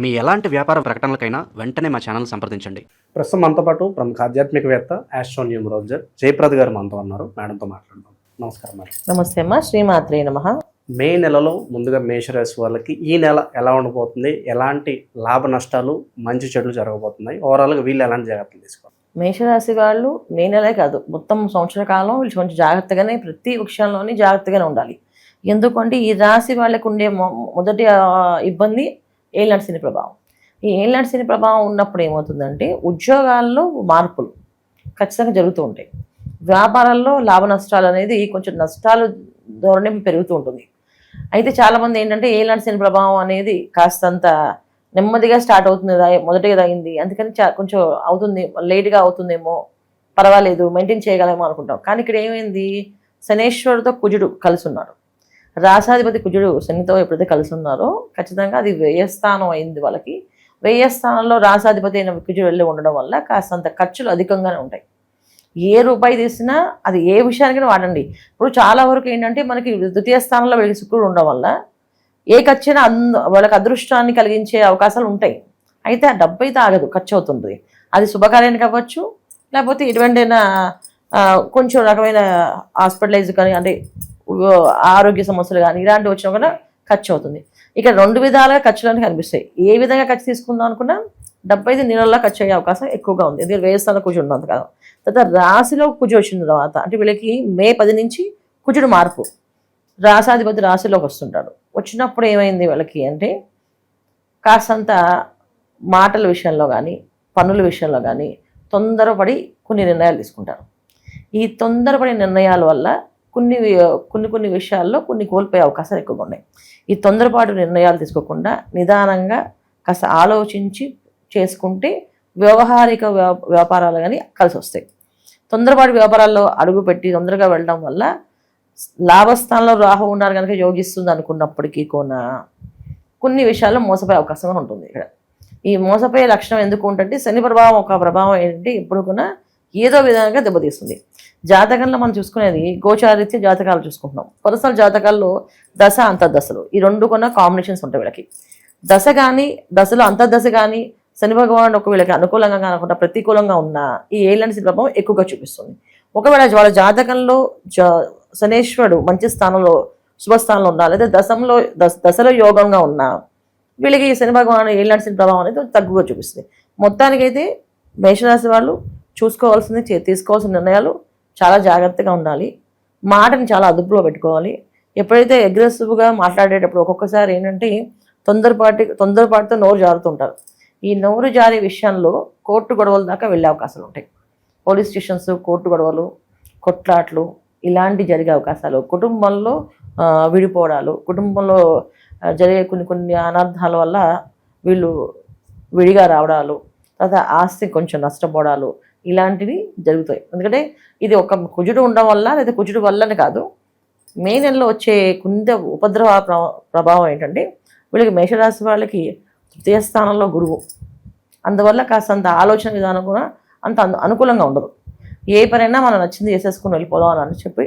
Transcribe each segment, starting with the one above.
మీ ఎలాంటి వ్యాపార ప్రకటనలకైనా వెంటనే మా ఛానల్ సంప్రదించండి. ప్రస్తుతం మనతో పాటు ప్రముఖ ఆధ్యాత్మికవేత్త ఆస్ట్రోన్యూమరాలజర్ జయప్రద గారు మనతో ఉన్నారు. మేడంతో మాట్లాడదాం. నమస్కారం మేడం. నమస్తే అమ్మా. శ్రీమాత్రే నమః. మే నెలలో ముందుగా మేషరాశి వాళ్ళకి ఈ నెల ఎలా ఉండబోతుంది, ఎలాంటి లాభ నష్టాలు మంచి చెడులు జరగబోతున్నాయి, ఓవరాల్గా వీళ్ళు ఎలాంటి జాగ్రత్తలు తీసుకోవాలి? మేషరాశి వాళ్ళు మే నెలే కాదు, మొత్తం సంవత్సర కాలం వీళ్ళు కొంచెం జాగ్రత్తగానే, ప్రతి విషయంలోని జాగ్రత్తగానే ఉండాలి. ఎందుకంటే ఈ రాశి వాళ్ళకు ఉండే మొదటి ఇబ్బంది ఏలినాటి శని ప్రభావం. ఈ ఏలినాటి శని ప్రభావం ఉన్నప్పుడు ఏమవుతుందంటే ఉద్యోగాల్లో మార్పులు ఖచ్చితంగా జరుగుతూ ఉంటాయి. వ్యాపారాల్లో లాభ నష్టాలు అనేది కొంచెం నష్టాలు ధోరణి పెరుగుతూ ఉంటుంది. అయితే చాలామంది ఏంటంటే ఏలినాటి శని ప్రభావం అనేది కాస్తంత నెమ్మదిగా స్టార్ట్ అవుతుంది, మొదటిగా అయింది, అందుకని కొంచెం అవుతుంది, లేట్గా అవుతుందేమో, పర్వాలేదు, మెయింటైన్ చేయగలమో అనుకుంటాం. కానీ ఇక్కడ ఏమైంది, శనేశ్వరుడితో కుజుడు కలిసి ఉన్నారు. రాసాధిపతి కుజుడు శనితో ఎప్పుడైతే కలిసి ఉన్నారో ఖచ్చితంగా అది వ్యయస్థానం అయింది వాళ్ళకి. వ్యయస్థానంలో రాసాధిపతి అయిన కుజుడు వెళ్ళి ఉండడం వల్ల కాస్తంత ఖర్చులు అధికంగానే ఉంటాయి. ఏ రూపాయి తీసినా అది ఏ విషయానికైనా వాడండి. ఇప్పుడు చాలా వరకు ఏంటంటే మనకి ద్వితీయ స్థానంలో వీళ్ళకి శుక్రుడు ఉండడం వల్ల ఏ ఖర్చైనా వాళ్ళకి అదృష్టాన్ని కలిగించే అవకాశాలు ఉంటాయి. అయితే ఆ డబ్బు అయితే ఆగదు, ఖర్చు అవుతుంది. అది శుభకార్యానికి అవ్వచ్చు, లేకపోతే ఎటువంటైనా కొంచెం రకమైన హాస్పిటలైజ్ కానీ, అంటే ఆరోగ్య సమస్యలు కానీ ఇలాంటివి వచ్చినా కూడా ఖర్చు అవుతుంది. ఇక్కడ రెండు విధాలుగా ఖర్చులు కనిపిస్తాయి. ఏ విధంగా ఖర్చు తీసుకుందాం అనుకున్నా డబ్బు అయితే నీళ్ళల్లో ఖర్చు అయ్యే అవకాశం ఎక్కువగా ఉంది. ఎందుకంటే వ్యయస్థానంలో కుజుడు ఉన్నంత కదా. తర్వాత రాశిలో కుజుడు వచ్చిన తర్వాత అంటే వీళ్ళకి మే 10 నుంచి కుజుడు మార్పు, రాసాధిపతి రాశిలోకి వస్తుంటాడు. వచ్చినప్పుడు ఏమైంది వాళ్ళకి అంటే కాస్తంత మాటల విషయంలో కానీ, పనుల విషయంలో కానీ తొందరపడి కొన్ని నిర్ణయాలు తీసుకుంటారు. ఈ తొందరపడే నిర్ణయాల వల్ల కొన్ని విషయాల్లో కొన్ని కోల్పోయే అవకాశాలు ఎక్కువగా ఉన్నాయి. ఈ తొందరపాటు నిర్ణయాలు తీసుకోకుండా నిదానంగా కాస్త ఆలోచించి చేసుకుంటే వ్యవహారిక వ్యాపారాలు కానీ కలిసి వస్తాయి. తొందరపాటు వ్యాపారాల్లో అడుగుపెట్టి తొందరగా వెళ్ళడం వల్ల లాభస్థానంలో రాహు ఉన్నారు కనుక యోగిస్తుంది అనుకున్నప్పటికీ కూడా కొన్ని విషయాల్లో మోసపోయే అవకాశం ఉంటుంది. ఇక్కడ ఈ మోసపోయే లక్షణం ఎందుకు ఉంటుందంటే శని ప్రభావం ఒక ప్రభావం ఏంటంటే ఎప్పుడు కూడా ఏదో విధంగా దెబ్బతీస్తుంది. జాతకంలో మనం చూసుకునేది గోచారీత్య జాతకాలు చూసుకుంటున్నాం. పర్సనల్ జాతకాల్లో దశ అంతర్దశలు ఈ రెండు కొన్న కాంబినేషన్స్ ఉంటాయి వీళ్ళకి. దశ కానీ, దశలో అంతర్దశ కానీ శని భగవానుడు ఒక వీళ్ళకి అనుకూలంగా కాకుండా ప్రతికూలంగా ఉన్న ఈ ఏలినాటి శని ప్రభావం ఎక్కువగా చూపిస్తుంది. ఒకవేళ వాళ్ళ జాతకంలో శనేశ్వరుడు మంచి స్థానంలో శుభస్థానంలో ఉన్నా, లేదా దశలో యోగంగా ఉన్నా వీళ్ళకి ఈ శని భగవాను ఏలినాటి శని ప్రభావం అనేది తగ్గుగా చూపిస్తుంది. మొత్తానికైతే మేషరాశి వాళ్ళు చూసుకోవాల్సింది, తీసుకోవాల్సిన నిర్ణయాలు చాలా జాగ్రత్తగా ఉండాలి. మాటని చాలా అదుపులో పెట్టుకోవాలి. ఎప్పుడైతే అగ్రెసివ్గా మాట్లాడేటప్పుడు ఒక్కొక్కసారి ఏంటంటే తొందరపాటుతో నోరు జారుతుంటారు. ఈ నోరు జారే విషయంలో కోర్టు గొడవల దాకా వెళ్ళే అవకాశాలు ఉంటాయి. పోలీస్ స్టేషన్స్, కోర్టు గొడవలు, కొట్లాట్లు ఇలాంటి జరిగే అవకాశాలు, కుటుంబంలో విడిపోవడాలు, కుటుంబంలో జరిగే కొన్ని అనర్థాల వల్ల వీళ్ళు విడిగా రావడాలు, తర్వాత ఆస్తి కొంచెం నష్టపోవడాలు ఇలాంటివి జరుగుతాయి. ఎందుకంటే ఇది ఒక కుజుడు ఉండడం వల్ల లేదా కుజుడు వల్లనే కాదు, మే నెలలో వచ్చే కొంత ఉపద్రవ ప్రభావం ఏంటంటే వీళ్ళకి మేషరాశి వాళ్ళకి తృతీయ స్థానంలో గురువు, అందువల్ల కాస్తంత ఆలోచన విధానం కూడా అంత అనుకూలంగా ఉండదు. ఏ పనైనా మనం నచ్చింది చేసేసుకుని వెళ్ళిపోదాం అని చెప్పి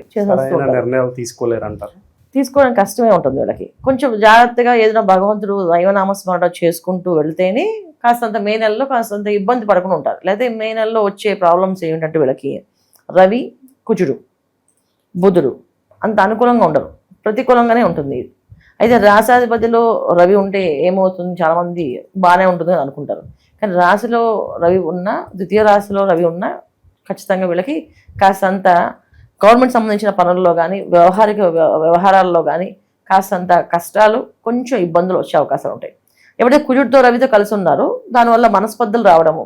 నిర్ణయాలు తీసుకోలేరంటారు. తీసుకోవడం కష్టమే ఉంటుంది వీళ్ళకి. కొంచెం జాగ్రత్తగా ఏదైనా భగవంతుడు దైవనామస్మరణ చేసుకుంటూ వెళ్తేనే కాస్తంత మే నెలలో కాస్తంత ఇబ్బంది పడకుండా ఉంటారు. లేకపోతే మే నెలలో వచ్చే ప్రాబ్లమ్స్ ఏమిటంటే వీళ్ళకి రవి, కుజుడు, బుధుడు అంత అనుకూలంగా ఉండరు, ప్రతికూలంగానే ఉంటుంది. అయితే రాశాధిపతిలో రవి ఉంటే ఏమవుతుంది, చాలామంది బాగానే ఉంటుంది అని అనుకుంటారు. కానీ రాశిలో రవి ఉన్నా, ద్వితీయ రాశిలో రవి ఉన్నా ఖచ్చితంగా వీళ్ళకి కాస్తంత గవర్నమెంట్ సంబంధించిన పనుల్లో కానీ, వ్యవహారాల్లో కానీ కాస్తంత కష్టాలు, కొంచెం ఇబ్బందులు వచ్చే అవకాశాలు ఉంటాయి. ఎప్పుడైతే కుజుడితో రవితో కలిసి ఉన్నారో దానివల్ల మనస్పర్ధలు రావడము,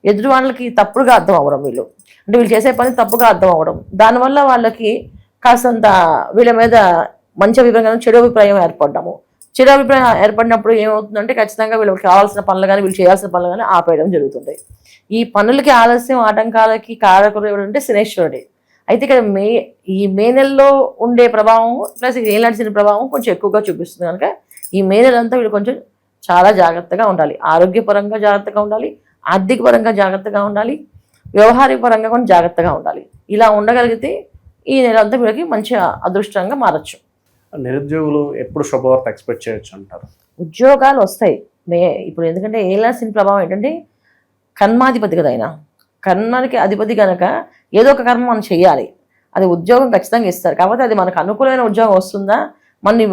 ఎదుటి వాళ్ళకి తప్పుడుగా అర్థం అవ్వడం, వీళ్ళు చేసే పని తప్పుగా అర్థం అవ్వడం, దానివల్ల వాళ్ళకి కాస్తంత వీళ్ళ మీద మంచి అభిప్రాయం, చెడు అభిప్రాయం ఏర్పడము. చెడు అభిప్రాయం ఏర్పడినప్పుడు ఏమవుతుందంటే ఖచ్చితంగా వీళ్ళకి కావాల్సిన పనులు కానీ, వీళ్ళు చేయాల్సిన పనులు కానీ ఆపేయడం జరుగుతుంటాయి. ఈ పనులకి ఆలస్యం, ఆటంకాలకి కారకుడు ఎవరంటే శనేశ్వరుడే. అయితే ఇక్కడ ఈ మే నెలలో ఉండే ప్రభావం ప్లస్ ఏలినాటి శని ప్రభావం కొంచెం ఎక్కువగా చూపిస్తుంది కనుక ఈ మే నెలంతా వీళ్ళు కొంచెం చాలా జాగ్రత్తగా ఉండాలి. ఆరోగ్యపరంగా జాగ్రత్తగా ఉండాలి, ఆర్థిక పరంగా జాగ్రత్తగా ఉండాలి, వ్యవహారిక పరంగా కూడా జాగ్రత్తగా ఉండాలి. ఇలా ఉండగలిగితే ఈ నెలంతా వీళ్ళకి మంచి అదృష్టంగా మారచ్చు. నిరుద్యోగులు ఎప్పుడు శుభవార్త ఎక్స్పెక్ట్ చేయొచ్చు అంటారు? ఉద్యోగాలు వస్తాయి, ఇప్పుడు ఎందుకంటే ఏలాల్సిన ప్రభావం ఏంటంటే కర్మాధిపతి కదా ఆయన, కర్మానికి అధిపతి కనుక ఏదో ఒక కర్మ మనం చేయాలి. అది ఉద్యోగం ఖచ్చితంగా ఇస్తారు, కాకపోతే అది మనకు అనుకూలమైన ఉద్యోగం వస్తుందా, మన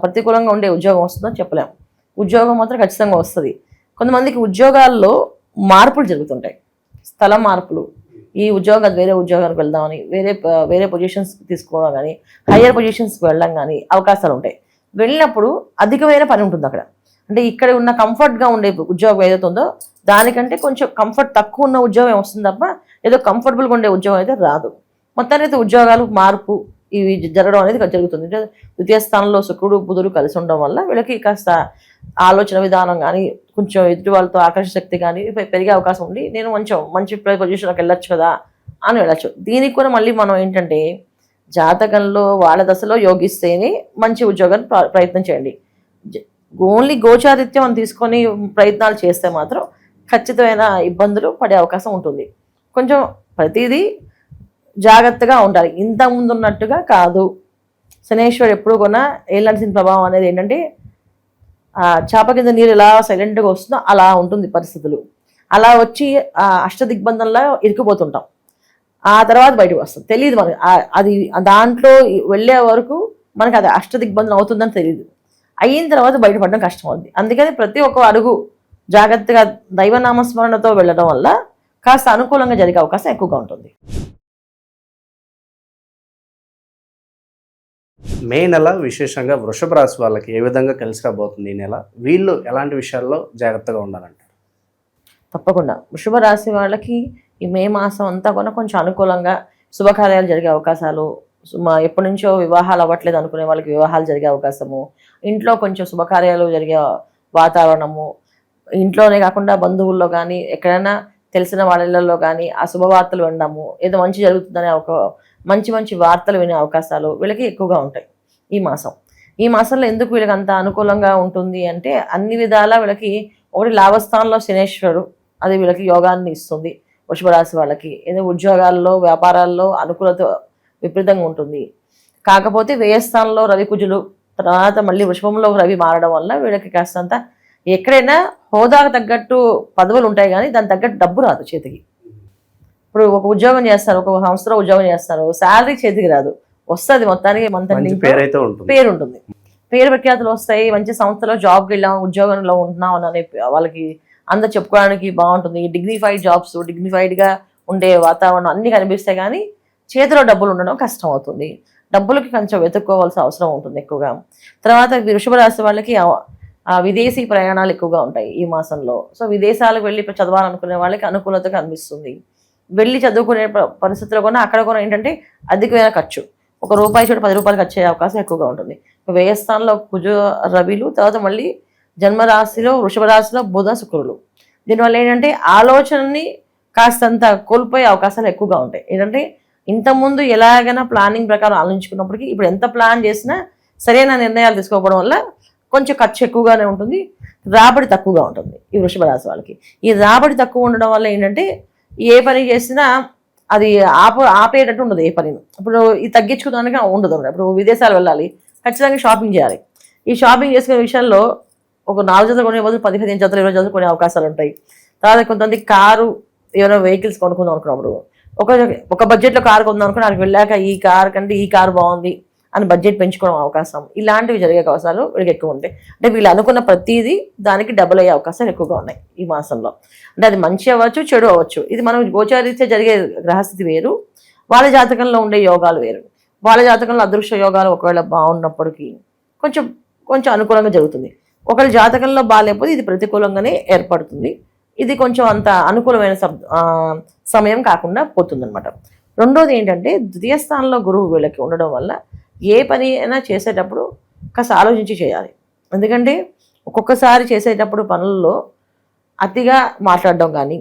ప్రతికూలంగా ఉండే ఉద్యోగం వస్తుందా చెప్పలేము. ఉద్యోగం మాత్రం ఖచ్చితంగా వస్తుంది. కొంతమందికి ఉద్యోగాల్లో మార్పులు జరుగుతుంటాయి, స్థల మార్పులు. ఈ ఉద్యోగం అది వేరే ఉద్యోగానికి వెళ్దామని వేరే పొజిషన్స్ తీసుకోవడం కానీ, హయ్యర్ పొజిషన్స్కి వెళ్ళడం కానీ అవకాశాలు ఉంటాయి. వెళ్ళినప్పుడు అధికమైన పని ఉంటుంది అక్కడ. అంటే ఇక్కడ ఉన్న కంఫర్ట్గా ఉండే ఉద్యోగం ఏదైతే ఉందో దానికంటే కొంచెం కంఫర్ట్ తక్కువ ఉన్న ఉద్యోగం వస్తుంది తప్ప ఏదో కంఫర్టబుల్గా ఉండే ఉద్యోగం అయితే రాదు. మొత్తానికి అయితే ఉద్యోగాలు మార్పు ఇవి జరగడం అనేది జరుగుతుంది. ద్వితీయ స్థానంలో శుక్రుడు బుధుడు కలిసి ఉండడం వల్ల వీళ్ళకి కాస్త ఆలోచన విధానం కానీ, కొంచెం ఎదుటి వాళ్ళతో ఆకర్షణ శక్తి కానీ పెరిగే అవకాశం ఉంది. నేను మంచి పొజిషన్లోకి వెళ్ళొచ్చు కదా అని వెళ్ళచ్చు. దీనికి కూడా మళ్ళీ మనం ఏంటంటే జాతకంలో వాళ్ళ దశలో యోగిస్తేనే మంచి ఉద్యోగాన్ని ప్రయత్నం చేయండి. ఓన్లీ గోచారిత్యం అని తీసుకొని ప్రయత్నాలు చేస్తే మాత్రం ఖచ్చితమైన ఇబ్బందులు పడే అవకాశం ఉంటుంది. కొంచెం ప్రతిదీ జాగ్రత్తగా ఉండాలి, ఇంత ముందు ఉన్నట్టుగా కాదు. శనేశ్వరుడు ఎప్పుడు కూడా ఏలాంటి ప్రభావం అనేది ఏంటంటే చేప కింద నీరు ఎలా సైలెంట్గా వస్తుందో అలా ఉంటుంది పరిస్థితులు. అలా వచ్చి అష్టదిగ్బంధంలా ఇరుక్కుపోతుంటాం. ఆ తర్వాత బయటకు వస్తుంది, తెలియదు మనకి. అది దాంట్లో వెళ్ళే వరకు మనకి అది అష్టదిగ్బంధం అవుతుందని తెలియదు. అయిన తర్వాత బయటపడడం కష్టం అవుతుంది. అందుకని ప్రతి ఒక్క అడుగు జాగ్రత్తగా దైవనామస్మరణతో వెళ్ళడం వల్ల కాస్త అనుకూలంగా జరిగే అవకాశం ఎక్కువగా ఉంటుంది. మే నెల విశేషంగా వృషభ రాశి వాళ్ళకి ఏ విధంగా కలిసి రాబోతుంది ఈ నెల? వీళ్ళు ఎలాంటి విషయాల్లో జాగ్రత్తగా ఉండాలంటారు? తప్పకుండా వృషభ రాశి వాళ్ళకి ఈ మే మాసం అంతా కూడా కొంచెం అనుకూలంగా శుభకార్యాలు జరిగే అవకాశాలు, ఎప్పటి నుంచో వివాహాలు అవ్వట్లేదు అనుకునే వాళ్ళకి వివాహాలు జరిగే అవకాశము, ఇంట్లో కొంచెం శుభకార్యాలు జరిగే వాతావరణము, ఇంట్లోనే కాకుండా బంధువుల్లో కానీ ఎక్కడైనా తెలిసిన వాళ్ళలో కానీ ఆ శుభవార్తలు వినడము, ఏదో మంచి జరుగుతుందనే ఒక మంచి వార్తలు వినే అవకాశాలు వీళ్ళకి ఎక్కువగా ఉంటాయి ఈ మాసం. ఈ మాసంలో ఎందుకు వీళ్ళకి అంత అనుకూలంగా ఉంటుంది అంటే అన్ని విధాలా వీళ్ళకి ఒకటి లాభస్థానంలో శనేశ్వరుడు, అది వీళ్ళకి యోగాన్ని ఇస్తుంది. వృషభ రాశి వాళ్ళకి ఏదో ఉద్యోగాల్లో వ్యాపారాల్లో అనుకూలత విపరీతంగా ఉంటుంది. కాకపోతే వ్యయస్థానంలో రవి కుజులు, తర్వాత మళ్ళీ వృషభంలో రవి మారడం వల్ల వీళ్ళకి కాస్తంత ఎక్కడైనా హోదాకు తగ్గట్టు పదవులు ఉంటాయి కానీ దాని తగ్గట్టు డబ్బు రాదు చేతికి. ఇప్పుడు ఒక ఉద్యోగం చేస్తారు, ఒక సంస్థలో ఉద్యోగం చేస్తారు, శాలరీ చేతికి రాదు, వస్తుంది మొత్తానికి పేరు ఉంటుంది, పేరు ప్రఖ్యాతులు వస్తాయి. మంచి సంస్థలో జాబ్కి వెళ్ళాం, ఉద్యోగంలో ఉంటున్నాం అని వాళ్ళకి అందరు చెప్పుకోవడానికి బాగుంటుంది. డిగ్నిఫైడ్ జాబ్స్, డిగ్నిఫైడ్గా ఉండే వాతావరణం అన్నీ కనిపిస్తాయి కానీ చేతిలో డబ్బులు ఉండడం కష్టం అవుతుంది. డబ్బులకి కొంచెం వెతుక్కోవాల్సిన అవసరం ఉంటుంది ఎక్కువగా. తర్వాత వృషభ రాశి వాళ్ళకి విదేశీ ప్రయాణాలు ఎక్కువగా ఉంటాయి ఈ మాసంలో. సో విదేశాలకు వెళ్ళి చదవాలనుకునే వాళ్ళకి అనుకూలత కనిపిస్తుంది. వెళ్ళి చదువుకునే పరిస్థితుల్లో కూడా అక్కడ కూడా ఏంటంటే అధికమైన ఖర్చు, ఒక రూపాయి చోట 10 రూపాయలు ఖర్చు అయ్యే అవకాశం ఎక్కువగా ఉంటుంది. వ్యయస్థానంలో కుజ రవిలు, తర్వాత మళ్ళీ జన్మరాశిలో వృషభ రాశిలో బుధ శుక్రులు. దీనివల్ల ఏంటంటే ఆలోచనని కాస్తంత కోల్పోయే అవకాశాలు ఎక్కువగా ఉంటాయి. ఏంటంటే ఇంతకుముందు ఎలాగైనా ప్లానింగ్ ప్రకారం ఆలోచించుకున్నప్పటికీ ఇప్పుడు ఎంత ప్లాన్ చేసినా సరైన నిర్ణయాలు తీసుకోకపోవడం వల్ల కొంచెం ఖర్చు ఎక్కువగానే ఉంటుంది, రాబడి తక్కువగా ఉంటుంది ఈ వృషభ రాశి వాళ్ళకి. ఈ రాబడి తక్కువ ఉండడం వల్ల ఏంటంటే ఏ పని చేసినా అది ఆపేటట్టు ఉండదు. ఏ పని ఇప్పుడు ఇది తగ్గించుకోవడానికి ఉండదు. ఇప్పుడు విదేశాలు వెళ్ళాలి, ఖచ్చితంగా షాపింగ్ చేయాలి. ఈ షాపింగ్ చేసుకునే విషయాల్లో ఒక 4 జతలు కొనే బదులు 10-15 జతలు 20 జతలు కొనే అవకాశాలు ఉంటాయి. తర్వాత కొంతమంది కారు ఏమైనా వెహికల్స్ కొనుక్కుందాం అనుకున్నప్పుడు ఒక బడ్జెట్లో కారు కొందాం అనుకుని అక్కడికి వెళ్ళాక ఈ కార్ కంటే ఈ కారు బాగుంది అని బడ్జెట్ పెంచుకోవడం అవకాశం, ఇలాంటివి జరిగే అవకాశాలు వీళ్ళకి ఎక్కువ ఉంటాయి. అంటే వీళ్ళు అనుకున్న ప్రతిదీ దానికి డబుల్ అయ్యే అవకాశాలు ఎక్కువగా ఉన్నాయి ఈ మాసంలో. అంటే అది మంచి అవ్వచ్చు, చెడు అవ్వచ్చు. ఇది మనం గోచారీత్యా జరిగే గ్రహస్థితి వేరు, వాళ్ళ జాతకంలో ఉండే యోగాలు వేరు. వాళ్ళ జాతకంలో అదృశ్య యోగాలు ఒకవేళ బాగున్నప్పటికీ కొంచెం అనుకూలంగా జరుగుతుంది. ఒకవేళ జాతకంలో బాగాలేకపోతే ఇది ప్రతికూలంగానే ఏర్పడుతుంది. ఇది కొంచెం అంత అనుకూలమైన సమయం కాకుండా పోతుందన్నమాట. రెండోది ఏంటంటే ద్వితీయ స్థానంలో గురువు వీళ్ళకి ఉండడం వల్ల ఏ పని అయినా చేసేటప్పుడు కాస్త ఆలోచించి చేయాలి. ఎందుకంటే ఒక్కొక్కసారి చేసేటప్పుడు పనుల్లో అతిగా మాట్లాడడం కానీ,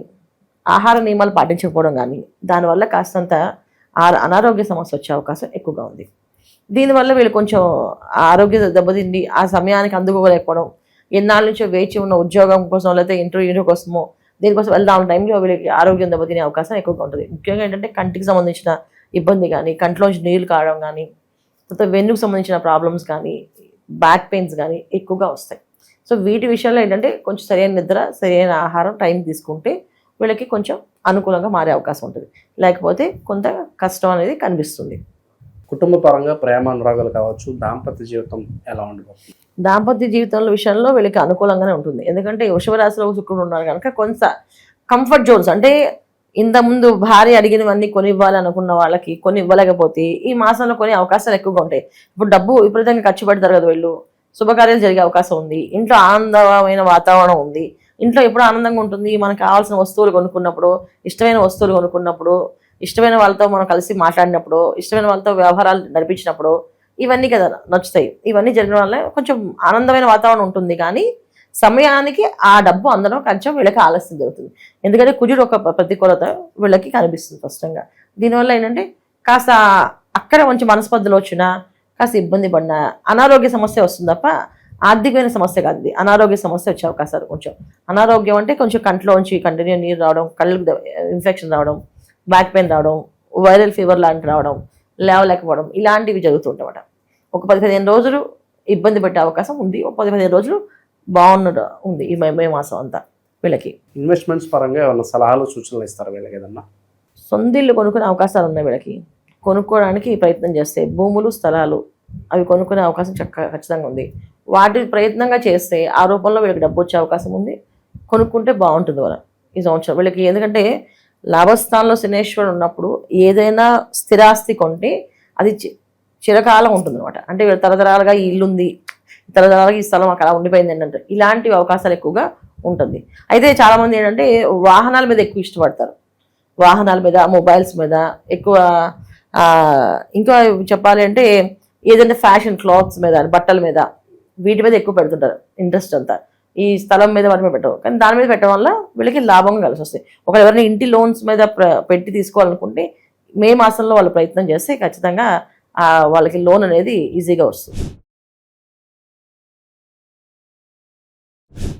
ఆహార నియమాలు పాటించకపోవడం కానీ దానివల్ల కాస్తంత అనారోగ్య సమస్య వచ్చే అవకాశం ఎక్కువగా ఉంది. దీనివల్ల వీళ్ళు కొంచెం ఆరోగ్య దెబ్బతిండి ఆ సమయానికి అందుకోలేకపోవడం, ఎన్నాళ్ళ నుంచో వేచి ఉన్న ఉద్యోగం కోసం లేకపోతే ఇంటర్వ్యూ కోసమో దీనికోసం వెళ్దాం టైంలో వీళ్ళకి ఆరోగ్యం దెబ్బతినే అవకాశం ఎక్కువగా ఉంటుంది. ముఖ్యంగా ఏంటంటే కంటికి సంబంధించిన ఇబ్బంది కానీ, కంటిలోంచి నీళ్ళు కావడం కానీ, తర్వాత వెన్నుకు సంబంధించిన ప్రాబ్లమ్స్ కానీ, బ్యాక్ పెయిన్స్ కానీ ఎక్కువగా వస్తాయి. సో వీటి విషయంలో ఏంటంటే కొంచెం సరైన నిద్ర, సరైన ఆహారం టైం తీసుకుంటే వీళ్ళకి కొంచెం అనుకూలంగా మారే అవకాశం ఉంటుంది. లేకపోతే కొంత కష్టం అనేది కనిపిస్తుంది. కుటుంబ పరంగా ప్రేమ అనురాగాలు కావచ్చు, దాంపత్య జీవితం ఎలా ఉండబోతుంది? దాంపత్య జీవితంలో విషయంలో వీళ్ళకి అనుకూలంగానే ఉంటుంది. ఎందుకంటే వృషభ రాశిలో శుక్రుడు ఉన్నారు కనుక కొంత కంఫర్ట్ జోన్స్, అంటే ఇంతకుముందు భార్య అడిగినవన్నీ కొని ఇవ్వాలనుకున్న వాళ్ళకి కొన్ని ఇవ్వలేకపోతే ఈ మాసంలో కొన్ని అవకాశాలు ఎక్కువగా ఉంటాయి. ఇప్పుడు డబ్బు విపరీతంగా ఖర్చు పెడతారు కదా వీళ్ళు, శుభకార్యాలు జరిగే అవకాశం ఉంది. ఇంట్లో ఆనందమైన వాతావరణం ఉంది. ఇంట్లో ఎప్పుడు ఆనందంగా ఉంటుంది, మనకు కావాల్సిన వస్తువులు కొనుక్కున్నప్పుడు, ఇష్టమైన వస్తువులు కొనుక్కున్నప్పుడు, ఇష్టమైన వాళ్ళతో మనం కలిసి మాట్లాడినప్పుడు, ఇష్టమైన వాళ్ళతో వ్యవహారాలు నడిపించినప్పుడు ఇవన్నీ కదా నచ్చుతాయి. ఇవన్నీ జరిగిన వల్ల కొంచెం ఆనందమైన వాతావరణం ఉంటుంది. కానీ సమయానికి ఆ డబ్బు అందడం కొంచెం వీళ్ళకి ఆలస్యం జరుగుతుంది. ఎందుకంటే కుజుడు ఒక ప్రతికూలత వీళ్ళకి కనిపిస్తుంది స్పష్టంగా. దీనివల్ల ఏంటంటే కాస్త అక్కడ మంచి మనస్పర్ధలు వచ్చినా, కాస్త ఇబ్బంది పడినా అనారోగ్య సమస్య వస్తుంది తప్ప ఆర్థికమైన సమస్య కాదు. ఇది అనారోగ్య సమస్య వచ్చే అవకాశాలు కొంచెం. అనారోగ్యం అంటే కొంచెం కంట్లోంచి కంటిన్యూ నీరు రావడం, కళ్ళకు ఇన్ఫెక్షన్ రావడం, బ్యాక్ పెయిన్ రావడం, వైరల్ ఫీవర్ లాంటి రావడం, లేవలేకపోవడం, ఇలాంటివి జరుగుతుంటామట. ఒక 10-15 రోజులు ఇబ్బంది పెట్టే అవకాశం ఉంది. ఒక 10-15 రోజులు బాగున్నట్టు ఉంది ఈ మే మాసం అంతా వీళ్ళకి. ఇన్వెస్ట్మెంట్స్ పరంగా ఏమైనా సలహాలు సూచనలు ఇస్తారు వీళ్ళకి? ఏదన్నా సొంత ఇల్లు కొనుక్కునే అవకాశాలు ఉన్నాయి వీళ్ళకి. కొనుక్కోవడానికి ప్రయత్నం చేస్తే భూములు, స్థలాలు అవి కొనుక్కునే అవకాశం ఖచ్చితంగా ఉంది. వాటి ప్రయత్నంగా చేస్తే ఆ రూపంలో వీళ్ళకి డబ్బు వచ్చే అవకాశం ఉంది. కొనుక్కుంటే బాగుంటుంది వాళ్ళ ఈ సంవత్సరం వీళ్ళకి. ఎందుకంటే లాభస్థానంలో శనేశ్వరుడు ఉన్నప్పుడు ఏదైనా స్థిరాస్తి కొంటే అది చిరకాలం ఉంటుంది అనమాట. అంటే వీళ్ళ తరతరాలుగా ఈ ఇల్లు ఉంది, తరతరాలుగా ఈ స్థలం అక్కడ ఉండిపోయింది ఏంటంటే ఇలాంటి అవకాశాలు ఎక్కువగా ఉంటుంది. అయితే చాలామంది ఏంటంటే వాహనాల మీద ఎక్కువ ఇష్టపడతారు. వాహనాల మీద, మొబైల్స్ మీద ఎక్కువ. ఇంకా చెప్పాలి అంటే ఏదైనా ఫ్యాషన్ క్లాత్స్ మీద, బట్టల మీద, వీటి మీద ఎక్కువ పెడుతుంటారు ఇంట్రెస్ట్ అంతా. ఈ స్థలం మీద వాటి మీద పెట్టవు. కానీ దాని మీద పెట్టడం వల్ల వీళ్ళకి లాభంగా కలిసి వస్తాయి. ఒకవేళ ఎవరైనా ఇంటి లోన్స్ మీద పెట్టి తీసుకోవాలనుకుంటే మే మాసంలో వాళ్ళు ప్రయత్నం చేస్తే ఖచ్చితంగా వాళ్ళకి లోన్ అనేది ఈజీగా వస్తుంది.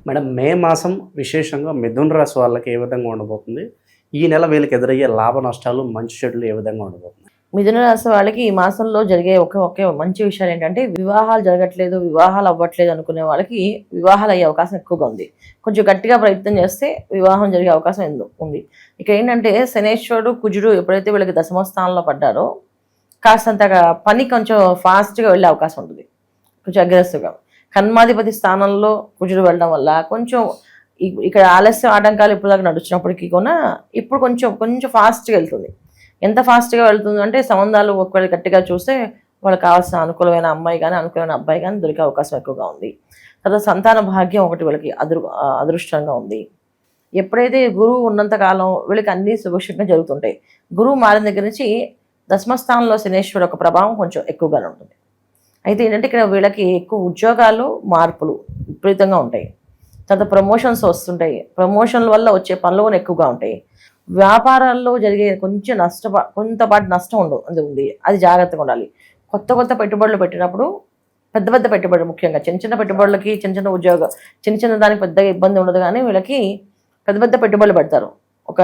మేడం, మే మాసం విశేషంగా మిథున రాశి వాళ్ళకి ఏ విధంగా ఉండబోతుంది? ఈ నెల వీళ్ళకి ఎదురయ్యే లాభ నష్టాలు, మంచి చెడులు ఏ విధంగా ఉండబోతుంది? మిథున రాశి వాళ్ళకి ఈ మాసంలో జరిగే ఒకే మంచి విషయాలు ఏంటంటే వివాహాలు జరగట్లేదు, వివాహాలు అవ్వట్లేదు అనుకునే వాళ్ళకి వివాహాలు అయ్యే అవకాశం ఎక్కువగా ఉంది. కొంచెం గట్టిగా ప్రయత్నం చేస్తే వివాహం జరిగే అవకాశం ఉంది. ఇక ఏంటంటే శనేశ్వరుడు, కుజుడు ఎప్పుడైతే వీళ్ళకి దశమ స్థానంలో పడ్డారో కాస్తంతగా పని కొంచెం ఫాస్ట్గా వెళ్ళే అవకాశం ఉంటుంది. కొంచెం అగ్రెసివ్గా కన్మాధిపతి స్థానంలో కుజుడు వెళ్ళడం వల్ల కొంచెం ఇక్కడ ఆలస్యం ఆటంకాలు ఇప్పుడు దాకా నడుచినప్పటికీ కూడా ఇప్పుడు కొంచెం ఫాస్ట్గా వెళ్తుంది. ఎంత ఫాస్ట్గా వెళ్తుంది అంటే సంబంధాలు ఒకవేళ గట్టిగా చూస్తే వాళ్ళకి కావాల్సిన అనుకూలమైన అమ్మాయి కానీ అనుకూలమైన అబ్బాయి కానీ దొరికే అవకాశం ఎక్కువగా ఉంది. తర్వాత సంతాన భాగ్యం ఒకటి వీళ్ళకి అదృష్టంగా ఉంది. ఎప్పుడైతే గురువు ఉన్నంతకాలం వీళ్ళకి అన్ని సుభిక్షంగా జరుగుతుంటాయి. గురువు మారిన దగ్గర నుంచి దశమస్థానంలో శనేశ్వరుడు ఒక ప్రభావం కొంచెం ఎక్కువగానే ఉంటుంది. అయితే ఏంటంటే ఇక్కడ వీళ్ళకి ఎక్కువ ఉద్యోగాలు, మార్పులు విపరీతంగా ఉంటాయి. తర్వాత ప్రమోషన్స్ వస్తుంటాయి. ప్రమోషన్ల వల్ల వచ్చే పనులు కూడా ఎక్కువగా ఉంటాయి. వ్యాపారాల్లో జరిగే కొంతపాటి నష్టం ఉంది. అది జాగ్రత్తగా ఉండాలి. కొత్త పెట్టుబడులు పెట్టినప్పుడు పెద్ద పెట్టుబడులు, ముఖ్యంగా చిన్న పెట్టుబడులకి, చిన్న ఉద్యోగం, చిన్న దానికి పెద్దగా ఇబ్బంది ఉండదు. కానీ వీళ్ళకి పెద్ద పెట్టుబడులు పెడతారు. ఒక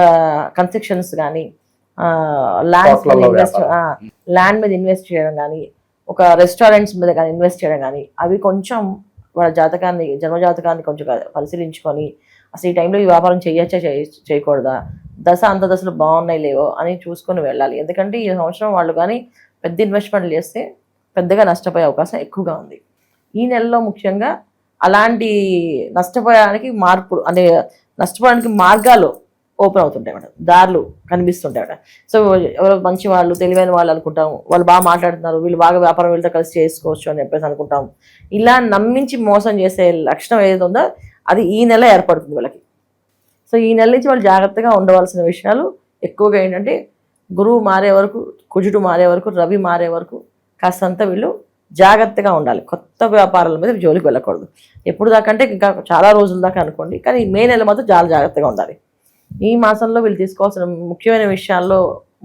కన్స్ట్రక్షన్స్ కానీ, ల్యాండ్ మీద ఇన్వెస్ట్ చేయడం కానీ, ఒక రెస్టారెంట్స్ మీద కానీ ఇన్వెస్ట్ చేయడం కానీ, అవి కొంచెం వాళ్ళ జాతకాన్ని, జన్మజాతకాన్ని కొంచెం పరిశీలించుకొని అసలు ఈ టైంలో ఈ వ్యాపారం చేయకూడదా, అంతదశలు బాగున్నాయి లేవో అని చూసుకొని వెళ్ళాలి. ఎందుకంటే ఈ సంవత్సరం వాళ్ళు కానీ పెద్ద ఇన్వెస్ట్మెంట్లు చేస్తే పెద్దగా నష్టపోయే అవకాశం ఎక్కువగా ఉంది. ఈ నెలలో ముఖ్యంగా అలాంటి నష్టపోయడానికి నష్టపోవడానికి మార్గాలు ఓపెన్ అవుతుంటాయి అన్నమాట, దారులు కనిపిస్తుంటాయి అన్నమాట. సో ఎవరో మంచి వాళ్ళు, తెలివైన వాళ్ళు అనుకుంటాం, వాళ్ళు బాగా మాట్లాడుతున్నారు, వీళ్ళు బాగా వ్యాపారం వీళ్ళతో కలిసి చేసుకోవచ్చు అని చెప్పేసి అనుకుంటాం. ఇలా నమ్మించి మోసం చేసే లక్షణం ఏది ఉందో అది ఈ నెల ఏర్పడుతుంది వీళ్ళకి. సో ఈ నెల నుంచి వాళ్ళు జాగ్రత్తగా ఉండవలసిన విషయాలు ఎక్కువగా ఏంటంటే గురువు మారే వరకు, కుజుడు మారే వరకు, రవి మారే వరకు కాస్తంత వీళ్ళు జాగ్రత్తగా ఉండాలి. కొత్త వ్యాపారాల మీద జోలికి వెళ్ళకూడదు. ఎప్పుడు దాకా అంటే ఇంకా చాలా రోజుల దాకా అనుకోండి, కానీ మే నెల మాత్రం చాలా జాగ్రత్తగా ఉండాలి. ఈ మాసంలో వీళ్ళు తీసుకోవాల్సిన ముఖ్యమైన విషయాల్లో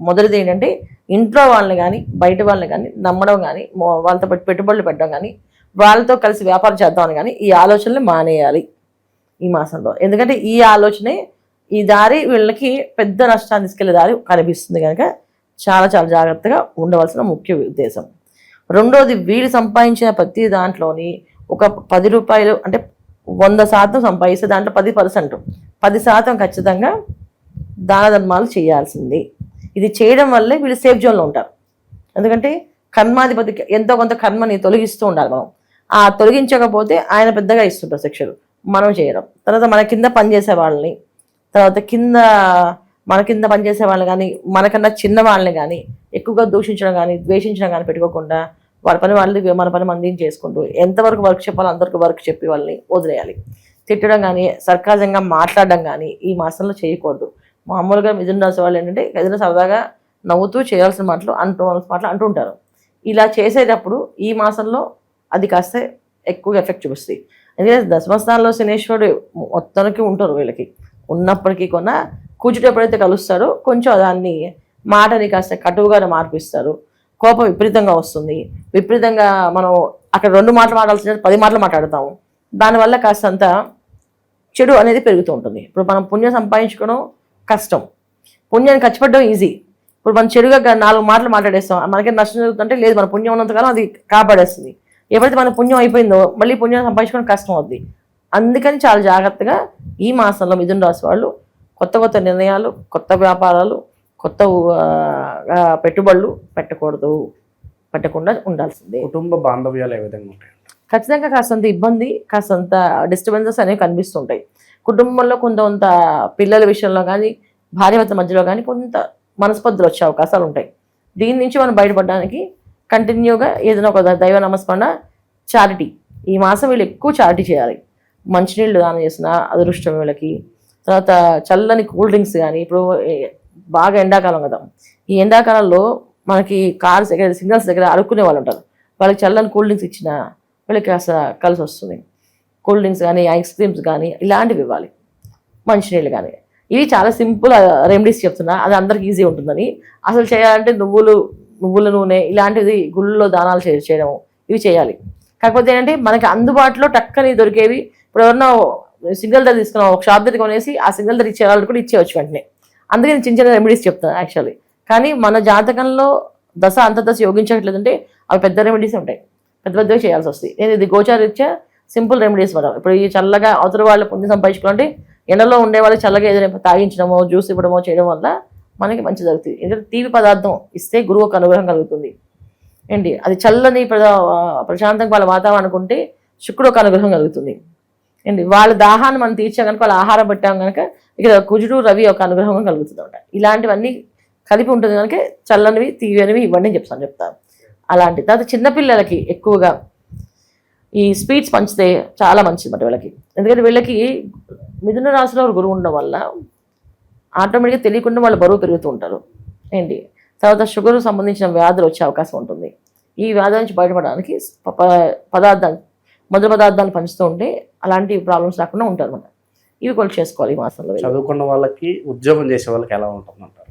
మొదటిది ఏంటంటే ఇంట్లో వాళ్ళని కానీ బయట వాళ్ళని కానీ నమ్మడం కానీ, వాళ్ళతో పెట్టుబడులు పెట్టడం కానీ, వాళ్ళతో కలిసి వ్యాపారం చేద్దామని కానీ ఈ ఆలోచనలు మానేయాలి ఈ మాసంలో. ఎందుకంటే ఈ ఆలోచనే, ఈ దారి వీళ్ళకి పెద్ద నష్టాన్ని తీసుకెళ్లే దారి కనిపిస్తుంది కనుక చాలా జాగ్రత్తగా ఉండవలసిన ముఖ్య ఉద్దేశం. రెండోది, వీళ్ళు సంపాదించిన ప్రతి దాంట్లోని ఒక 10 రూపాయలు అంటే 100% సంపాదిస్తే దాంట్లో 10%, 10% ఖచ్చితంగా దాన ధర్మాలు చేయాల్సింది. ఇది చేయడం వల్లే వీళ్ళు సేఫ్ జోన్లో ఉంటారు. ఎందుకంటే కర్మాధిపతికి ఎంతో కొంత కర్మని తొలగిస్తూ ఉండాలి మనం. ఆ తొలగించకపోతే ఆయన పెద్దగా ఇస్తుంటారు శిక్షలు, మనం చేయడం. తర్వాత మన కింద పనిచేసే వాళ్ళని, తర్వాత మన కింద పనిచేసే వాళ్ళని కానీ, మనకన్నా చిన్న వాళ్ళని కానీ ఎక్కువగా దూషించడం కానీ, ద్వేషించడం కానీ పెట్టుకోకుండా వాళ్ళ పని వాళ్ళు మన పని మందిని చేసుకుంటూ ఎంతవరకు వర్క్ చెప్పాలో అంతవరకు వర్క్ చెప్పి వాళ్ళని వదిలేయాలి. తిట్టడం కానీ, సర్కాజంగా మాట్లాడడం కానీ ఈ మాసంలో చేయకూడదు. మామూలుగా మిథున రాశి వాళ్ళు ఏంటంటే ఏదైనా సరదాగా నవ్వుతూ చేయాల్సిన మాటలు అంటూ ఉంటారు. ఇలా చేసేటప్పుడు ఈ మాసంలో అది కాస్త ఎక్కువగా ఎఫెక్ట్ చూపిస్తాయి. ఎందుకంటే దశమస్థానంలో శనేశ్వరుడు మొత్తానికి ఉంటారు. వీళ్ళకి ఉన్నప్పటికీ కొన్నా కూర్చుంటే ఎప్పుడైతే కలుస్తారో కొంచెం దాన్ని మాటని కాస్త కటువుగా మార్పిస్తారు. కోపం విపరీతంగా వస్తుంది. విపరీతంగా మనం అక్కడ 2 మాటలు మాట్లాడాల్సిన 10 మాటలు మాట్లాడతాము. దానివల్ల కాస్తంత చెడు అనేది పెరుగుతూ ఉంటుంది. ఇప్పుడు మనం పుణ్యం సంపాదించుకోవడం కష్టం, పుణ్యాన్ని ఖర్చుపడడం ఈజీ. ఇప్పుడు మనం చెడుగా 4 మాటలు మాట్లాడేస్తాం, మనకి నష్టం జరుగుతుంటే లేదు, మన పుణ్యం ఉన్నంతకాలం అది కాపాడేస్తుంది. ఎప్పుడైతే మన పుణ్యం అయిపోయిందో మళ్ళీ పుణ్యం సంపాదించుకోవడం కష్టం అవుద్ది. అందుకని చాలా జాగ్రత్తగా ఈ మాసంలో మిథున రాశి వాళ్ళు కొత్త నిర్ణయాలు, కొత్త వ్యాపారాలు, కొత్త పెట్టుబడులు పెట్టకుండా ఉండాల్సిందే. కుటుంబ బాంధవ్యాలు ఏ విధంగా ఉంటాయి? ఖచ్చితంగా కాస్తంత ఇబ్బంది, కాస్తంత డిస్టర్బెన్సెస్ అనేవి కనిపిస్తుంటాయి. కుటుంబంలో కొంత పిల్లల విషయంలో కానీ, భార్యాభర్త మధ్యలో కానీ కొంత మనస్పర్ధలు వచ్చే అవకాశాలు ఉంటాయి. దీని నుంచి మనం బయటపడడానికి కంటిన్యూగా ఏదైనా ఒక దైవ నమస్మరణ, చారిటీ. ఈ మాసం వీళ్ళు ఎక్కువ చారిటీ చేయాలి. మంచినీళ్ళు దానం చేసిన అదృష్టం వీళ్ళకి. తర్వాత చల్లని కూల్ డ్రింక్స్ కానీ, ఇప్పుడు బాగా ఎండాకాలం కదా, ఈ ఎండాకాలంలో మనకి కార్స్ దగ్గర, సిగ్నల్స్ దగ్గర అడుక్కునే వాళ్ళు ఉంటారు. వాళ్ళకి చల్లని కూల్ డ్రింక్స్ ఇచ్చిన వీళ్ళకి కాస్త కలిసి వస్తుంది. కూల్ డ్రింక్స్ కానీ, ఐస్ క్రీమ్స్ కానీ ఇలాంటివి ఇవ్వాలి. మంచినీళ్ళు కానీ, ఇవి చాలా సింపుల్ రెమెడీస్ చెప్తున్నా, అది అందరికి ఈజీ ఉంటుందని. అసలు చేయాలంటే నువ్వుల నూనె ఇలాంటివి గుళ్ళలో దానాలు చేయడం ఇవి చేయాలి. కాకపోతే ఏంటంటే మనకి అందుబాటులో టక్కని దొరికేవి. ఇప్పుడు ఎవరన్నా సిగ్నల్ ధర తీసుకున్నాం, ఒక షాప్ దగ్గర కొనేసి ఆ సిగ్నల్ ధర ఇచ్చే వాళ్ళు కూడా ఇచ్చేవచ్చు వెంటనే. అందుకే నేను చిన్న రెమెడీస్ చెప్తాను యాక్చువల్లీ. కానీ మన జాతకంలో దశ అంతర్దశ యోగించట్లేదంటే అవి పెద్ద రెమెడీస్ ఉంటాయి, పెద్దగా చేయాల్సి వస్తుంది. నేను ఇది గోచారీత్యా సింపుల్ రెమెడీస్ మనం. ఇప్పుడు ఈ చల్లగా అవతల వాళ్ళు పుణ్యం సంపాదించుకోవాలంటే ఎండలో ఉండే వాళ్ళు చల్లగా ఏదైనా తాగించడమో, జ్యూస్ ఇవ్వడమో చేయడం వల్ల మనకి మంచి జరుగుతుంది. ఎందుకంటే తీపి పదార్థం ఇస్తే గురువు ఒక అనుగ్రహం కలుగుతుంది ఏంటి. అది చల్లని ప్రశాంతంగా వాళ్ళ వాతావరణం అనుకుంటే శుక్రుడు ఒక అనుగ్రహం కలుగుతుంది ఏంటి. వాళ్ళ దాహాన్ని మనం తీర్చా కనుక, వాళ్ళ ఆహారం పెట్టాం కనుక ఇక్కడ కుజుడు రవి ఒక అనుగ్రహం కలుగుతుంది అనమాట. ఇలాంటివన్నీ కలిపి ఉంటుంది కనుక చల్లనివి తీయనివి ఇవ్వండి అని చెప్తాను. అలాంటి తర్వాత చిన్నపిల్లలకి ఎక్కువగా ఈ స్వీట్స్ పంచితే చాలా మంచిది అన్నమాట వీళ్ళకి. ఎందుకంటే వీళ్ళకి మిథున రాశిలో గురువు ఉండడం వల్ల ఆటోమేటిక్గా తెలియకుండా వాళ్ళు బరువు పెరుగుతూ ఉంటారు ఏంటి. తర్వాత షుగర్ సంబంధించిన వ్యాధులు వచ్చే అవకాశం ఉంటుంది. ఈ వ్యాధుల నుంచి బయటపడడానికి మొదటి పదార్థాలు పంచుతూ ఉంటే అలాంటి ప్రాబ్లమ్స్ రాకుండా ఉంటారు అన్నమాట. ఇవి కూడా చేసుకోవాలి ఈ మాసంలో. చదువుకున్న వాళ్ళకి, ఉద్యోగం చేసే వాళ్ళకి ఎలా ఉంటుందంటారు?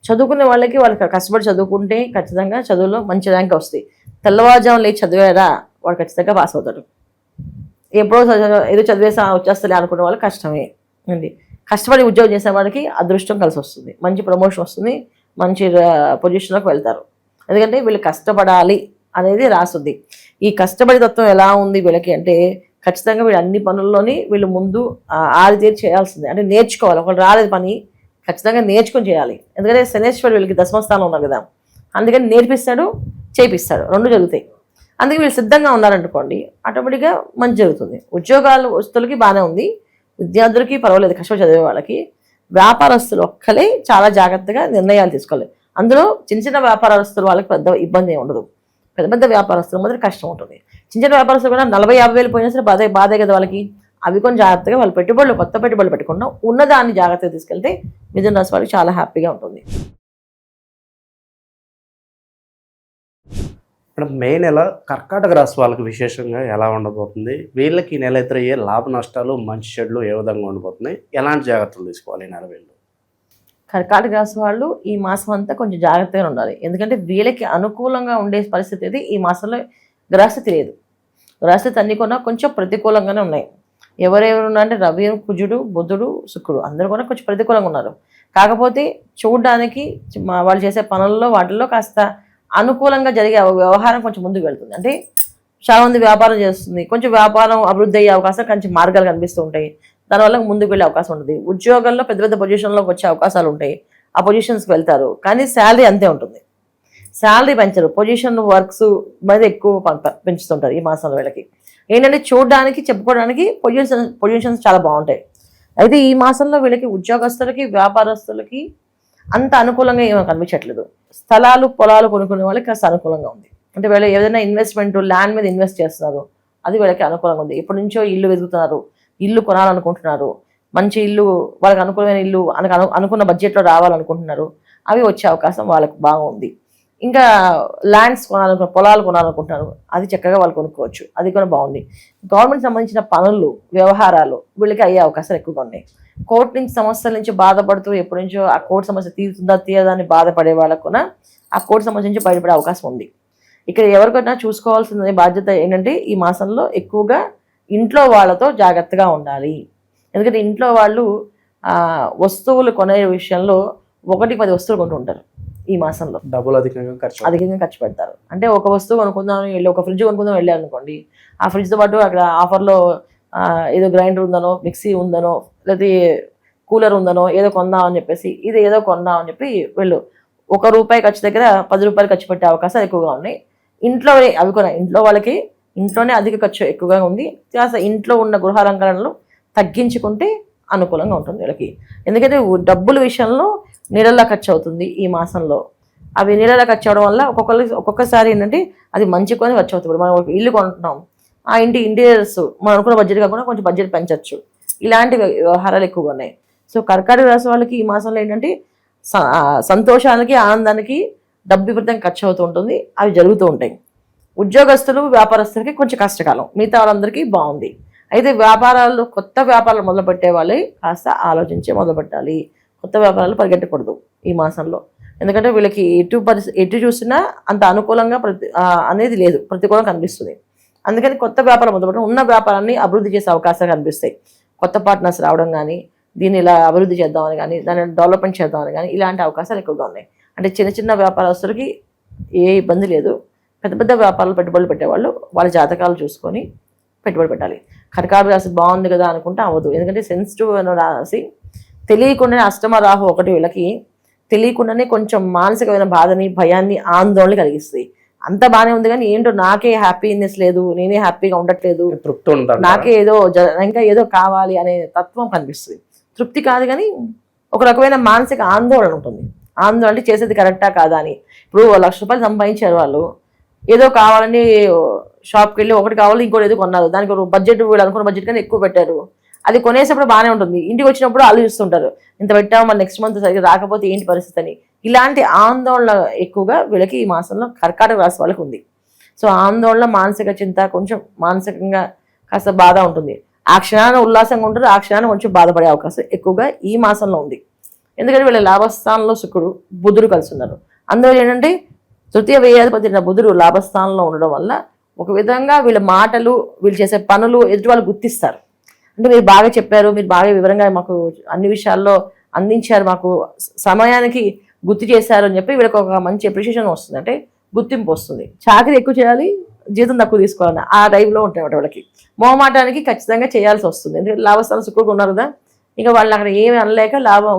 చదువుకునే వాళ్ళకి కష్టపడి చదువుకుంటే ఖచ్చితంగా చదువులో మంచి ర్యాంక్ వస్తాయి. తెల్లవారుజాము లేచి చదివారా వాడు ఖచ్చితంగా పాస్ అవుతాడు. ఎప్పుడో ఏదో చదివేసా వచ్చేస్తలే అనుకునే వాళ్ళు కష్టమే అండి. కష్టపడి ఉద్యోగం చేసే వాళ్ళకి అదృష్టం కలిసి వస్తుంది, మంచి ప్రమోషన్ వస్తుంది, మంచి పొజిషన్లోకి వెళ్తారు. ఎందుకంటే వీళ్ళు కష్టపడాలి అనేది రాస్తుంది. ఈ కష్టపడి తత్వం ఎలా ఉంది వీళ్ళకి అంటే ఖచ్చితంగా వీళ్ళు అన్ని పనుల్లోని వీళ్ళు ముందు ఆరితేరి చేయాల్సిందే. అంటే నేర్చుకోవాలి. ఒకళ్ళు రాలేదు పని ఖచ్చితంగా నేర్చుకొని చేయాలి. ఎందుకంటే శనేశ్వరుడు వీళ్ళకి దశమస్థానం ఉన్నారు కదా, అందుకని నేర్పిస్తాడు, చేపిస్తాడు, 2 జరుగుతాయి. అందుకే వీళ్ళు సిద్ధంగా ఉన్నారనుకోండి ఆటోమేటిక్గా మంచి జరుగుతుంది. ఉద్యోగాలు వస్తువులకి బాగానే ఉంది, విద్యార్థులకి పర్వాలేదు, కష్టపడి చదివే వాళ్ళకి. వ్యాపారస్తులు ఒక్కలే చాలా జాగ్రత్తగా నిర్ణయాలు తీసుకోవాలి. అందులో చిన్న వ్యాపారస్తులు వాళ్ళకి పెద్ద ఇబ్బంది ఉండదు. పెద్ద వ్యాపారస్తులు మాత్రం కష్టం ఉంటుంది. చిన్న వ్యాపారస్తులు కూడా 40-50 వేలు పోయినా సరే బాధే కదా వాళ్ళకి. అవి కొంచెం జాగ్రత్తగా వాళ్ళ కొత్త పెట్టుబడులు పెట్టకుండా ఉన్నదాన్ని జాగ్రత్తగా తీసుకెళ్తే మిథున రాశి వాళ్ళకి చాలా హ్యాపీగా ఉంటుంది. ఇప్పుడు మే నెల కర్కాటక రాశి వాళ్ళకి విశేషంగా ఎలా ఉండబోతుంది? వీళ్ళకి ఈ నెల ఎదురయ్యే లాభ నష్టాలు, మంచి చెడులు ఏ విధంగా ఉండబోతున్నాయి? ఎలాంటి జాగ్రత్తలు తీసుకోవాలి ఈ నెల వీళ్ళు? కర్కాటక రాశి వాళ్ళు ఈ మాసం అంతా కొంచెం జాగ్రత్తగా ఉండాలి. ఎందుకంటే వీళ్ళకి అనుకూలంగా ఉండే పరిస్థితి అయితే ఈ మాసంలో గ్రహస్థితి లేదు. గ్రహస్థితి అన్ని కూడా కొంచెం ప్రతికూలంగానే ఉన్నాయి. ఎవరెవరు ఉన్నారంటే రవి, కుజుడు, బుధుడు, శుక్రుడు అందరూ కూడా కొంచెం ప్రతికూలంగా ఉన్నారు. కాకపోతే చూడడానికి వాళ్ళు చేసే పనుల్లో వాటిల్లో కాస్త అనుకూలంగా జరిగే వ్యవహారం కొంచెం ముందుకు వెళ్తుంది. అంటే చాలా మంది వ్యాపారం చేస్తుంది, కొంచెం వ్యాపారం అభివృద్ధి అయ్యే అవకాశం కొంచెం మార్గాలు కనిపిస్తూ ఉంటాయి, దానివల్ల ముందుకు వెళ్ళే అవకాశం ఉంటుంది. ఉద్యోగాల్లో పెద్ద పెద్ద పొజిషన్లోకి వచ్చే అవకాశాలు ఉంటాయి, ఆ పొజిషన్స్కి వెళ్తారు. కానీ శాలరీ అంతే ఉంటుంది, శాలరీ పెంచరు, పొజిషన్ వర్క్స్ మీద ఎక్కువ పెంచుతుంటారు ఈ మాసంలో. వీళ్ళకి ఏంటంటే చూడడానికి చెప్పుకోవడానికి పొజిషన్స్ చాలా బాగుంటాయి. అయితే ఈ మాసంలో వీళ్ళకి ఉద్యోగస్తులకి వ్యాపారస్తులకి అంత అనుకూలంగా ఏమీ కనిపించట్లేదు. స్థలాలు పొలాలు కొనుక్కునే వాళ్ళకి కాస్త అనుకూలంగా ఉంది. అంటే వీళ్ళు ఏదైనా ఇన్వెస్ట్మెంట్ ల్యాండ్ మీద ఇన్వెస్ట్ చేస్తున్నారు, అది వీళ్ళకి అనుకూలంగా ఉంది. ఎప్పటి నుంచో ఇల్లు వెతుకుతున్నారు, ఇల్లు కొనాలనుకుంటున్నారు, మంచి ఇల్లు, వాళ్ళకి అనుకూలమైన ఇల్లు అనుకున్న బడ్జెట్లో రావాలనుకుంటున్నారు, అవి వచ్చే అవకాశం వాళ్ళకి బాగుంది. ఇంకా ల్యాండ్స్ కొనాలనుకుంటున్నారు, పొలాలు కొనాలనుకుంటున్నారు, అది చక్కగా వాళ్ళు కొనుక్కోవచ్చు, అది కూడా బాగుంది. గవర్నమెంట్ సంబంధించిన పనులు వ్యవహారాలు వీళ్ళకి అయ్యే అవకాశాలు ఎక్కువగా ఉన్నాయి. కోర్టు నుంచి సమస్యల నుంచి బాధపడుతూ ఎప్పటి నుంచో ఆ కోర్టు సమస్య తీరుతుందా తీరదా అని బాధపడే వాళ్ళకు కూడా ఆ కోర్టు సమస్య నుంచి బయటపడే అవకాశం ఉంది. ఇక్కడ ఎవరికైనా చూసుకోవాల్సిన బాధ్యత ఏంటంటే ఈ మాసంలో ఎక్కువగా ఇంట్లో వాళ్ళతో జాగ్రత్తగా ఉండాలి. ఎందుకంటే ఇంట్లో వాళ్ళు వస్తువులు కొనే విషయంలో 1-10 వస్తువులు కొంటుంటారు ఈ మాసంలో, డబ్బులు అధికంగా ఖర్చు పెడతారు. అంటే ఒక వస్తువు కొనుక్కుందాం వెళ్ళి, ఒక ఫ్రిడ్జ్ కొనుక్కుందాం వెళ్ళారు అనుకోండి, ఆ ఫ్రిడ్జ్తో పాటు అక్కడ ఆఫర్లో ఏదో గ్రైండర్ ఉందనో, మిక్సీ ఉందనో, లేకపోతే కూలర్ ఉందనో ఏదో కొందాం అని చెప్పేసి, ఇది ఏదో కొందాం అని చెప్పి వీళ్ళు ₹1 ఖర్చు దగ్గర ₹10 ఖర్చు పెట్టే అవకాశాలు ఎక్కువగా ఉన్నాయి. ఇంట్లో అవి కూడా ఇంట్లో వాళ్ళకి ఇంట్లోనే అధిక ఖర్చు ఎక్కువగా ఉంది. కాస్త ఇంట్లో ఉన్న గృహాలంకరణలు తగ్గించుకుంటే అనుకూలంగా ఉంటుంది వీళ్ళకి. ఎందుకంటే డబ్బుల విషయంలో నీళ్ళలా ఖర్చు అవుతుంది ఈ మాసంలో. అవి నీళ్ళలా ఖర్చు అవడం వల్ల ఒక్కొక్కసారి ఏంటంటే అది మంచి కొని ఖర్చు అవుతుంది. మనం ఒక ఇల్లు కొంటున్నాం, ఆ ఇంటీరియర్స్ మనం అనుకున్న బడ్జెట్ కాకుండా కొంచెం బడ్జెట్ పెంచవచ్చు, ఇలాంటి వ్యవహారాలు ఎక్కువగా ఉన్నాయి. సో కర్కాటక రాశి వాళ్ళకి ఈ మాసంలో ఏంటంటే సంతోషానికి ఆనందానికి డబ్బు విపరీతంగా ఖర్చు అవుతూ ఉంటుంది, అవి జరుగుతూ ఉంటాయి. ఉద్యోగస్తులు వ్యాపారస్తులకి కొంచెం కష్టకాలం, మిగతా వాళ్ళందరికీ బాగుంది. అయితే వ్యాపారాలు కొత్త వ్యాపారాలు మొదలుపెట్టే వాళ్ళే కాస్త ఆలోచించే మొదలుపెట్టాలి. కొత్త వ్యాపారాలు పరిగెట్టకూడదు ఈ మాసంలో. ఎందుకంటే వీళ్ళకి ఎటు చూసినా అంత అనుకూలంగా అనేది లేదు, ప్రతికూలంగా కనిపిస్తుంది. అందుకని కొత్త వ్యాపారం మొదలుపెట్టడం, ఉన్న వ్యాపారాన్ని అభివృద్ధి చేసే అవకాశాలు కనిపిస్తాయి. కొత్త పార్ట్నర్స్ రావడం కానీ, దీన్ని ఇలా అభివృద్ధి చేద్దామని కానీ, దాన్ని డెవలప్మెంట్ చేద్దామని కానీ, ఇలాంటి అవకాశాలు ఎక్కువగా ఉన్నాయి. అంటే చిన్న చిన్న వ్యాపారస్తులకి ఏ ఇబ్బంది లేదు. పెద్ద పెద్ద వ్యాపారాలు పెట్టుబడులు పెట్టేవాళ్ళు వాళ్ళ జాతకాలు చూసుకొని పెట్టుబడి పెట్టాలి. కర్కాటక రాశి బాగుంది కదా అనుకుంటే అవ్వదు. ఎందుకంటే సెన్సిటివ్ అనే రాశి, తెలియకుండానే అష్టమ రాహు ఒకటి వీళ్ళకి తెలియకుండానే కొంచెం మానసికమైన బాధని, భయాన్ని, ఆందోళన కలిగిస్తుంది. అంత బాగానే ఉంది కానీ ఏంటో నాకే హ్యాపీనెస్ లేదు, నేనే హ్యాపీగా ఉండట్లేదు, తృప్తి ఉంటుంది, నాకే ఇంకా ఏదో కావాలి అనే తత్వం కనిపిస్తుంది. తృప్తి కాదు కానీ ఒక రకమైన మానసిక ఆందోళన ఉంటుంది. ఆందోళన అంటే చేసేది కరెక్టా కాదా అని. ఇప్పుడు ₹1,00,000 సంపాదించారు వాళ్ళు, ఏదో కావాలని షాప్కి వెళ్ళి ఒకటి కావాలి ఇంకోటి ఏదో కొన్నారు, దానికి బడ్జెట్ వీళ్ళు అనుకున్న బడ్జెట్ కానీ ఎక్కువ పెట్టారు. అది కొనేసేప్పుడు బాగానే ఉంటుంది, ఇంటికి వచ్చినప్పుడు ఆలోచిస్తుంటారు ఇంత పెట్టాము మళ్ళీ నెక్స్ట్ మంత్ సరిగ్గా రాకపోతే ఏంటి పరిస్థితి అని. ఇలాంటి ఆందోళన ఎక్కువగా వీళ్ళకి ఈ మాసంలో కర్కాటక రాశి వాళ్ళకి ఉంది. సో ఆందోళన, మానసిక చింత, కొంచెం మానసికంగా కాస్త బాధ ఉంటుంది. ఆ క్షణాన్ని ఉల్లాసంగా ఉంటారు, ఆ క్షణాన్ని కొంచెం బాధపడే అవకాశం ఎక్కువగా ఈ మాసంలో ఉంది. ఎందుకంటే వీళ్ళ లాభస్థానంలో శుక్రుడు, బుధుడు కలిసి ఉన్నారు. అందువల్ల ఏంటంటే తృతీయ వ్యయాధిపతి బుధుడు లాభస్థానంలో ఉండడం వల్ల ఒక విధంగా వీళ్ళ మాటలు, వీళ్ళు చేసే పనులు ఎదుటి వాళ్ళు గుర్తిస్తారు. అంటే మీరు బాగా చెప్పారు, మీరు బాగా వివరంగా మాకు అన్ని విషయాల్లో అందించారు, మాకు సమయానికి గుర్తు చేశారు అని చెప్పి వీళ్ళకి ఒక మంచి అప్రిషియేషన్ వస్తుంది, అంటే గుర్తింపు వస్తుంది. చాకరీ ఎక్కువ చేయాలి, జీతం తక్కువ తీసుకోవాలని ఆ టైంలో ఉంటాయి వాళ్ళకి. మొహమాటానికి ఖచ్చితంగా చేయాల్సి వస్తుంది. ఎందుకంటే లాభస్థానం శుక్రుడు ఉన్నారు కదా, ఇక వాళ్ళు అక్కడ ఏమి అనలేక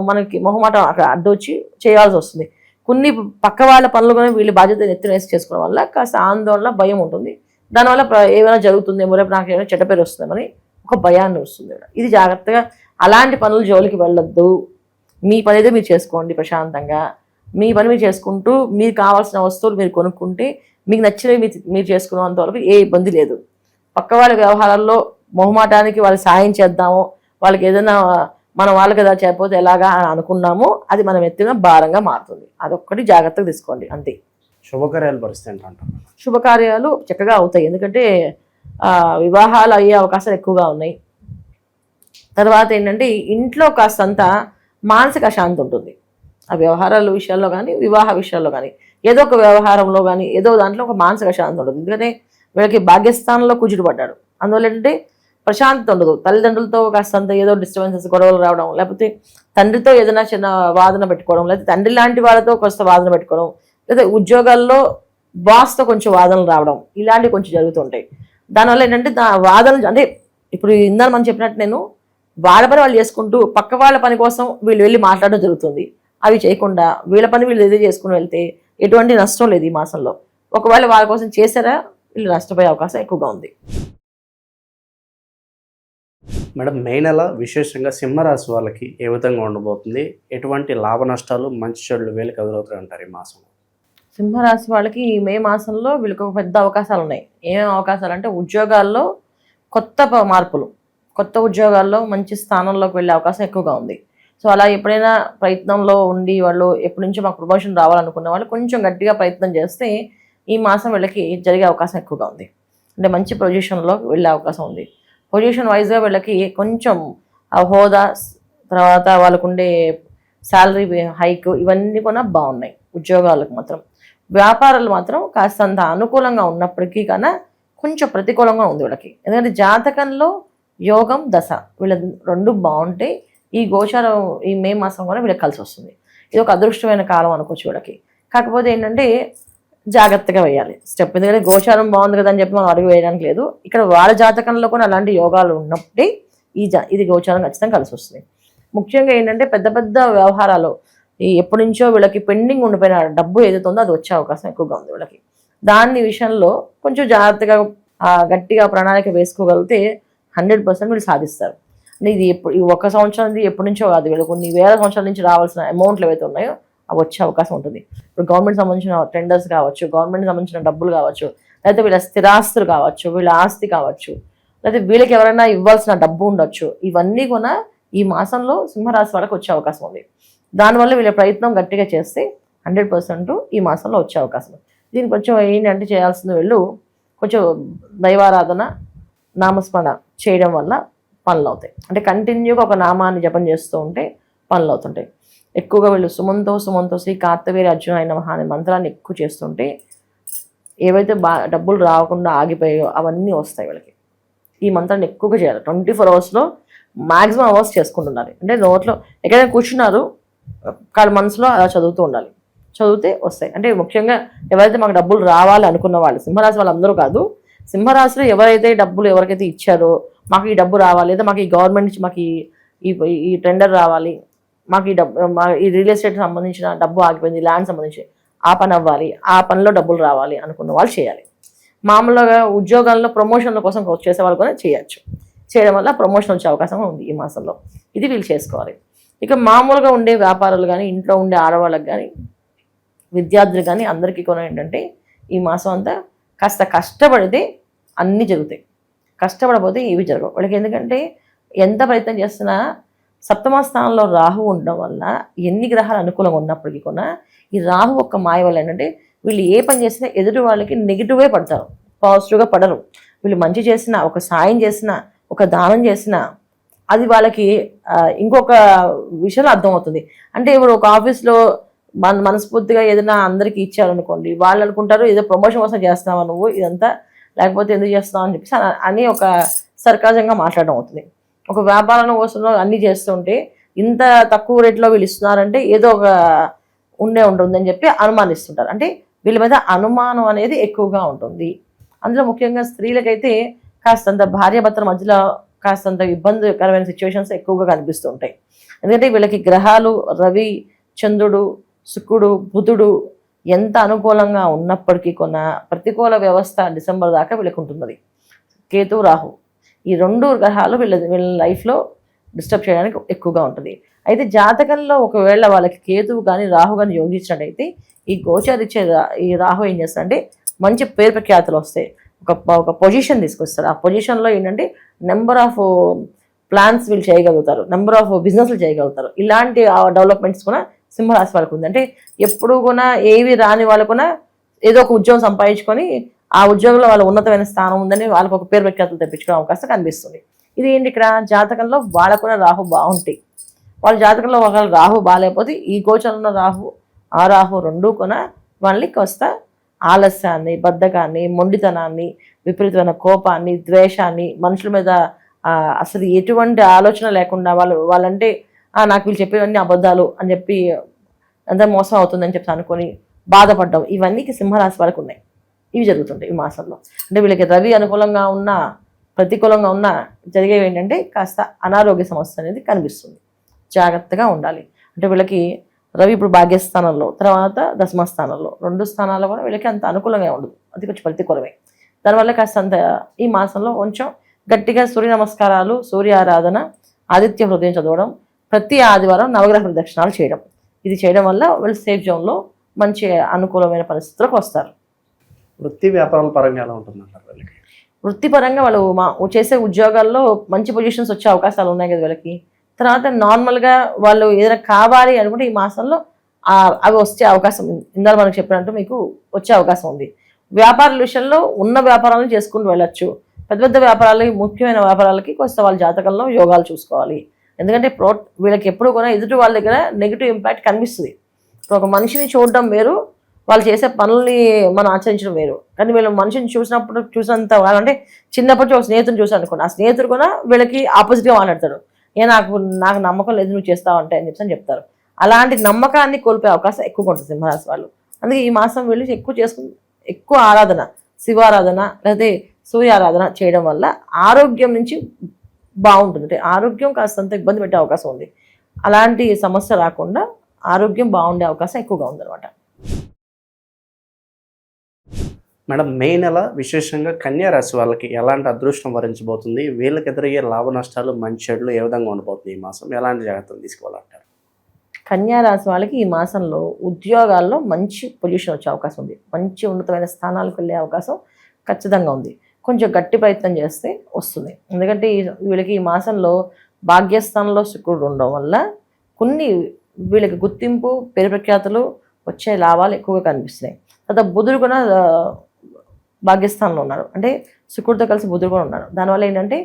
మనకి మొహమాటం అక్కడ అడ్డొచ్చి చేయాల్సి వస్తుంది. కొన్ని పక్క వాళ్ళ పనులు కూడా వీళ్ళు బాధ్యత ఎత్తునేసి చేసుకోవడం వల్ల కాస్త ఆందోళన, భయం ఉంటుంది. దానివల్ల ఏమైనా జరుగుతుందేమో, రేపు నాకు ఏమైనా చెడ్డ పేరు వస్తుందేమని ఒక భయాన్ని వస్తుంది. ఇది జాగ్రత్తగా అలాంటి పనులు జోలికి వెళ్ళొద్దు. మీ పని అయితే మీరు చేసుకోండి ప్రశాంతంగా. మీ పని మీరు చేసుకుంటూ మీకు కావాల్సిన వస్తువులు మీరు కొనుక్కుంటే మీకు నచ్చినవి మీరు చేసుకున్నంత వరకు ఏ ఇబ్బంది లేదు. పక్క వాళ్ళ వ్యవహారాల్లో మొహమాటానికి వాళ్ళు సాయం చేద్దాము, వాళ్ళకి ఏదైనా మనం వాళ్ళకి ఏదైనా చేయకపోతే ఎలాగా అని అనుకున్నామో అది మనం ఎత్తిన భారంగా మారుతుంది. అదొక్కటి జాగ్రత్తగా తీసుకోండి అంతే. శుభకార్యాల పరిస్థితి ఏంటంటారు? శుభకార్యాలు చక్కగా అవుతాయి, ఎందుకంటే వివాహాలు అయ్యే అవకాశాలు ఎక్కువగా ఉన్నాయి. తర్వాత ఏంటంటే ఇంట్లో కాస్తంత మానసిక అశాంతి ఉంటుంది. ఆ వ్యవహారాల విషయాల్లో కానీ, వివాహ విషయాల్లో కానీ, ఏదో ఒక వ్యవహారంలో కానీ ఏదో దాంట్లో ఒక మానసిక అశాంతి ఉంటుంది. ఎందుకంటే వీళ్ళకి భాగ్యస్థానంలో కుజుడు పడ్డాడు. అందువల్ల ఏంటంటే ప్రశాంతత ఉండదు. తల్లిదండ్రులతో కాస్తంత ఏదో డిస్టర్బెన్సెస్, గొడవలు రావడం, లేకపోతే తండ్రితో ఏదైనా చిన్న వాదన పెట్టుకోవడం, లేకపోతే తండ్రి లాంటి వాళ్ళతో కాస్త వాదన పెట్టుకోవడం, లేదా ఉద్యోగాల్లో బాస్తో కొంచెం వాదనలు రావడం ఇలాంటివి కొంచెం జరుగుతుంటాయి. దానివల్ల ఏంటంటే వాదనలు అంటే ఇప్పుడు ఇందాక మనం చెప్పినట్టు నేను వాళ్ళ పని వాళ్ళు చేసుకుంటూ పక్క వాళ్ళ పని కోసం వీళ్ళు వెళ్ళి మాట్లాడడం జరుగుతుంది. అవి చేయకుండా వీళ్ళ పని వీళ్ళు ఏదో చేసుకుని వెళ్తే ఎటువంటి నష్టం లేదు ఈ మాసంలో. ఒకవేళ వాళ్ళ కోసం చేశారా వీళ్ళు నష్టపోయే అవకాశం ఎక్కువగా ఉంది. మేడం, మే నెల విశేషంగా సింహరాశి వాళ్ళకి ఏ విధంగా ఉండబోతుంది? ఎటువంటి లాభ నష్టాలు మంచి చెడులు వీళ్ళకి ఎదురవుతాయి అంటారు ఈ మాసంలో? సింహరాశి వాళ్ళకి ఈ మే మాసంలో వీళ్ళకి ఒక పెద్ద అవకాశాలు ఉన్నాయి. ఏమేమి అవకాశాలు అంటే ఉద్యోగాల్లో మార్పులు, కొత్త ఉద్యోగాల్లో మంచి స్థానంలోకి వెళ్ళే అవకాశం ఎక్కువగా ఉంది. సో అలా ఎప్పుడైనా ప్రయత్నంలో ఉండి వాళ్ళు ఎప్పటి నుంచో మాకు ప్రమోషన్ రావాలనుకున్న వాళ్ళు కొంచెం గట్టిగా ప్రయత్నం చేస్తే ఈ మాసం వీళ్ళకి జరిగే అవకాశం ఎక్కువగా ఉంది. అంటే మంచి పొజిషన్లో వెళ్ళే అవకాశం ఉంది. పొజిషన్ వైజ్గా వీళ్ళకి కొంచెం ఆ హోదా, తర్వాత వాళ్ళకు ఉండే శాలరీ హైక్ ఇవన్నీ కూడా బాగున్నాయి ఉద్యోగాలకు మాత్రం. వ్యాపారాలు మాత్రం కాస్తంత అనుకూలంగా ఉన్నప్పటికీ కన్నా కొంచెం ప్రతికూలంగా ఉంది వీళ్ళకి. ఎందుకంటే జాతకంలో యోగం దశ వీళ్ళ రెండు బాగుంటే ఈ గోచారం ఈ మే మాసం కూడా వీళ్ళకి కలిసి వస్తుంది. ఇది ఒక అదృష్టమైన కాలం అనుకోవచ్చు వీళ్ళకి. కాకపోతే ఏంటంటే జాగ్రత్తగా వేయాలి స్టెప్. ఎందుకంటే గోచారం బాగుంది కదా అని చెప్పి మనం అడుగు వేయడానికి లేదు. ఇక్కడ వాళ్ళ జాతకంలో కూడా అలాంటి యోగాలు ఉన్నప్పుడే ఇది గోచారం ఖచ్చితంగా కలిసి వస్తుంది. ముఖ్యంగా ఏంటంటే పెద్ద పెద్ద వ్యవహారాలు ఎప్పటి నుంచో వీళ్ళకి పెండింగ్ ఉండిపోయిన డబ్బు ఏదైతే ఉందో అది వచ్చే అవకాశం ఎక్కువగా ఉంది వీళ్ళకి. దాని విషయంలో కొంచెం జాగ్రత్తగా గట్టిగా ప్రణాళిక వేసుకోగలిగితే 100% వీళ్ళు సాధిస్తారు. అంటే ఇది ఈ ఒక్క సంవత్సరం ఎప్పటి నుంచో కాదు, వీళ్ళు కొన్ని వేల సంవత్సరాల నుంచి రావాల్సిన అమౌంట్లు ఏవైతే ఉన్నాయో అవి వచ్చే అవకాశం ఉంటుంది. ఇప్పుడు గవర్నమెంట్ సంబంధించిన టెండర్స్ కావచ్చు, గవర్నమెంట్ సంబంధించిన డబ్బులు కావచ్చు, లేకపోతే వీళ్ళ స్థిరాస్తులు కావచ్చు, వీళ్ళ ఆస్తి కావచ్చు, లేకపోతే వీళ్ళకి ఎవరైనా ఇవ్వాల్సిన డబ్బు ఉండొచ్చు. ఇవన్నీ కూడా ఈ మాసంలో సింహరాశి వాళ్ళకి వచ్చే అవకాశం ఉంది. దానివల్ల వీళ్ళ ప్రయత్నం గట్టిగా చేస్తే 100% ఈ మాసంలో వచ్చే అవకాశం ఉంది. దీనికి కొంచెం ఏంటంటే చేయాల్సింది వీళ్ళు కొంచెం దైవారాధన, నామస్మరణ చేయడం వల్ల పనులు అవుతాయి. అంటే కంటిన్యూగా ఒక నామాన్ని జపం చేస్తూ ఉంటే పనులు అవుతుంటాయి. ఎక్కువగా వీళ్ళు సుమంతో శ్రీ కార్తవీర్య అర్జునాయ నమః అనే మంత్రాన్ని ఎక్కువ చేస్తుంటే ఏవైతే డబ్బులు రాకుండా ఆగిపోయాయో అవన్నీ వస్తాయి వీళ్ళకి. ఈ మంత్రాన్ని ఎక్కువగా చేయాలి. 24 అవర్స్లో మ్యాక్సిమం అవర్స్ చేసుకుంటున్నారు. అంటే నోట్లో ఎక్కడైనా కూర్చున్నారు కాళ్ళ మనసులో అలా చదువుతూ ఉండాలి. చదివితే వస్తాయి. అంటే ముఖ్యంగా ఎవరైతే మాకు డబ్బులు రావాలి అనుకున్న వాళ్ళు, సింహరాశి వాళ్ళందరూ కాదు, సింహరాశిలో ఎవరైతే డబ్బులు ఎవరికైతే ఇచ్చారో మాకు ఈ డబ్బు రావాలి, లేదా మాకు ఈ గవర్నమెంట్ నుంచి మాకు ఈ టెండర్ రావాలి, మాకు ఈ రియల్ ఎస్టేట్ సంబంధించిన డబ్బు ఆగిపోయింది, ల్యాండ్ సంబంధించి ఆ పని అవ్వాలి, ఆ పనిలో డబ్బులు రావాలి అనుకున్న వాళ్ళు చేయాలి. మామూలుగా ఉద్యోగాల్లో ప్రమోషన్ల కోసం చేసే వాళ్ళు కూడా చేయొచ్చు. చేయడం వల్ల ప్రమోషన్ వచ్చే అవకాశం ఉంది ఈ మాసంలో. ఇది వీళ్ళు చేసుకోవాలి. ఇక మామూలుగా ఉండే వ్యాపారాలు కానీ, ఇంట్లో ఉండే ఆడవాళ్ళకి కానీ, విద్యార్థులు కానీ అందరికీ కూడా ఏంటంటే ఈ మాసం అంతా కాస్త కష్టపడితే అన్నీ జరుగుతాయి. కష్టపడకపోతే ఏవి జరగవు వాళ్ళకి. ఎందుకంటే ఎంత ప్రయత్నం చేస్తున్నా సప్తమ స్థానంలో రాహు ఉండడం వల్ల ఎన్ని గ్రహాలు అనుకూలంగా ఉన్నప్పటికీ కూడా ఈ రాహు ఒక్క మాయ వల్ల ఏంటంటే వీళ్ళు ఏ పని చేసినా ఎదుటి వాళ్ళకి నెగిటివ్గా పడతారు, పాజిటివ్గా పడరు. వీళ్ళు మంచి చేసినా, ఒక సాయం చేసినా, ఒక దానం చేసినా అది వాళ్ళకి ఇంకొక విషయంలో అర్థమవుతుంది. అంటే ఇప్పుడు ఒక ఆఫీస్లో మనస్ఫూర్తిగా ఏదైనా అందరికీ ఇచ్చారనుకోండి, వాళ్ళు అనుకుంటారు ఏదో ప్రమోషన్ కోసం చేస్తున్నావా నువ్వు ఇదంతా, లేకపోతే ఎందుకు చేస్తున్నావు అని చెప్పేసి అని ఒక సర్కాజంగా మాట్లాడడం అవుతుంది. ఒక వ్యాపారం కోసం అన్నీ చేస్తుంటే ఇంత తక్కువ రేట్లో వీళ్ళు ఇస్తున్నారంటే ఏదో ఒక ఉంటుందని చెప్పి అనుమానిస్తుంటారు. అంటే వీళ్ళ మీద అనుమానం అనేది ఎక్కువగా ఉంటుంది. అందులో ముఖ్యంగా స్త్రీలకైతే కాస్తంత భార్యాభర్తల మధ్యలో కాస్తంత ఇబ్బందికరమైన సిచ్యువేషన్స్ ఎక్కువగా కనిపిస్తూ ఉంటాయి. ఎందుకంటే వీళ్ళకి గ్రహాలు రవి, చంద్రుడు, శుక్రుడు, బుధుడు ఎంత అనుకూలంగా ఉన్నప్పటికీ కొన్నా ప్రతికూల వ్యవస్థ డిసెంబర్ దాకా వీళ్ళకి ఉంటున్నది. కేతు, రాహు ఈ 2 గ్రహాలు వీళ్ళ లైఫ్లో డిస్టర్బ్ చేయడానికి ఎక్కువగా ఉంటుంది. అయితే జాతకంలో ఒకవేళ వాళ్ళకి కేతువు కానీ రాహు కానీ యోగించినట్టయితే ఈ గోచారిచ్చే ఈ రాహు ఏం చేస్తారంటే మంచి పేరు ప్రఖ్యాతులు వస్తాయి, ఒక పొజిషన్ తీసుకొస్తారు. ఆ పొజిషన్లో ఏంటంటే నెంబర్ ఆఫ్ ప్లాన్స్ వీళ్ళు చేయగలుగుతారు, నెంబర్ ఆఫ్ బిజినెస్లు చేయగలుగుతారు. ఇలాంటి డెవలప్మెంట్స్ కూడా సింహరాశి వాళ్ళకు ఉంది. అంటే ఎప్పుడు కూడా ఏవి రాని వాళ్ళు కూడా ఏదో ఒక ఉద్యోగం సంపాదించుకొని ఆ ఉద్యోగంలో వాళ్ళ ఉన్నతమైన స్థానం ఉందని వాళ్ళకు ఒక పేరు ప్రఖ్యాతులు తెప్పించుకునే అవకాశం కనిపిస్తుంది. ఇది ఏంటి ఇక్కడ జాతకంలో వాళ్ళకు కూడా రాహు బాగుంటాయి. వాళ్ళ జాతకంలో ఒకవేళ రాహు బాగాలేకపోతే ఈ గోచరంలో రాహు ఆ రాహు 2 కూడా వాళ్ళని కాస్త ఆలస్యాన్ని, బద్ధకాన్ని, మొండితనాన్ని, విపరీతమైన కోపాన్ని, ద్వేషాన్ని, మనుషుల మీద అసలు ఎటువంటి ఆలోచన లేకుండా వాళ్ళంటే నాకు వీళ్ళు చెప్పేవన్నీ అబద్ధాలు అని చెప్పి అంత మోసం అవుతుందని చెప్పి అనుకొని బాధపడడం, ఇవన్నీ సింహరాశి వాళ్ళకు ఉన్నాయి. ఇవి జరుగుతుంటాయి ఈ మాసంలో. అంటే వీళ్ళకి రవి అనుకూలంగా ఉన్నా ప్రతికూలంగా ఉన్నా జరిగేవి ఏంటంటే కాస్త అనారోగ్య సమస్య అనేది కనిపిస్తుంది. జాగ్రత్తగా ఉండాలి. అంటే వీళ్ళకి రవి ఇప్పుడు భాగ్యస్థానంలో, తర్వాత దశమస్థానంలో, 2 స్థానాల్లో కూడా వీళ్ళకి అంత అనుకూలంగా ఉండదు, అది కొంచెం ప్రతికూలమే. దానివల్ల కాస్త అంత ఈ మాసంలో కొంచెం గట్టిగా సూర్య నమస్కారాలు, సూర్య ఆరాధన, ఆదిత్య హృదయం చదవడం, ప్రతి ఆదివారం నవగ్రహ ప్రదక్షిణాలు చేయడం, ఇది చేయడం వల్ల వాళ్ళు సేఫ్ జోన్లో మంచి అనుకూలమైన పరిస్థితులకు వస్తారు. వృత్తి వ్యాపారాల పరంగా ఎలా ఉంటుందంటారు వీళ్ళకి? వృత్తిపరంగా వాళ్ళు చేసే ఉద్యోగాల్లో మంచి పొజిషన్స్ వచ్చే అవకాశాలు ఉన్నాయి కదా వీళ్ళకి. తర్వాత నార్మల్గా వాళ్ళు ఏదైనా కావాలి అనుకుంటే ఈ మాసంలో అవి వచ్చే అవకాశం ఉంది. ఇందాక మనకు చెప్పినట్టు మీకు వచ్చే అవకాశం ఉంది. వ్యాపారాల విషయంలో ఉన్న వ్యాపారాలను చేసుకుంటూ వెళ్ళొచ్చు. పెద్ద పెద్ద వ్యాపారాలకి, ముఖ్యమైన వ్యాపారాలకి కొంత వాళ్ళ జాతకంలో యోగాలు చూసుకోవాలి. ఎందుకంటే వీళ్ళకి ఎప్పుడు కూడా ఎదుటి వాళ్ళ దగ్గర నెగిటివ్ ఇంపాక్ట్ కనిపిస్తుంది. ఇప్పుడు ఒక మనిషిని చూడడం వేరు, వాళ్ళు చేసే పనుల్ని మనం ఆచరించడం వేరు. కానీ వీళ్ళు మనిషిని చూసినంత అంటే చిన్నప్పటి ఒక స్నేహితుని చూసాను అనుకోండి, ఆ స్నేహితుడు కూడా వీళ్ళకి ఆపోజిట్గా మాట్లాడతాడు. నాకు నమ్మకం లేదు నువ్వు చేస్తావంటే అని చెప్తారు. అలాంటి నమ్మకాన్ని కోల్పోయే అవకాశం ఎక్కువగా ఉంటుంది సింహరాశి వాళ్ళు. అందుకే ఈ మాసం వీళ్ళు ఎక్కువ ఆరాధన, శివారాధన లేదా సూర్యారాధన చేయడం వల్ల ఆరోగ్యం నుంచి బాగుంటుంది. అంటే ఆరోగ్యం కాస్తంత ఇబ్బంది పెట్టే అవకాశం ఉంది. అలాంటి సమస్య రాకుండా ఆరోగ్యం బాగుండే అవకాశం ఎక్కువగా ఉందన్నమాట. మేడం, మే నెల విశేషంగా కన్యా రాశి వాళ్ళకి ఎలాంటి అదృష్టం వరించబోతుంది? వీళ్ళకి ఎదురయ్యే లాభ నష్టాలు, మంచి చెడులు ఏ విధంగా ఉండబోతుంది? ఈ మాసం ఎలాంటి జాగ్రత్తలు తీసుకోవాలంటారు? కన్యా రాశి వాళ్ళకి ఈ మాసంలో ఉద్యోగాల్లో మంచి పొజిషన్ వచ్చే అవకాశం ఉంది. మంచి ఉన్నతమైన స్థానాలకు వెళ్ళే అవకాశం ఖచ్చితంగా ఉంది. కొంచెం గట్టి ప్రయత్నం చేస్తే వస్తుంది. ఎందుకంటే వీళ్ళకి ఈ మాసంలో భాగ్యస్థానంలో శుక్రుడు ఉండడం వల్ల కొన్ని వీళ్ళకి గుర్తింపు, పేరు ప్రఖ్యాతులు వచ్చే లాభాలు ఎక్కువగా కనిపిస్తున్నాయి. తర్వాత బుధుడు కూడా భాగ్యస్థానంలో ఉన్నారు. అంటే శుక్రుడితో కలిసి బుధుడు కూడా ఉన్నారు. దానివల్ల ఏంటంటే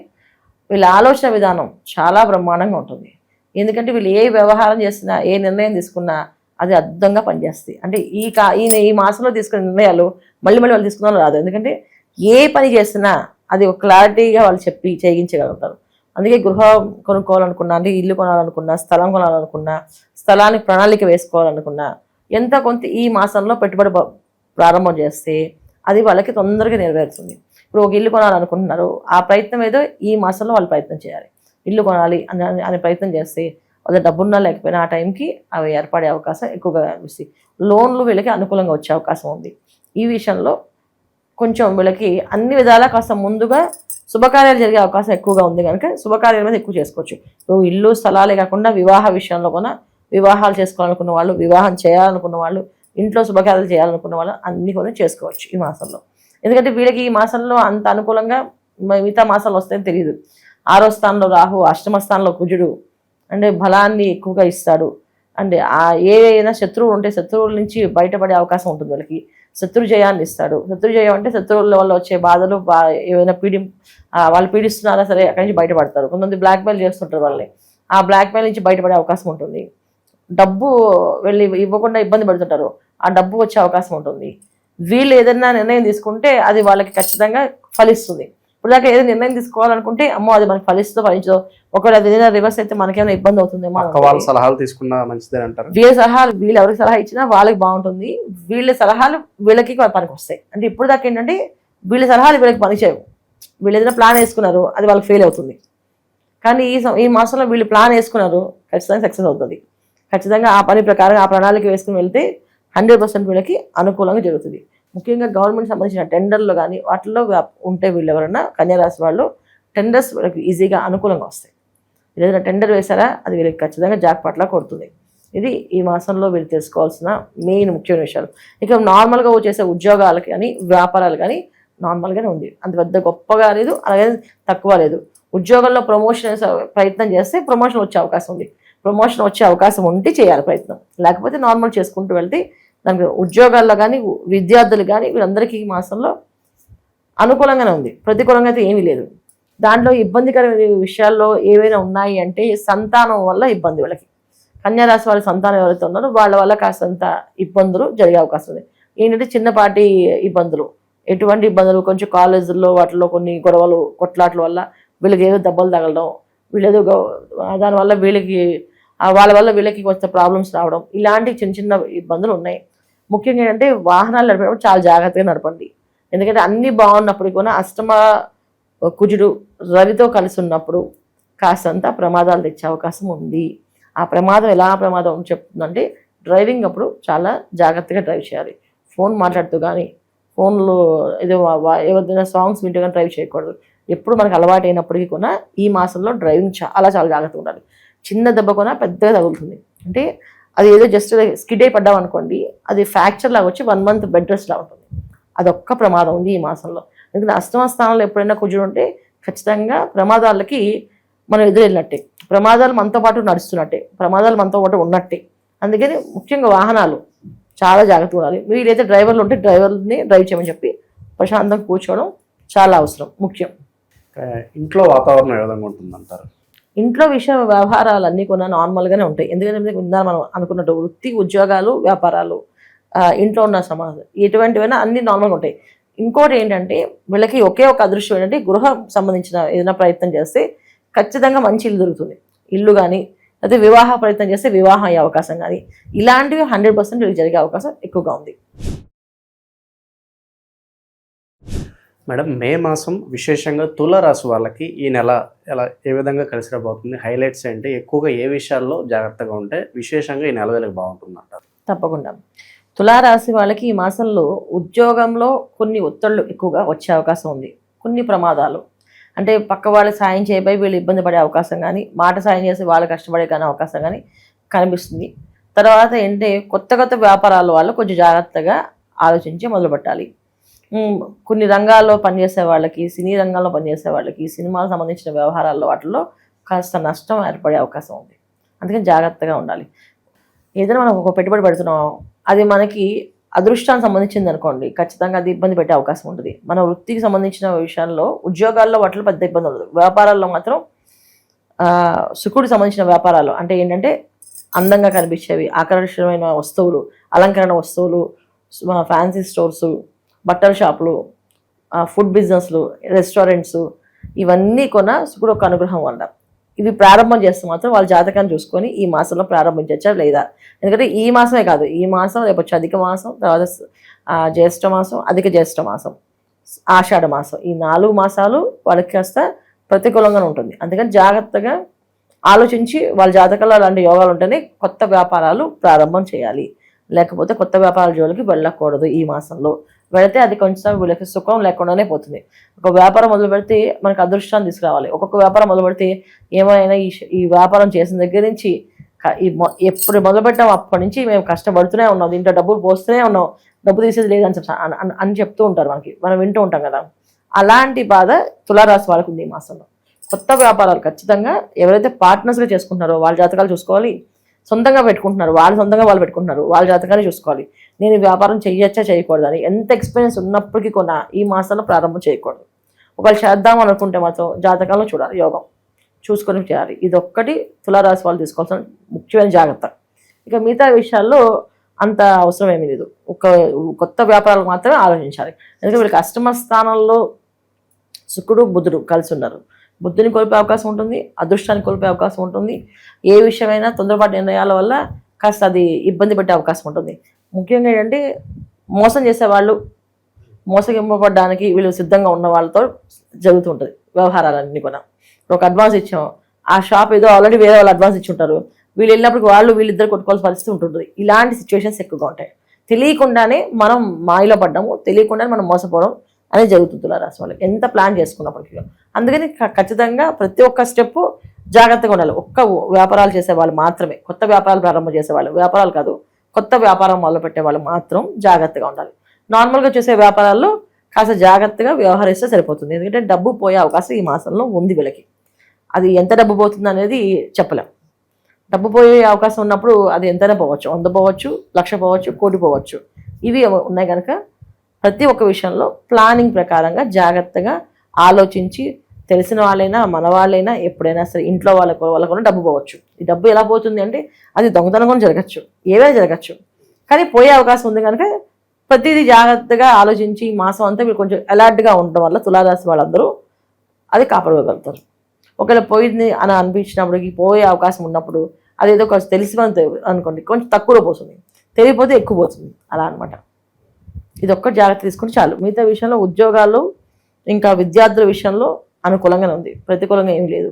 వీళ్ళ ఆలోచన విధానం చాలా బ్రహ్మాండంగా ఉంటుంది. ఎందుకంటే వీళ్ళు ఏ వ్యవహారం చేసినా, ఏ నిర్ణయం తీసుకున్నా అది అద్భుతంగా పనిచేస్తాయి. అంటే ఈ మాసంలో తీసుకునే నిర్ణయాలు మళ్ళీ వాళ్ళు తీసుకున్న రాదు. ఎందుకంటే ఏ పని చేసినా అది ఒక క్లారిటీగా వాళ్ళు చెప్పి చేయించగలుగుతారు. అందుకే గృహం కొనుక్కోవాలనుకున్నా, అంటే ఇల్లు కొనాలనుకున్నా, స్థలం కొనాలనుకున్నా, స్థలానికి ప్రణాళిక వేసుకోవాలనుకున్నా, ఎంత కొంత ఈ మాసంలో పెట్టుబడి ప్రారంభం చేస్తే అది వాళ్ళకి తొందరగా నెరవేరుతుంది. ఇప్పుడు ఒక ఇల్లు కొనాలనుకుంటున్నారు, ఆ ప్రయత్నం ఏదో ఈ మాసంలో వాళ్ళు ప్రయత్నం చేయాలి. ఇల్లు కొనాలి అనే ప్రయత్నం చేస్తే వాళ్ళ డబ్బున్నా లేకపోయినా ఆ టైంకి అవి ఏర్పడే అవకాశం ఎక్కువగా కనిపిస్తుంది. లోన్లు వీళ్ళకి అనుకూలంగా వచ్చే అవకాశం ఉంది. ఈ విషయంలో కొంచెం వీళ్ళకి అన్ని విధాలా కాస్త ముందుగా శుభకార్యాలు జరిగే అవకాశం ఎక్కువగా ఉంది కనుక శుభకార్యాల మీద ఎక్కువ చేసుకోవచ్చు. ఇప్పుడు ఇల్లు స్థలాలే కాకుండా వివాహ విషయంలో కూడా వివాహాలు చేసుకోవాలనుకున్న వాళ్ళు, వివాహం చేయాలనుకున్న వాళ్ళు, ఇంట్లో శుభకార్యాలు చేయాలనుకున్న వాళ్ళు అన్ని కూడా చేసుకోవచ్చు ఈ మాసంలో. ఎందుకంటే వీళ్ళకి ఈ మాసంలో అంత అనుకూలంగా మిగతా మాసాలు వస్తాయని తెలియదు. 6వ స్థానంలో రాహు, అష్టమ స్థానంలో కుజుడు, అంటే బలాన్ని ఎక్కువగా ఇస్తాడు. అంటే ఏదైనా శత్రువులు ఉంటే శత్రువుల నుంచి బయటపడే అవకాశం ఉంటుంది వీళ్ళకి. శత్రు జయాన్ని ఇస్తాడు. శత్రు జయం అంటే శత్రువుల వల్ల వచ్చే బాధలు, ఏమైనా వాళ్ళు పీడిస్తున్నారా సరే అక్కడి నుంచి బయటపడతారు. కొంతమంది బ్లాక్మెయిల్ చేస్తుంటారు వాళ్ళని, ఆ బ్లాక్మెయిల్ నుంచి బయటపడే అవకాశం ఉంటుంది. డబ్బు వెళ్ళి ఇవ్వకుండా ఇబ్బంది పడుతుంటారు, ఆ డబ్బు వచ్చే అవకాశం ఉంటుంది. వీళ్ళు ఏదైనా నిర్ణయం తీసుకుంటే అది వాళ్ళకి ఖచ్చితంగా ఫలిస్తుంది. ఇప్పుడు దాకా ఏదైనా నిర్ణయం తీసుకోవాలనుకుంటే అమ్మో అది మనకి ఫలించదో, ఒకవేళ అది ఏదైనా రివర్స్ అయితే మనకేమైనా ఇబ్బంది అవుతుందేమో. వాళ్ళ సలహాలు తీసుకున్నా మంచిదే అంటారు. వీళ్ళు ఎవరికి సలహా ఇచ్చినా వాళ్ళకి బాగుంటుంది. వీళ్ళ సలహాలు వీళ్ళకి పనికి వస్తాయి. అంటే ఇప్పుడు దాకా ఏంటంటే వీళ్ళ సలహాలు వీళ్ళకి పనిచేయవు. వీళ్ళు ఏదైనా ప్లాన్ వేసుకున్నారు, అది వాళ్ళకి ఫెయిల్ అవుతుంది. కానీ ఈ మాసంలో వీళ్ళు ప్లాన్ వేసుకున్నారు, ఖచ్చితంగా సక్సెస్ అవుతుంది. ఖచ్చితంగా ఆ పని ప్రకారం ఆ ప్రణాళిక వేసుకుని వెళ్తే 100% వీళ్ళకి అనుకూలంగా జరుగుతుంది. ముఖ్యంగా గవర్నమెంట్ సంబంధించిన టెండర్లు కానీ వాటిల్లో ఉంటే వీళ్ళు ఎవరైనా కన్యారాశి వాళ్ళు టెండర్స్ వీళ్ళకి ఈజీగా అనుకూలంగా వస్తాయి. ఏదైనా టెండర్ వేసారా అది వీళ్ళకి ఖచ్చితంగా జాక్పాట్లా కొడుతుంది. ఇది ఈ మాసంలో వీళ్ళు తెలుసుకోవాల్సిన మెయిన్ ముఖ్యమైన విషయాలు. ఇక నార్మల్గా చేసే ఉద్యోగాలకి కానీ వ్యాపారాలు కానీ నార్మల్గానే ఉంది, అంత పెద్ద గొప్పగా లేదు, అలాగే తక్కువ లేదు. ఉద్యోగంలో ప్రమోషన్ ప్రయత్నం చేస్తే ప్రమోషన్ వచ్చే అవకాశం ఉంది. ప్రమోషన్ వచ్చే అవకాశం ఉంటే చేయాలి ప్రయత్నం, లేకపోతే నార్మల్ చేసుకుంటూ వెళ్తే దానికి ఉద్యోగాల్లో కానీ విద్యార్థులు కానీ వీళ్ళందరికీ ఈ మాసంలో అనుకూలంగానే ఉంది. ప్రతికూలంగా అయితే ఏమీ లేదు. దాంట్లో ఇబ్బందికరమైన విషయాల్లో ఏవైనా ఉన్నాయి అంటే సంతానం వల్ల ఇబ్బంది వీళ్ళకి. కన్యారాశి వాళ్ళ సంతానం ఎవరైతే ఉన్నారో వాళ్ళ వల్ల కాస్తంత ఇబ్బందులు జరిగే అవకాశం ఉంది. ఏంటంటే చిన్నపాటి ఇబ్బందులు, ఎటువంటి ఇబ్బందులు, కొంచెం కాలేజీల్లో వాటిలో కొన్ని గొడవలు, కొట్లాట్ల వల్ల వీళ్ళకి ఏదో దెబ్బలు తగలడం, వీళ్ళేదో దానివల్ల వాళ్ళ వల్ల వీళ్ళకి కొంచెం ప్రాబ్లమ్స్ రావడం, ఇలాంటి చిన్న చిన్న ఇబ్బందులు ఉన్నాయి. ముఖ్యంగా ఏంటంటే వాహనాలు నడిపేటప్పుడు చాలా జాగ్రత్తగా నడపండి. ఎందుకంటే అన్నీ బాగున్నప్పుడు కూడా అష్టమ కుజుడు రవితో కలిసి ఉన్నప్పుడు కాస్తంత ప్రమాదాలు తెచ్చే అవకాశం ఉంది. ఆ ప్రమాదం ఎలా ప్రమాదం చెప్తుందంటే డ్రైవింగ్ అప్పుడు చాలా జాగ్రత్తగా డ్రైవ్ చేయాలి. ఫోన్ మాట్లాడుతూ కానీ ఫోన్లో ఏదో ఏదైనా సాంగ్స్ వింటూ కానీ డ్రైవ్ చేయకూడదు. ఎప్పుడు మనకు అలవాటు అయినప్పటికీ కూడా ఈ మాసంలో డ్రైవింగ్ చాలా చాలా జాగ్రత్తగా ఉండాలి. చిన్న దెబ్బ కూడా పెద్దగా తగులుతుంది. అంటే అది ఏదో జస్ట్ స్కిడ్ అయి పడ్డాం అనుకోండి, అది ఫ్రాక్చర్ లాగా వచ్చి 1 month బెడ్ రెస్ట్ లా ఉంటుంది. అదొక్క ప్రమాదం ఉంది ఈ మాసంలో. ఎందుకంటే అష్టమ స్థానంలో ఎప్పుడైనా కుజుడు ఉంటే ఖచ్చితంగా ప్రమాదాలకి మనం ఎదురెళ్ళినట్టే, ప్రమాదాలు మనతో పాటు నడుస్తున్నట్టే, ప్రమాదాలు మనతో పాటు ఉన్నట్టే. అందుకని ముఖ్యంగా వాహనాలు చాలా జాగ్రత్తగా ఉండాలి. వీలైతే డ్రైవర్లు ఉంటే డ్రైవర్ని డ్రైవ్ చేయమని చెప్పి ప్రశాంతంగా కూర్చోవడం చాలా అవసరం, ముఖ్యం. ఇంట్లో వాతావరణం ఏ విధంగా ఉంటుందంటారు? ఇంట్లో వ్యవహారాలు అన్నీ కూడా నార్మల్గానే ఉంటాయి. ఎందుకంటే మనం అనుకున్నట్టు వృత్తి, ఉద్యోగాలు, వ్యాపారాలు, ఇంట్లో ఉన్న సమాజం ఎటువంటివైనా అన్ని నార్మల్గా ఉంటాయి. ఇంకోటి ఏంటంటే వీళ్ళకి ఒకే ఒక అదృష్టం ఏంటంటే గృహం సంబంధించిన ఏదైనా ప్రయత్నం చేస్తే ఖచ్చితంగా మంచి ఇల్లు దొరుకుతుంది. ఇల్లు కానీ అయితే వివాహ ప్రయత్నం చేస్తే వివాహం అయ్యే అవకాశం కానీ ఇలాంటివి 100% వీళ్ళకి జరిగే అవకాశం ఎక్కువగా ఉంది. మేడం, మే మాసం విశేషంగా తులారాశి వాళ్ళకి ఈ నెల ఏ విధంగా కలిసి రాబోతుంది? హైలైట్స్ ఏంటి? ఎక్కువగా ఏ విషయాల్లో జాగ్రత్తగా ఉంటే విశేషంగా ఈ నెల వేళకి బాగుంటుంది అంటారు? తప్పకుండా తులారాశి వాళ్ళకి ఈ మాసంలో ఉద్యోగంలో కొన్ని ఒత్తిళ్లు ఎక్కువగా వచ్చే అవకాశం ఉంది. కొన్ని ప్రమాదాలు అంటే పక్క వాళ్ళు సాయం చేయబోయి వీళ్ళు ఇబ్బంది పడే అవకాశం కానీ, మాట సాయం చేసి వాళ్ళు కష్టపడే కానీ అవకాశం కానీ కనిపిస్తుంది. తర్వాత ఏంటంటే కొత్త వ్యాపారాల వాళ్ళు కొంచెం జాగ్రత్తగా ఆలోచించి మొదలుపెట్టాలి. కొన్ని రంగాల్లో పనిచేసే వాళ్ళకి, సినీ రంగంలో పనిచేసే వాళ్ళకి, సినిమాలకు సంబంధించిన వ్యవహారాల్లో వాటిల్లో కాస్త నష్టం ఏర్పడే అవకాశం ఉంది. అందుకని జాగ్రత్తగా ఉండాలి. ఏదైనా మనం ఒక పెట్టుబడి పెడుతున్నాం, అది మనకి అదృష్టానికి సంబంధించింది అనుకోండి, ఖచ్చితంగా అది ఇబ్బంది పెట్టే అవకాశం ఉంటుంది. మన వృత్తికి సంబంధించిన విషయాల్లో ఉద్యోగాల్లో వాటిలో పెద్ద ఇబ్బంది ఉండదు. వ్యాపారాల్లో మాత్రం శుకుడికి సంబంధించిన వ్యాపారాలు అంటే ఏంటంటే అందంగా కనిపించేవి, ఆకర్షణమైన వస్తువులు, అలంకరణ వస్తువులు, ఫ్యాన్సీ స్టోర్సు, బట్టల షాపులు, ఫుడ్ బిజినెస్లు, రెస్టారెంట్స్, ఇవన్నీ కూడా శుకుడు ఒక అనుగ్రహం వల్ల ఇవి ప్రారంభం చేస్తే మాత్రం వాళ్ళ జాతకాన్ని చూసుకొని ఈ మాసంలో ప్రారంభించచ్చా లేదా. ఎందుకంటే ఈ మాసమే కాదు, ఈ మాసం రేపు వచ్చి అధిక మాసం, తర్వాత జ్యేష్ఠ మాసం, అధిక జ్యేష్ఠ మాసం, ఆషాఢ మాసం, ఈ 4 మాసాలు వాళ్ళకి కాస్త ప్రతికూలంగానే ఉంటుంది. అందుకని జాగ్రత్తగా ఆలోచించి వాళ్ళ జాతకాల్లో అలాంటి యోగాలు ఉంటేనే కొత్త వ్యాపారాలు ప్రారంభం చేయాలి. లేకపోతే కొత్త వ్యాపారాల జోలికి వెళ్ళకూడదు. ఈ మాసంలో వెళితే అది కొంచెం వీళ్ళకి సుఖం లేకుండానే పోతుంది. ఒక వ్యాపారం మొదలు పెడితే మనకు అదృష్టాన్ని తీసుకురావాలి. ఒక్కొక్క వ్యాపారం మొదలు పెడితే ఏమైనా ఈ వ్యాపారం చేసిన దగ్గర నుంచి ఎప్పుడు మొదలుపెట్టాం అప్పటి నుంచి మేము కష్టపడుతూనే ఉన్నాం, దీంట్లో డబ్బులు పోస్తూనే ఉన్నాం, డబ్బు తీసేది లేదని అని చెప్తూ ఉంటారు మనకి, మనం వింటూ ఉంటాం కదా. అలాంటి బాధ తులారాశి వాళ్ళకు ఉంది ఈ మాసంలో. కొత్త వ్యాపారాలు ఖచ్చితంగా ఎవరైతే పార్ట్నర్స్గా చేసుకుంటున్నారో వాళ్ళ జాతకాలు చూసుకోవాలి. సొంతంగా పెట్టుకుంటున్నారు వాళ్ళు పెట్టుకుంటున్నారు వాళ్ళ జాతకాన్ని చూసుకోవాలి. నేను ఈ వ్యాపారం చేయొచ్చా చేయకూడదని ఎంత ఎక్స్పీరియన్స్ ఉన్నప్పటికీ కూడా ఈ మాసంలో ప్రారంభం చేయకూడదు. ఒకవేళ చేద్దాం అనుకుంటే మాత్రం జాతకాలను చూడాలి, యోగం చూసుకొని చేయాలి. ఇదొక్కటి తులారాశి వాళ్ళు తీసుకోవాల్సిన ముఖ్యమైన జాగ్రత్త. ఇక మిగతా విషయాల్లో అంత అవసరం ఏమీ లేదు. కొత్త వ్యాపారాలు మాత్రమే ఆలోచించాలి. ఎందుకంటే వీళ్ళకి అష్టమ స్థానంలో శుక్రుడు బుధుడు కలిసి ఉన్నారు. బుద్ధిని కోల్పోయే అవకాశం ఉంటుంది, అదృష్టాన్ని కోల్పోయే అవకాశం ఉంటుంది. ఏ విషయమైనా తొందరపాటు నిర్ణయాల వల్ల కాస్త అది ఇబ్బంది పెట్టే అవకాశం ఉంటుంది. ముఖ్యంగా ఏంటంటే మోసం చేసేవాళ్ళు, మోసగింపబడడానికి వీళ్ళు సిద్ధంగా ఉన్న వాళ్ళతో జరుగుతూ ఉంటుంది వ్యవహారాలన్నీ కూడా. ఒక అడ్వాన్స్ ఇచ్చాం, ఆ షాప్ ఏదో ఆల్రెడీ వేరే వాళ్ళు అడ్వాన్స్ ఇచ్చి ఉంటారు, వీళ్ళు వెళ్ళినప్పుడు వీళ్ళిద్దరు కొట్టుకోవాల్సిన పరిస్థితి ఉంటుంది. ఇలాంటి సిచ్యువేషన్స్ ఎక్కువగా ఉంటాయి. తెలియకుండానే మనం మాయలో పడ్డాము, తెలియకుండానే మనం మోసపోవడం అనేది జరుగుతుంది తులారాశి వాళ్ళకి ఎంత ప్లాన్ చేసుకున్నప్పటికీ. అందుకని ఖచ్చితంగా ప్రతి ఒక్క స్టెప్ జాగ్రత్తగా ఉండాలి. ఒక్క వ్యాపారాలు చేసే వాళ్ళు మాత్రమే, కొత్త వ్యాపారాలు ప్రారంభం చేసేవాళ్ళు, వ్యాపారాలు కాదు కొత్త వ్యాపారం మొదలుపెట్టే వాళ్ళు మాత్రం జాగ్రత్తగా ఉండాలి. నార్మల్గా చేసే వ్యాపారాల్లో కాస్త జాగ్రత్తగా వ్యవహరిస్తే సరిపోతుంది. ఎందుకంటే డబ్బు పోయే అవకాశం ఈ మాసంలో ఉంది వీళ్ళకి. అది ఎంత డబ్బు పోతుంది అనేది చెప్పలేం. డబ్బు పోయే అవకాశం ఉన్నప్పుడు అది ఎంతైనా పోవచ్చు, 100 పోవచ్చు, 1,00,000 పోవచ్చు, 1,00,00,000 పోవచ్చు. ఇవి ఉన్నాయి కనుక ప్రతి ఒక్క విషయంలో ప్లానింగ్ ప్రకారంగా జాగ్రత్తగా ఆలోచించి, తెలిసిన వాళ్ళైనా మన వాళ్ళైనా ఎప్పుడైనా సరే ఇంట్లో వాళ్ళకు డబ్బు పోవచ్చు. ఈ డబ్బు ఎలా పోతుంది అంటే అది దొంగతనం కూడా జరగచ్చు, ఏవైనా జరగచ్చు, కానీ పోయే అవకాశం ఉంది కనుక ప్రతిదీ జాగ్రత్తగా ఆలోచించి మాసం అంతా మీరు కొంచెం అలర్ట్గా ఉండడం వల్ల తులారాశి వాళ్ళందరూ అది కాపాడుకోగలుగుతారు. ఒకవేళ పోయింది అని అనిపించినప్పటికీ పోయే అవకాశం ఉన్నప్పుడు అదేదో కొంచెం తెలిసి అనుకోండి కొంచెం తక్కువలో పోతుంది. తెలియకపోతే ఎక్కువ పోతుంది అలా అనమాట. ఇది ఒక్కటి జాగ్రత్త తీసుకుంటే చాలు. మిగతా విషయంలో ఉద్యోగాలు ఇంకా విద్యార్థుల విషయంలో అనుకూలంగానే ఉంది, ప్రతికూలంగా ఏం లేదు.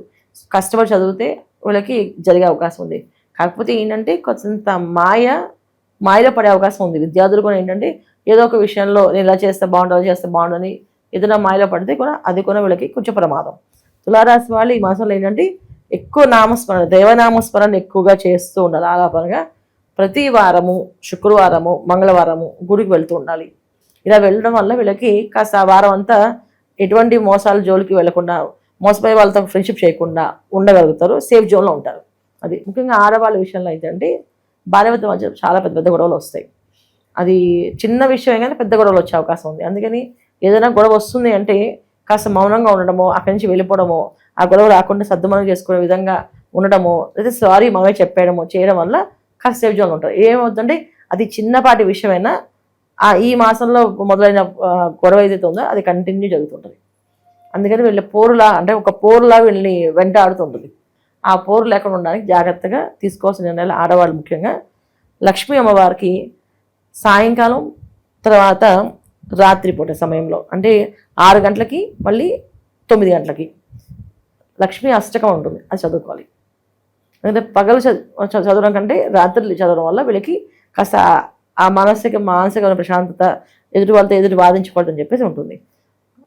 కష్టపడి చదివితే వీళ్ళకి జరిగే అవకాశం ఉంది. కాకపోతే ఏంటంటే కొంత మాయలో పడే అవకాశం ఉంది. విద్యార్థులు కూడా ఏంటంటే ఏదో ఒక విషయంలో నేను ఇలా చేస్తే బాగుండు, అలా చేస్తే బాగుండు అని ఏదైనా మాయలో పడితే కూడా అది కూడా వీళ్ళకి కొంచెం ప్రమాదం. తులారాశి వాళ్ళు ఈ మాసంలో ఏంటంటే ఎక్కువ నామస్మరణ, దైవనామస్మరణ ఎక్కువగా చేస్తూ ఉండాలి. ఆలాపనగా ప్రతి వారము, శుక్రవారము, మంగళవారము గుడికి వెళ్తూ ఉండాలి. ఇలా వెళ్ళడం వల్ల వీళ్ళకి కాస్త ఆ వారం అంతా ఎటువంటి మోసాల జోలికి వెళ్లకుండా, మోసపోయే వాళ్ళతో ఫ్రెండ్షిప్ చేయకుండా ఉండగలుగుతారు, సేఫ్ జోన్లో ఉంటారు. అది ముఖ్యంగా ఆడవాళ్ళ విషయంలో అయితే అంటే భార్యాభర్తల మధ్య చాలా పెద్ద పెద్ద గొడవలు వస్తాయి. అది చిన్న విషయమే కానీ పెద్ద గొడవలు వచ్చే అవకాశం ఉంది. అందుకని ఏదైనా గొడవ వస్తుంది అంటే కాస్త మౌనంగా ఉండడమో, అక్కడి నుంచి వెళ్ళిపోవడమో, ఆ గొడవ రాకుండా సర్దుమణం చేసుకునే విధంగా ఉండడమో, లేదా సారీ మనమే చెప్పేయడమో చేయడం వల్ల కాస్త సేఫ్ జోన్లో ఉంటారు. ఏమవుతుందంటే అది చిన్నపాటి విషయమైనా ఈ మాసంలో మొదలైన గొడవ ఏదైతే ఉందో అది కంటిన్యూ జరుగుతుంటుంది. అందుకని వీళ్ళ పోరులా అంటే ఒక పోరులా వీళ్ళని వెంటాడుతుంటుంది. ఆ పోరు లేకుండా ఉండడానికి జాగ్రత్తగా తీసుకోవాల్సిన నిర్ణయాలు ఆడవాళ్ళు ముఖ్యంగా లక్ష్మీ అమ్మవారికి సాయంకాలం తర్వాత రాత్రిపూట సమయంలో అంటే 6 గంటలకి మళ్ళీ 9 గంటలకి లక్ష్మీ అష్టకం ఉంటుంది, అది చదువుకోవాలి. ఎందుకంటే పగలు చదవడం కంటే రాత్రి చదవడం వల్ల వీళ్ళకి కాస్త ఆ మానసిక ప్రశాంతత, ఎదుటి వాళ్ళతో ఎదుటి వాదించకూడదని చెప్పేసి ఉంటుంది.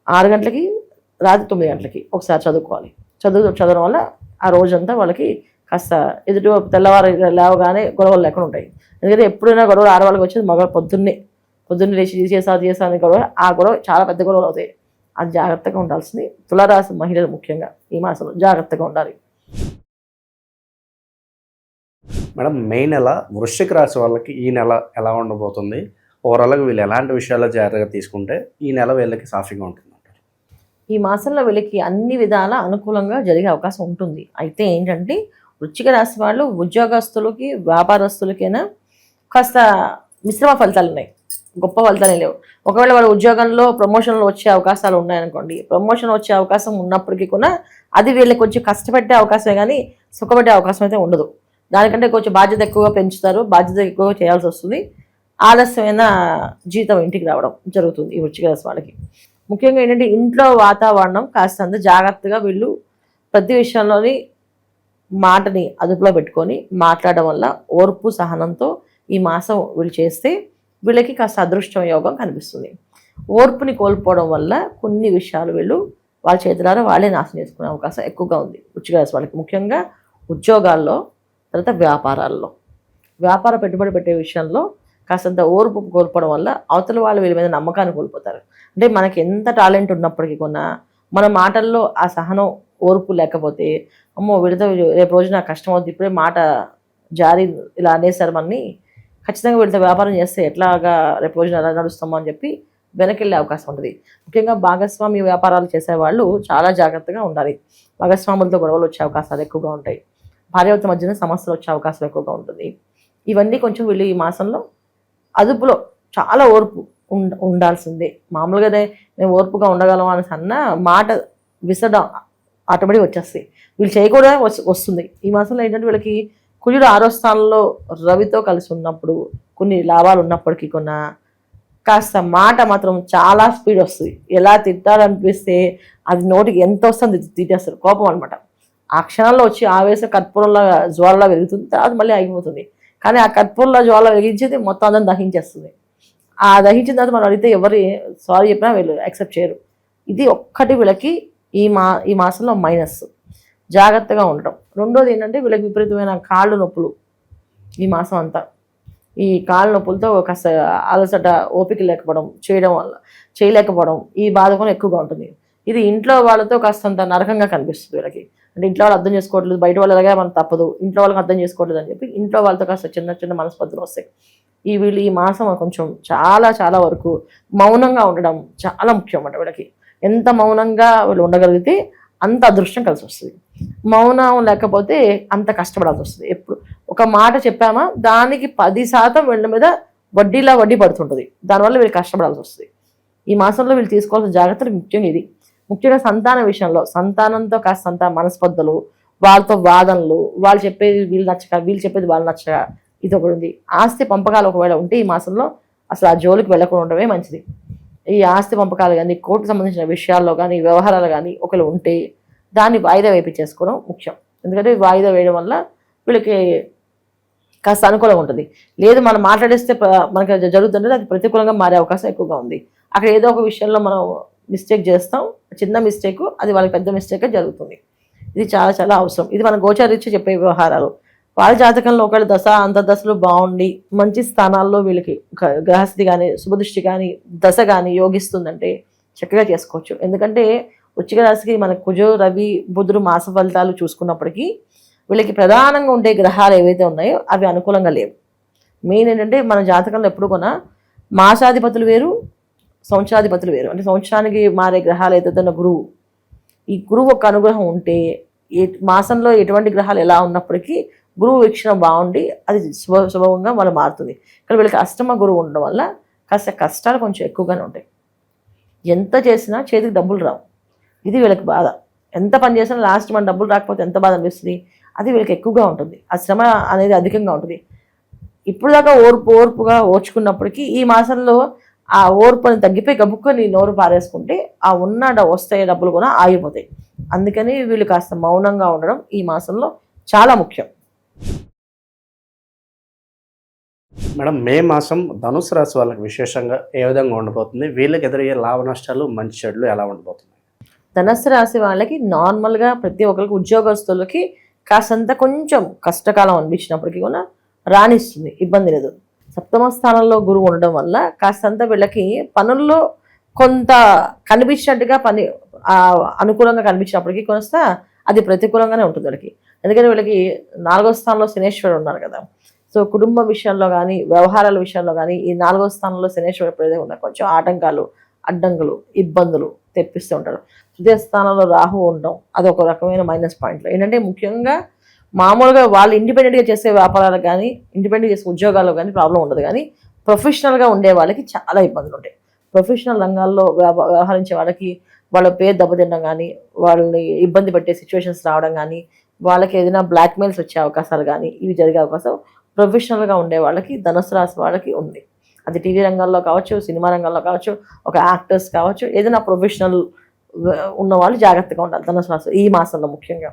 6 గంటలకి రాత్రి 9 గంటలకి ఒకసారి చదువుకోవాలి. చదవడం వల్ల ఆ రోజంతా వాళ్ళకి కాస్త ఎదుటి తెల్లవారు లేవగానే గొడవలు లేకుండా ఉంటాయి. ఎందుకంటే ఎప్పుడైనా గొడవలు ఆడవాళ్ళకి వచ్చేది మగవాళ్ళు పొద్దున్నే లేచి ఇది చేసా అని గొడవ, ఆ గొడవ చాలా పెద్ద గొడవలు అవుతాయి. అది జాగ్రత్తగా ఉండాల్సింది తులారాశి మహిళలు ముఖ్యంగా ఈ మాసంలో జాగ్రత్తగా ఉండాలి. మేడం, మే నెల వృశ్చిక రాశి వాళ్ళకి ఈ నెల ఎలా ఉండబోతుంది? ఓవరాల్గా వీళ్ళు ఎలాంటి విషయాల్లో జాగ్రత్తగా తీసుకుంటే ఈ నెల వీళ్ళకి సాఫీగా ఉంటుంది? ఈ మాసంలో వీళ్ళకి అన్ని విధాల అనుకూలంగా జరిగే అవకాశం ఉంటుంది. అయితే ఏంటంటే వృశ్చిక రాశి వాళ్ళు ఉద్యోగస్తులకి, వ్యాపారస్తులకైనా కాస్త మిశ్రమ ఫలితాలు ఉన్నాయి, గొప్ప ఫలితాలు లేవు. ఒకవేళ వాళ్ళ ఉద్యోగంలో ప్రమోషన్లు వచ్చే అవకాశాలు ఉన్నాయనుకోండి, ప్రమోషన్ వచ్చే అవకాశం ఉన్నప్పటికీ కూడా అది వీళ్ళకి కొంచెం కష్టపెట్టే అవకాశమే కానీ సుఖపెట్టే అవకాశం అయితే ఉండదు. దానికంటే కొంచెం బాధ్యత ఎక్కువగా పెంచుతారు, బాధ్యత ఎక్కువగా చేయాల్సి వస్తుంది. ఆలస్యమైన జీతం ఇంటికి రావడం జరుగుతుంది ఈ వృశ్చిక రాశి వాళ్ళకి. ముఖ్యంగా ఏంటంటే ఇంట్లో వాతావరణం కాస్తంత జాగ్రత్తగా వీళ్ళు ప్రతి విషయంలోని మాటని అదుపులో పెట్టుకొని మాట్లాడడం వల్ల ఓర్పు సహనంతో ఈ మాసం వీళ్ళు చేస్తే వీళ్ళకి కాస్త అదృష్టం యోగం కనిపిస్తుంది. ఓర్పుని కోల్పోవడం వల్ల కొన్ని విషయాలు వీళ్ళు వాళ్ళ చేతులారా వాళ్ళే నాశనం చేసుకునే అవకాశం ఎక్కువగా ఉంది వృశ్చిక రాశి వాళ్ళకి. ముఖ్యంగా ఉద్యోగాల్లో, తర్వాత వ్యాపారాల్లో, వ్యాపార పెట్టుబడి పెట్టే విషయంలో కాస్తంత ఓర్పు కోల్పోవడం వల్ల అవతల వాళ్ళు వీళ్ళ మీద నమ్మకాన్ని కోల్పోతారు. అంటే మనకి ఎంత టాలెంట్ ఉన్నప్పటికీ కూడా మన మాటల్లో ఆ సహనం, ఓర్పు లేకపోతే అమ్మో వీళ్ళతో రేపు రోజు నాకు కష్టం అవుతుంది, ఇప్పుడే మాట జారి ఇలా అనేసారు మనని, ఖచ్చితంగా వీళ్ళతో వ్యాపారం చేస్తే ఎట్లాగా రేపు రోజున ఎలా నడుస్తామో అని చెప్పి వెనక్కి వెళ్ళే అవకాశం ఉంటుంది. ముఖ్యంగా భాగస్వామి వ్యాపారాలు చేసేవాళ్ళు చాలా జాగ్రత్తగా ఉండాలి. భాగస్వాములతో గొడవలు వచ్చే అవకాశాలు ఎక్కువగా ఉంటాయి. భార్యాభర్తల మధ్యన సమస్యలు వచ్చే అవకాశం ఎక్కువగా ఉంటుంది. ఇవన్నీ కొంచెం వీళ్ళు ఈ మాసంలో అదుపులో చాలా ఓర్పు ఉండాల్సిందే. మామూలుగానే మేము ఓర్పుగా ఉండగలం అని అన్న మాట విసడం ఆటోమేటిక్ వచ్చేస్తాయి. వీళ్ళు చేయకూడదు వస్తుంది. ఈ మాసంలో ఏంటంటే వీళ్ళకి కుజుడు 6వ స్థానంలో రవితో కలిసి ఉన్నప్పుడు కొన్ని లాభాలు ఉన్నప్పటికీ కొన్న కాస్త మాట మాత్రం చాలా స్పీడ్ వస్తుంది. ఎలా తిట్టాలనిపిస్తే అది నోటికి ఎంత వస్తుంది తిట్టేస్తారు, కోపం అనమాట. ఆ క్షణంలో వచ్చి ఆవేశ కర్పూరంలో జ్వాలలా వెలుగుతుంది, తర్వాత మళ్ళీ ఆగిపోతుంది. కానీ ఆ కర్పూరంలో జ్వాల వెలిగించేది మొత్తం అందరం దహించేస్తుంది. ఆ దహించిన తర్వాత మనం అడిగితే ఎవరు సారీ చెప్పినా వీళ్ళు యాక్సెప్ట్ చేయరు. ఇది ఒక్కటి వీళ్ళకి ఈ మాసంలో మైనస్. జాగ్రత్తగా ఉండటం. రెండోది ఏంటంటే వీళ్ళకి విపరీతమైన కాళ్ళు నొప్పులు ఈ మాసం అంతా. ఈ కాళ్ళ నొప్పులతో కాస్త అలసట, ఓపిక లేకపోవడం, చేయలేకపోవడం ఈ బాధ కూడా ఎక్కువగా ఉంటుంది. ఇది ఇంట్లో వాళ్ళతో కాస్తంత నరకంగా కనిపిస్తుంది వీళ్ళకి. అంటే ఇంట్లో వాళ్ళు అర్థం చేసుకోవట్లేదు, బయట వాళ్ళు ఎలాగే మనకు తప్పదు, ఇంట్లో వాళ్ళకి అర్థం చేసుకోవట్లేదు అని చెప్పి ఇంట్లో వాళ్ళతో కాస్త చిన్న చిన్న మనస్పర్ధలు వస్తాయి. వీళ్ళు ఈ మాసం కొంచెం చాలా చాలా వరకు మౌనంగా ఉండడం చాలా ముఖ్యం అన్నమాట వీళ్ళకి. ఎంత మౌనంగా వీళ్ళు ఉండగలిగితే అంత అదృష్టం కలిసి వస్తుంది. మౌనం లేకపోతే అంత కష్టపడాల్సి వస్తుంది. ఎప్పుడు ఒక మాట చెప్పామా దానికి 10% వీళ్ళ మీద వడ్డీ పడుతుంటుంది. దానివల్ల వీళ్ళు కష్టపడాల్సి వస్తుంది. ఈ మాసంలో వీళ్ళు తీసుకోవాల్సిన జాగ్రత్తలు ముఖ్యంగా ఇది. ముఖ్యంగా సంతాన విషయంలో సంతానంతో కాస్తంత మనస్పర్ధలు, వాళ్ళతో వాదనలు, వాళ్ళు చెప్పేది వీళ్ళు నచ్చక, వీళ్ళు చెప్పేది వాళ్ళు నచ్చక ఇది ఒకటి ఉంది. ఆస్తి పంపకాలు ఒకవేళ ఉంటే ఈ మాసంలో అసలు ఆ జోలికి వెళ్ళకుండా ఉండడమే మంచిది. ఈ ఆస్తి పంపకాలు కానీ కోర్టుకు సంబంధించిన విషయాల్లో కానీ వ్యవహారాలు కానీ ఒకరు ఉంటే దాన్ని వాయిదా వేయించేసుకోవడం ముఖ్యం. ఎందుకంటే వాయిదా వేయడం వల్ల వీళ్ళకి కాస్త అనుకూలంగా ఉంటుంది. లేదు మనం మాట్లాడేస్తే మనకి జరుగుతుంటే అది ప్రతికూలంగా మారే అవకాశం ఎక్కువగా ఉంది. అక్కడ ఏదో ఒక విషయంలో మనం మిస్టేక్ చేస్తాం, చిన్న మిస్టేక్, అది వాళ్ళకి పెద్ద మిస్టేక్ జరుగుతుంది. ఇది చాలా చాలా అవసరం. ఇది మన గోచారీత్యా చెప్పే వ్యవహారాలు. వాళ్ళ జాతకంలో ఒకవేళ దశ అంతర్దశలు బాగుండి మంచి స్థానాల్లో వీళ్ళకి గ్రహస్థితి కానీ శుభదృష్టి కానీ దశ కానీ యోగిస్తుందంటే చక్కగా చేసుకోవచ్చు. ఎందుకంటే వృశ్చిక రాశికి మన కుజ రవి బుధుడు మాస ఫలితాలు చూసుకున్నప్పటికీ వీళ్ళకి ప్రధానంగా ఉండే గ్రహాలు ఏవైతే ఉన్నాయో అవి అనుకూలంగా లేవు. మెయిన్ ఏంటంటే మన జాతకంలో ఎప్పుడు కూడా మాసాధిపతులు వేరు, సంవత్సరాధిపతులు వేరు. అంటే సంవత్సరానికి మారే గ్రహాలు ఏదైతే ఉన్న గురువు, ఈ గురువు ఒక అనుగ్రహం ఉంటే మాసంలో ఎటువంటి గ్రహాలు ఎలా ఉన్నప్పటికీ గురువు వీక్షణ బాగుండి అది శుభంగా వాళ్ళు మారుతుంది. కానీ వీళ్ళకి అష్టమ గురువు ఉండడం వల్ల కాస్త కష్టాలు కొంచెం ఎక్కువగానే ఉంటాయి. ఎంత చేసినా చేతికి డబ్బులు రావు. ఇది వీళ్ళకి బాధ. ఎంత పని చేసినా లాస్ట్ మన డబ్బులు రాకపోతే ఎంత బాధ అనిపిస్తుంది. అది వీళ్ళకి ఎక్కువగా ఉంటుంది. ఆ శ్రమ అనేది అధికంగా ఉంటుంది. ఇప్పుడు దాకా ఓర్పుగా ఓర్చుకున్నప్పటికీ ఈ మాసంలో ఆ ఓర్పుని తగ్గిపోయి గబుక్కొని నోరు పారేసుకుంటే ఆ ఉన్న వస్తాయి డబ్బులు కూడా ఆగిపోతాయి. అందుకని వీళ్ళు కాస్త మౌనంగా ఉండడం ఈ మాసంలో చాలా ముఖ్యం. మేడం, మే మాసం ధనుసు రాశి వాళ్ళకి విశేషంగా ఏ విధంగా ఉండబోతుంది? వీళ్ళకి ఎదురయ్యే లాభ నష్టాలు మంచి చెడులు ఎలా ఉండబోతుంది? ధనుసు రాశి వాళ్ళకి నార్మల్గా ప్రతి ఒక్కరికి ఉద్యోగస్తులకి కాసంత కొంచెం కష్టకాలం అనిపించినప్పటికీ కూడా రాణిస్తుంది, ఇబ్బంది లేదు. సప్తమ స్థానంలో గురువు ఉండడం వల్ల కాస్తంత వీళ్ళకి పనుల్లో కొంత కనిపించినట్టుగా పని అనుకూలంగా కనిపించినప్పటికీ కొంత అది ప్రతికూలంగానే ఉంటుంది వీళ్ళకి. ఎందుకంటే వీళ్ళకి 4వ స్థానంలో శనేశ్వరుడు ఉన్నారు కదా. సో కుటుంబ విషయంలో కానీ వ్యవహారాల విషయంలో కానీ ఈ 4వ స్థానంలో శనేశ్వరుడు ఎప్పుడైతే ఉన్నా కొంచెం ఆటంకాలు అడ్డంకులు ఇబ్బందులు తెప్పిస్తూ ఉంటారు. తృతీయ స్థానంలో రాహు ఉండడం అదొక రకమైన మైనస్ పాయింట్లు. ఏంటంటే ముఖ్యంగా మామూలుగా వాళ్ళు ఇండిపెండెంట్గా చేసే వ్యాపారాలకు కానీ ఇండిపెండెంట్గా చేసే ఉద్యోగాల్లో కానీ ప్రాబ్లం ఉండదు. కానీ ప్రొఫెషనల్గా ఉండే వాళ్ళకి చాలా ఇబ్బందులు ఉంటాయి. ప్రొఫెషనల్ రంగాల్లో వ్యవహరించే వాళ్ళకి వాళ్ళ పేరు దెబ్బతినడం కానీ వాళ్ళని ఇబ్బంది పెట్టే సిచ్యువేషన్స్ రావడం కానీ వాళ్ళకి ఏదైనా బ్లాక్మెయిల్స్ వచ్చే అవకాశాలు కానీ ఇవి జరిగే అవకాశం ప్రొఫెషనల్గా ఉండే వాళ్ళకి ధనుసు రాశి వాళ్ళకి ఉంది. అది టీవీ రంగంలో కావచ్చు, సినిమా రంగంలో కావచ్చు, ఒక యాక్టర్స్ కావచ్చు, ఏదైనా ప్రొఫెషనల్ ఉన్న వాళ్ళు జాగ్రత్తగా ఉండాలి ధనుసు రాశి ఈ మాసంలో ముఖ్యంగా.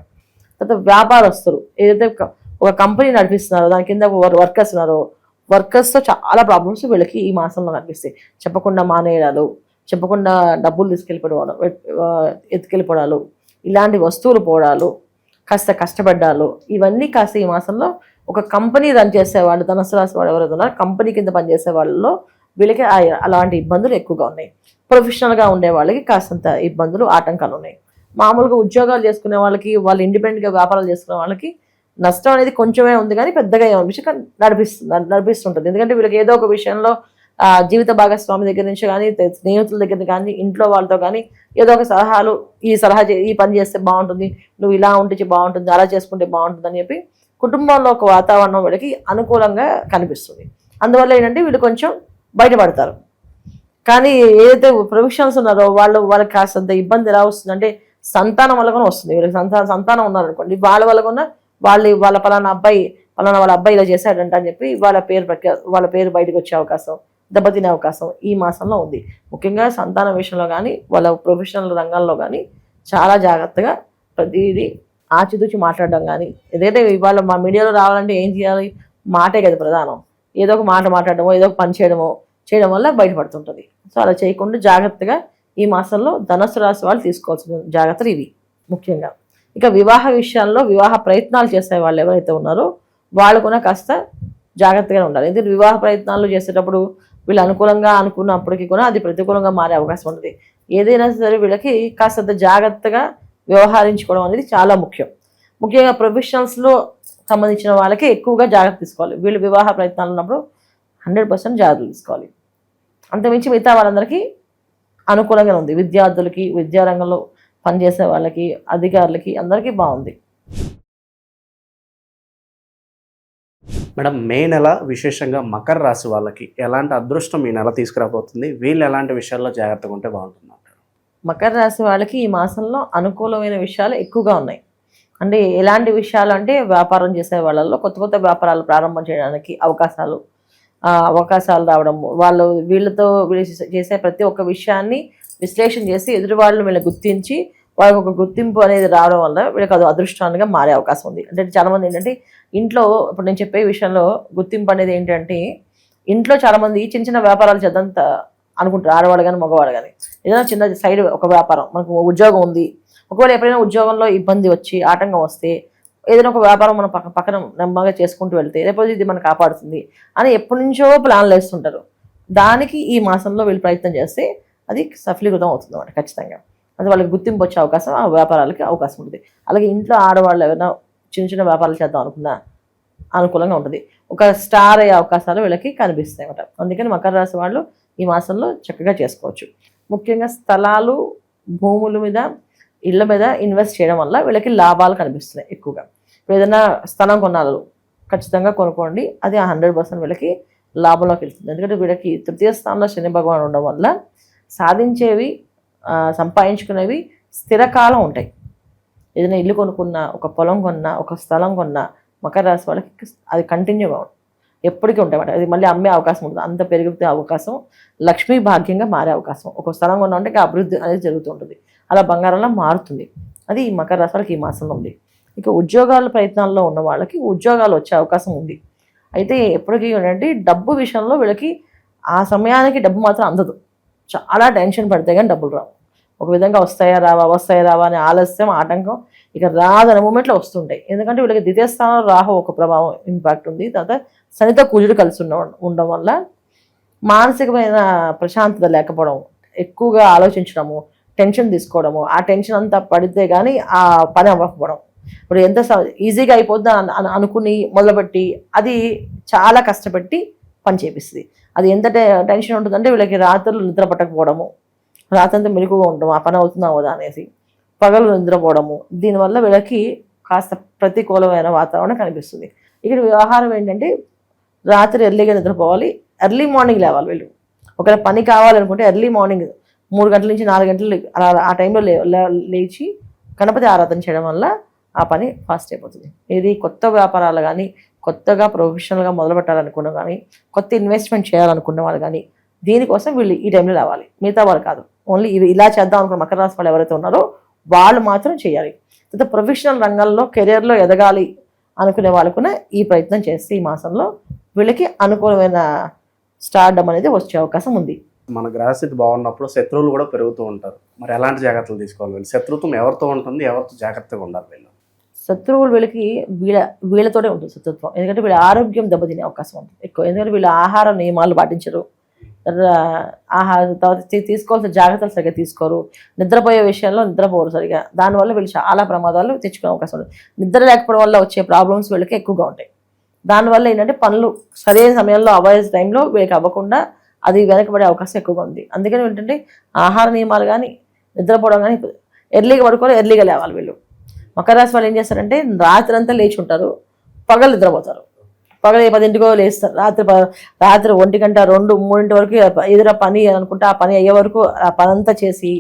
తర్వాత వ్యాపారస్తులు ఏదైతే ఒక కంపెనీ నడిపిస్తున్నారో దాని కింద వర్కర్స్ ఉన్నారో వర్కర్స్తో చాలా ప్రాబ్లమ్స్ వీళ్ళకి ఈ మాసంలో కనిపిస్తాయి. చెప్పకుండా మానేయడాలు, చెప్పకుండా డబ్బులు ఎత్తుకెళ్ళిపోవడాలు, ఇలాంటి వస్తువులు పోవడాలు, కాస్త కష్టపడ్డాలు, ఇవన్నీ కాస్త ఈ మాసంలో ఒక కంపెనీ రన్ చేసేవాళ్ళు ధనుసు రాశి వాళ్ళు ఎవరైతే ఉన్నారో కంపెనీ కింద పనిచేసే వాళ్ళలో వీళ్ళకి అలాంటి ఇబ్బందులు ఎక్కువగా ఉన్నాయి. ప్రొఫెషనల్గా ఉండే వాళ్ళకి కాస్తంత ఇబ్బందులు ఆటంకాలు ఉన్నాయి. మామూలుగా ఉద్యోగాలు చేసుకునే వాళ్ళకి వాళ్ళు ఇండిపెండెంట్గా వ్యాపారాలు చేసుకునే వాళ్ళకి నష్టం అనేది కొంచెమే ఉంది కానీ పెద్దగా ఏమనిపించి నడిపిస్తుంటుంది. ఎందుకంటే వీళ్ళకి ఏదో ఒక విషయంలో జీవిత భాగస్వామి దగ్గర నుంచి కానీ స్నేహితుల దగ్గర కానీ ఇంట్లో వాళ్ళతో కానీ ఏదో ఒక సలహాలు ఈ పని చేస్తే బాగుంటుంది, నువ్వు ఇలా ఉంటే బాగుంటుంది, అలా చేసుకుంటే బాగుంటుంది అని చెప్పి కుటుంబంలో ఒక వాతావరణం వీళ్ళకి అనుకూలంగా కనిపిస్తుంది. అందువల్ల ఏంటంటే వీళ్ళు కొంచెం బయటపడతారు. కానీ ఏదైతే ప్రొఫెషనల్స్ ఉన్నారో వాళ్ళకి కాస్తంత ఇబ్బంది ఎలా వస్తుందంటే సంతానం వల్ల కూడా వస్తుంది. వీళ్ళకి సంతానం ఉన్నారనుకోండి, వాళ్ళ వల్ల కూడా వాళ్ళ పలానా వాళ్ళ అబ్బాయి ఇలా చేశాడంట అని చెప్పి వాళ్ళ పేరు బయటకు వచ్చే అవకాశం, దెబ్బతినే అవకాశం ఈ మాసంలో ఉంది. ముఖ్యంగా సంతాన విషయంలో కానీ వాళ్ళ ప్రొఫెషనల్ రంగాల్లో కానీ చాలా జాగ్రత్తగా ప్రతిదీ ఆచితూచి మాట్లాడడం కానీ. ఏదైతే ఇవాళ మా మీడియాలో రావాలంటే ఏం చేయాలి? మాటే కదా ప్రధానం. ఏదో ఒక మాట మాట్లాడమో ఏదో ఒక పని చేయడం వల్ల బయటపడుతుంటుంది. సో అలా చేయకుండా జాగ్రత్తగా ఈ మాసంలో ధనుసు రాశి వాళ్ళు తీసుకోవాల్సిన జాగ్రత్తలు ఇవి ముఖ్యంగా. ఇక వివాహ విషయాల్లో వివాహ ప్రయత్నాలు చేసే వాళ్ళు ఎవరైతే ఉన్నారో వాళ్ళు కూడా కాస్త జాగ్రత్తగా ఉండాలి. ఎందుకంటే వివాహ ప్రయత్నాలు చేసేటప్పుడు వీళ్ళు అనుకూలంగా అనుకున్నప్పటికీ కూడా అది ప్రతికూలంగా మారే అవకాశం ఉంటుంది. ఏదైనా సరే వీళ్ళకి కాస్త జాగ్రత్తగా వ్యవహరించుకోవడం అనేది చాలా ముఖ్యం. ముఖ్యంగా ప్రొఫెషనల్స్లో సంబంధించిన వాళ్ళకి ఎక్కువగా జాగ్రత్త తీసుకోవాలి. వీళ్ళు వివాహ ప్రయత్నాలు ఉన్నప్పుడు 100% జాగ్రత్తలు తీసుకోవాలి. అంతమించి మిగతా వాళ్ళందరికీ అనుకూలంగా ఉంది. విద్యార్థులకి, విద్యారంగంలో పనిచేసే వాళ్ళకి, అధికారులకి అందరికీ బాగుంది. మేడం, మే నెల విశేషంగా మకర రాశి వాళ్ళకి ఎలాంటి అదృష్టం ఈ నెల తీసుకురాబోతుంది? వీళ్ళు ఎలాంటి విషయాల్లో జాగ్రత్తగా ఉంటే బాగుంటుంది అంటారు? మకర రాశి వాళ్ళకి ఈ మాసంలో అనుకూలమైన విషయాలు ఎక్కువగా ఉన్నాయి. అంటే ఎలాంటి విషయాలు అంటే వ్యాపారం చేసే వాళ్ళలో కొత్త కొత్త వ్యాపారాలు ప్రారంభం చేయడానికి అవకాశాలు రావడం, వీళ్ళతో చేసే ప్రతి ఒక్క విషయాన్ని విశ్లేషణ చేసి ఎదుటి వాళ్ళు వీళ్ళని గుర్తించి వాళ్ళకి ఒక గుర్తింపు అనేది రావడం వల్ల వీళ్ళకి అది అదృష్టాలుగా మారే అవకాశం ఉంది. అంటే చాలామంది ఏంటంటే ఇంట్లో ఇప్పుడు నేను చెప్పే విషయంలో గుర్తింపు అనేది ఏంటంటే ఇంట్లో చాలామంది చిన్న చిన్న వ్యాపారాలు చేద్దంత అనుకుంటారు, ఆడవాడు కానీ మగవాడు కానీ. ఏదైనా చిన్న సైడ్ ఒక వ్యాపారం, మనకు ఉద్యోగం ఉంది, ఒకవేళ ఎప్పుడైనా ఉద్యోగంలో ఇబ్బంది వచ్చి ఆటంకం వస్తే ఏదైనా ఒక వ్యాపారం మనం పక్కన నెమ్మదిగా చేసుకుంటూ వెళ్తే లేకపోతే ఇది మనం కాపాడుతుంది అని ఎప్పటి నుంచో ప్లాన్లు వేస్తుంటారు. దానికి ఈ మాసంలో వీళ్ళు ప్రయత్నం చేస్తే అది సఫలీకృతం అవుతుంది అన్నమాట ఖచ్చితంగా. అది వాళ్ళకి గుర్తింపు వచ్చే అవకాశం ఆ వ్యాపారాలకి అవకాశం ఉంటుంది. అలాగే ఇంట్లో ఆడవాళ్ళు ఏమైనా చిన్న చిన్న వ్యాపారాలు చేద్దాం అనుకున్నా అనుకూలంగా ఉంటుంది. ఒక స్టార్ అయ్యే అవకాశాలు వీళ్ళకి కనిపిస్తాయి అన్నమాట. అందుకని మకర రాశి వాళ్ళు ఈ మాసంలో చక్కగా చేసుకోవచ్చు. ముఖ్యంగా స్థలాలు, భూముల మీద, ఇళ్ళ మీద ఇన్వెస్ట్ చేయడం వల్ల వీళ్ళకి లాభాలు కనిపిస్తున్నాయి ఎక్కువగా. ఇప్పుడు ఏదైనా స్థలం కొనాలి, ఖచ్చితంగా కొనుక్కోండి, అది 100% వీళ్ళకి లాభంలోకి వెళ్తుంది. ఎందుకంటే వీళ్ళకి తృతీయ స్థానంలో శని భగవాన్ ఉండడం వల్ల సాధించేవి, సంపాదించుకునేవి స్థిరకాలం ఉంటాయి. ఏదైనా ఇల్లు కొనుక్కున్నా, ఒక పొలం కొన్నా, ఒక స్థలం కొన్నా మకర రాశి వాళ్ళకి అది కంటిన్యూగా ఉంటుంది, ఎప్పటికీ ఉంటాయన్నమాట. అది మళ్ళీ అమ్మే అవకాశం ఉంటుంది, అంత పెరిగితే అవకాశం, లక్ష్మీ భాగ్యంగా మారే అవకాశం. ఒక స్థలం కొన్నా అంటే అభివృద్ధి అనేది జరుగుతూ ఉంటుంది, అలా బంగారంలో మారుతుంది. అది ఈ మకర రాశి వాళ్ళకి ఈ మాసంలో ఉంది. ఇక ఉద్యోగాల ప్రయత్నాల్లో ఉన్న వాళ్ళకి ఉద్యోగాలు వచ్చే అవకాశం ఉంది. అయితే ఎప్పటికీ ఏంటంటే డబ్బు విషయంలో వీళ్ళకి ఆ సమయానికి డబ్బు మాత్రం అందదు, చాలా టెన్షన్ పడితే కానీ డబ్బులు రావు. ఒక విధంగా వస్తాయా రావా అనే ఆలస్యం, ఆటంకం ఇక రాదనే మూమెంట్లో వస్తుంటాయి. ఎందుకంటే వీళ్ళకి ద్వితీయ స్థానంలో రాహు ఒక ప్రభావం ఇంపాక్ట్ ఉంది. తర్వాత శనితో కుజుడు కలిసి ఉండడం వల్ల మానసికమైన ప్రశాంతత లేకపోవడం, ఎక్కువగా ఆలోచించడము, టెన్షన్ తీసుకోవడము, ఆ టెన్షన్ అంతా పడితే కానీ ఆ పని అవ్వకపోవడం. ఇప్పుడు ఎంత ఈజీగా అయిపోద్దా అనుకుని మొదలుపెట్టి అది చాలా కష్టపెట్టి పని చేపిస్తుంది. అది ఎంత టెన్షన్ ఉంటుందంటే వీళ్ళకి రాత్రులు నిద్ర పట్టకపోవడము, రాత్రంతా మెలకుగా ఉండడం, ఆ పని అవుతుందా అవుదా అనేసి పగలు నిద్రపోవడము, దీనివల్ల వీళ్ళకి కాస్త ప్రతికూలమైన వాతావరణం కనిపిస్తుంది. ఇక్కడ వ్యవహారం ఏంటంటే రాత్రి ఎర్లీగా నిద్రపోవాలి, ఎర్లీ మార్నింగ్ లేవాలి. వీళ్ళు ఒకవేళ పని కావాలనుకుంటే ఎర్లీ మార్నింగ్ 3 గంటల నుంచి 4 గంటలు అలా ఆ టైంలో లేచి గణపతి ఆరాధన చేయడం వల్ల ఆ పని ఫాస్ట్ అయిపోతుంది. ఇది కొత్త వ్యాపారాలు కానీ, కొత్తగా ప్రొఫెషనల్గా మొదలుపెట్టాలనుకున్న కానీ, కొత్త ఇన్వెస్ట్మెంట్ చేయాలనుకున్న వాళ్ళు కానీ దీనికోసం వీళ్ళు ఈ టైంలో రావాలి, మిగతా వాళ్ళు కాదు. ఓన్లీ ఇవి ఇలా చేద్దాం అనుకున్న మకర రాశి వాళ్ళు ఎవరైతే ఉన్నారో వాళ్ళు మాత్రం చేయాలి. తర్వాత ప్రొఫెషనల్ రంగంలో కెరియర్లో ఎదగాలి అనుకునే వాళ్ళకున్న ఈ ప్రయత్నం చేస్తే ఈ మాసంలో వీళ్ళకి అనుకూలమైన స్టార్డమ్ అనేది వచ్చే అవకాశం ఉంది. మన గ్రహస్థితి బాగున్నప్పుడు శత్రువులు కూడా పెరుగుతూ ఉంటారు. మరి ఎలాంటి జాగ్రత్తలు తీసుకోవాలి వీళ్ళు? శత్రుత్వం ఎవరితో ఉంటుంది, ఎవరితో జాగ్రత్తగా ఉండాలి వీళ్ళు? శత్రువులు వీళ్ళకి వీళ్ళతోనే ఉంటుంది శత్రుత్వం. ఎందుకంటే వీళ్ళ ఆరోగ్యం దెబ్బతినే అవకాశం ఉంటుంది ఎక్కువ. ఎందుకంటే వీళ్ళ ఆహార నియమాలు పాటించరు, తర్వాత తీసుకోవాల్సిన జాగ్రత్తలు సరిగ్గా తీసుకోరు, నిద్రపోయే విషయంలో నిద్రపోరు సరిగా. దానివల్ల వీళ్ళు చాలా ప్రమాదాలు తెచ్చుకునే అవకాశం ఉంది. నిద్ర లేకపోవడం వల్ల వచ్చే ప్రాబ్లమ్స్ వీళ్ళకి ఎక్కువగా ఉంటాయి. దానివల్ల ఏంటంటే పనులు సరైన సమయంలో అవ్వే టైంలో వీళ్ళకి అవ్వకుండా అది వెనకబడే అవకాశం ఎక్కువగా ఉంది. అందుకని ఏంటంటే ఆహార నియమాలు కానీ, నిద్రపోవడం కానీ, ఎర్లీగా పడుకోవాలి, ఎర్లీగా లేవాలి. వీళ్ళు మకర రాశి వాళ్ళు ఏం చేస్తారంటే రాత్రి అంతా లేచి ఉంటారు, పగలు నిద్రపోతారు. పగలు 10ంటికో లేస్తారు, రాత్రి 1 గంట 2, 3 వరకు ఏదైనా పని అనుకుంటే ఆ పని అయ్యే వరకు ఆ పని అంతా చేసి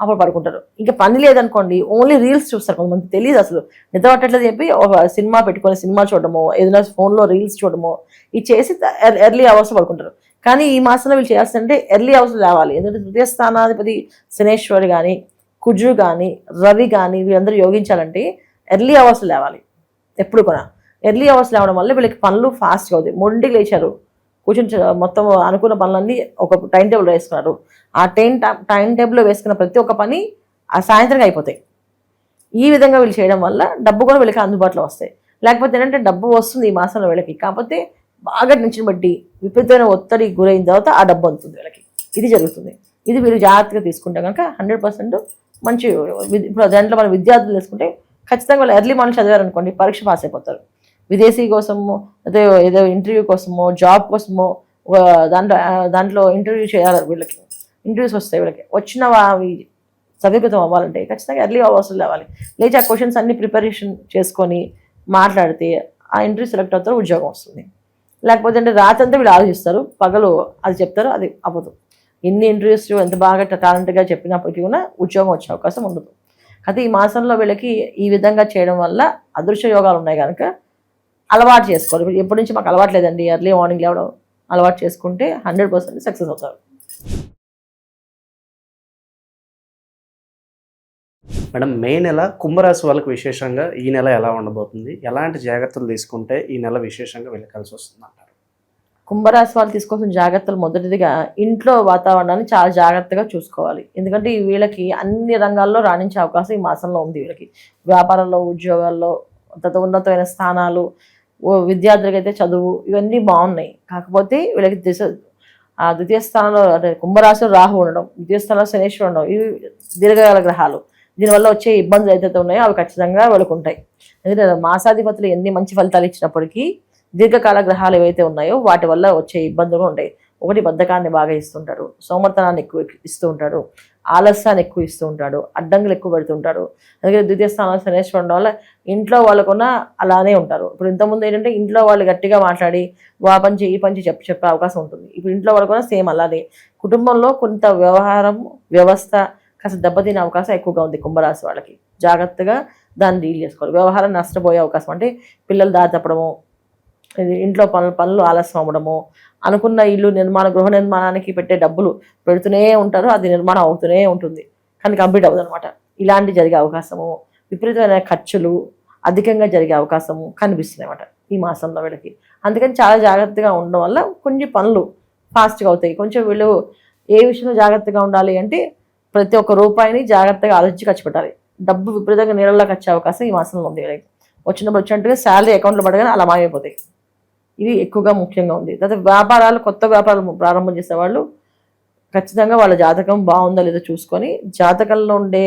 అప్పుడు పడుకుంటారు. ఇంకా పని లేదనుకోండి, ఓన్లీ రీల్స్ చూస్తారు. కొంతమంది తెలియదు అసలు నిద్ర పట్టట్లేదు చెప్పి ఒక సినిమా పెట్టుకొని సినిమా చూడడమో, ఏదైనా ఫోన్లో రీల్స్ చూడడమో ఇది చేసి ఎర్లీ అవర్స్ పడుకుంటారు. కానీ ఈ మాసంలో వీళ్ళు చేయాల్సిందంటే ఎర్లీ అవర్స్ లేవాలి. ఎందుకంటే తృతీయ స్థానాధిపతి శనేశ్వరి కానీ, కుజుడు కానీ, రవి కానీ వీళ్ళందరూ యోగించాలంటే ఎర్లీ అవర్స్ లేవాలి. ఎప్పుడు కూడా ఎర్లీ అవర్స్ లేవడం వల్ల వీళ్ళకి పనులు ఫాస్ట్గా అవుతాయి. 3ంటికి లేచారు, కూర్చొని మొత్తం అనుకున్న పనులన్నీ ఒక టైం టేబుల్ వేసుకున్నారు. ఆ టైం టేబుల్లో వేసుకున్న ప్రతి ఒక్క పని ఆ సాయంత్రంగా అయిపోతాయి. ఈ విధంగా వీళ్ళు చేయడం వల్ల డబ్బు కూడా వీళ్ళకి అందుబాటులో వస్తాయి. లేకపోతే ఏంటంటే డబ్బు వస్తుంది ఈ మాసంలో వీళ్ళకి, కాకపోతే బాగా టెన్షన్ బట్టి విపరీతమైన ఒత్తిడి గురైన తర్వాత ఆ డబ్బు అందుతుంది వీళ్ళకి. ఇది జరుగుతుంది. ఇది వీళ్ళు జాగ్రత్తగా తీసుకుంటే కనుక 100% మంచి. ఇప్పుడు దాంట్లో మన విద్యార్థులు తీసుకుంటే ఖచ్చితంగా వాళ్ళు ఎర్లీ మార్నింగ్ చదివారనుకోండి పరీక్ష పాస్ అయిపోతారు. విదేశీ కోసమో అదే ఏదో ఇంటర్వ్యూ కోసమో జాబ్ కోసమో దాంట్లో ఇంటర్వ్యూ చేయాలి. వీళ్ళకి ఇంటర్వ్యూస్ వస్తాయి. వీళ్ళకి వచ్చిన అవి సఫలీకృతం అవ్వాలంటే ఖచ్చితంగా ఎర్లీ అవర్స్ లేవాలి. లేచి ఆ క్వశ్చన్స్ అన్ని ప్రిపరేషన్ చేసుకొని మాట్లాడితే ఆ ఇంటర్వ్యూ సెలెక్ట్ అవుతారు, ఉద్యోగం వస్తుంది. లేకపోతే అంటే రాత్రి అంతా వీళ్ళు ఆలోచిస్తారు, పగలు అది చెప్తారు, అది అవ్వదు. ఎన్ని ఇంటర్వ్యూస్ ఎంత బాగా టాలెంట్గా చెప్పినప్పటికీ కూడా ఉద్యోగం వచ్చే అవకాశం ఉండదు. అయితే ఈ మాసంలో వీళ్ళకి ఈ విధంగా చేయడం వల్ల అదృశ్య యోగాలు ఉన్నాయి కనుక అలవాటు చేసుకోవాలి. ఇప్పుడు ఎప్పటి నుంచి మాకు అలవాటు లేదండి, ఎర్లీ మార్నింగ్ లేవడం అలవాటు చేసుకుంటే 100% సక్సెస్ అవుతారు. మేడం, మే నెల కుంభరాశి వాళ్ళకి విశేషంగా ఈ నెల ఎలా ఉండబోతుంది? ఎలాంటి జాగ్రత్తలు తీసుకుంటే ఈ నెల విశేషంగా వీళ్ళకి కలిసి వస్తుంది అంటారు? కుంభరాశి వాళ్ళు తీసుకోవాల్సిన జాగ్రత్తలు మొదటిదిగా ఇంట్లో వాతావరణాన్ని చాలా జాగ్రత్తగా చూసుకోవాలి. ఎందుకంటే వీళ్ళకి అన్ని రంగాల్లో రాణించే అవకాశం ఈ మాసంలో ఉంది. వీళ్ళకి వ్యాపారంలో, ఉద్యోగాల్లో, ఉన్నతమైన స్థానాలు, విద్యార్థులకి అయితే చదువు, ఇవన్నీ బాగున్నాయి. కాకపోతే వీళ్ళకి ద్వితీయ స్థానంలో అంటే కుంభరాశిలో రాహు ఉండడం, ద్వితీయ స్థానంలో శనేశ్వరుడు ఉండడం, ఇవి దీర్ఘకాల గ్రహాలు. దీనివల్ల వచ్చే ఇబ్బందులు ఏదైతే ఉన్నాయో అవి ఖచ్చితంగా వాళ్ళకు ఉంటాయి. ఎందుకంటే మాసాధిపతులు ఎన్ని మంచి ఫలితాలు ఇచ్చినప్పటికీ దీర్ఘకాల గ్రహాలు ఏవైతే ఉన్నాయో వాటి వల్ల వచ్చే ఇబ్బందులు ఉంటాయి. ఒకటి, బద్ధకాన్ని బాగా ఇస్తుంటాడు, సోమర్తనాన్ని ఎక్కువ ఇస్తూ ఉంటాడు, ఆలస్యాన్ని ఎక్కువ ఇస్తూ ఉంటాడు, అడ్డంకులు ఎక్కువ పెడుతుంటాడు. అందుకే ద్వితీయ స్థానంలో శనేశ్వరుడు ఉండడం వల్ల ఇంట్లో వాళ్ళకున్న అలానే ఉంటారు. ఇప్పుడు ఇంతకుముందు ఏంటంటే ఇంట్లో వాళ్ళు గట్టిగా మాట్లాడి ఆ పంచి ఈ పంచి చెప్పే అవకాశం ఉంటుంది. ఇప్పుడు ఇంట్లో వాళ్ళకున్న సేమ్ అలానే. కుటుంబంలో కొంత వ్యవహారం వ్యవస్థ కాస్త దెబ్బతినే అవకాశం ఎక్కువగా ఉంది కుంభరాశి వాళ్ళకి. జాగ్రత్తగా దాన్ని డీల్ చేసుకోవాలి. వ్యవహారం నష్టపోయే అవకాశం అంటే పిల్లలు దారి తప్పడము, ఇంట్లో పనులు ఆలస్యం అవ్వడము, అనుకున్న ఇల్లు గృహ నిర్మాణానికి పెట్టే డబ్బులు పెడుతూనే ఉంటారు, అది నిర్మాణం అవుతూనే ఉంటుంది కానీ కంప్లీట్ అవ్వదు అనమాట. ఇలాంటి జరిగే అవకాశము, విపరీతమైన ఖర్చులు అధికంగా జరిగే అవకాశము కనిపిస్తున్నాయి అన్నమాట ఈ మాసంలో వీళ్ళకి. అందుకని చాలా జాగ్రత్తగా ఉండడం వల్ల కొన్ని పనులు ఫాస్ట్గా అవుతాయి. కొంచెం వీళ్ళు ఏ విషయంలో జాగ్రత్తగా ఉండాలి అంటే ప్రతి ఒక్క రూపాయిని జాగ్రత్తగా ఆలోచించి ఖర్చు పెట్టాలి. డబ్బు విపరీతంగా నీళ్ళలోకి వచ్చే అవకాశం ఈ మాసంలో ఉంది వీళ్ళకి. వచ్చినట్టుగా శాలరీ అకౌంట్లో పడగానే అలా మాయమైపోతాయి. ఇవి ఎక్కువగా ముఖ్యంగా ఉంది. తర్వాత వ్యాపారాలు, కొత్త వ్యాపారాలు ప్రారంభం చేసేవాళ్ళు ఖచ్చితంగా వాళ్ళ జాతకం బాగుందో లేదో చూసుకొని జాతకంలో ఉండే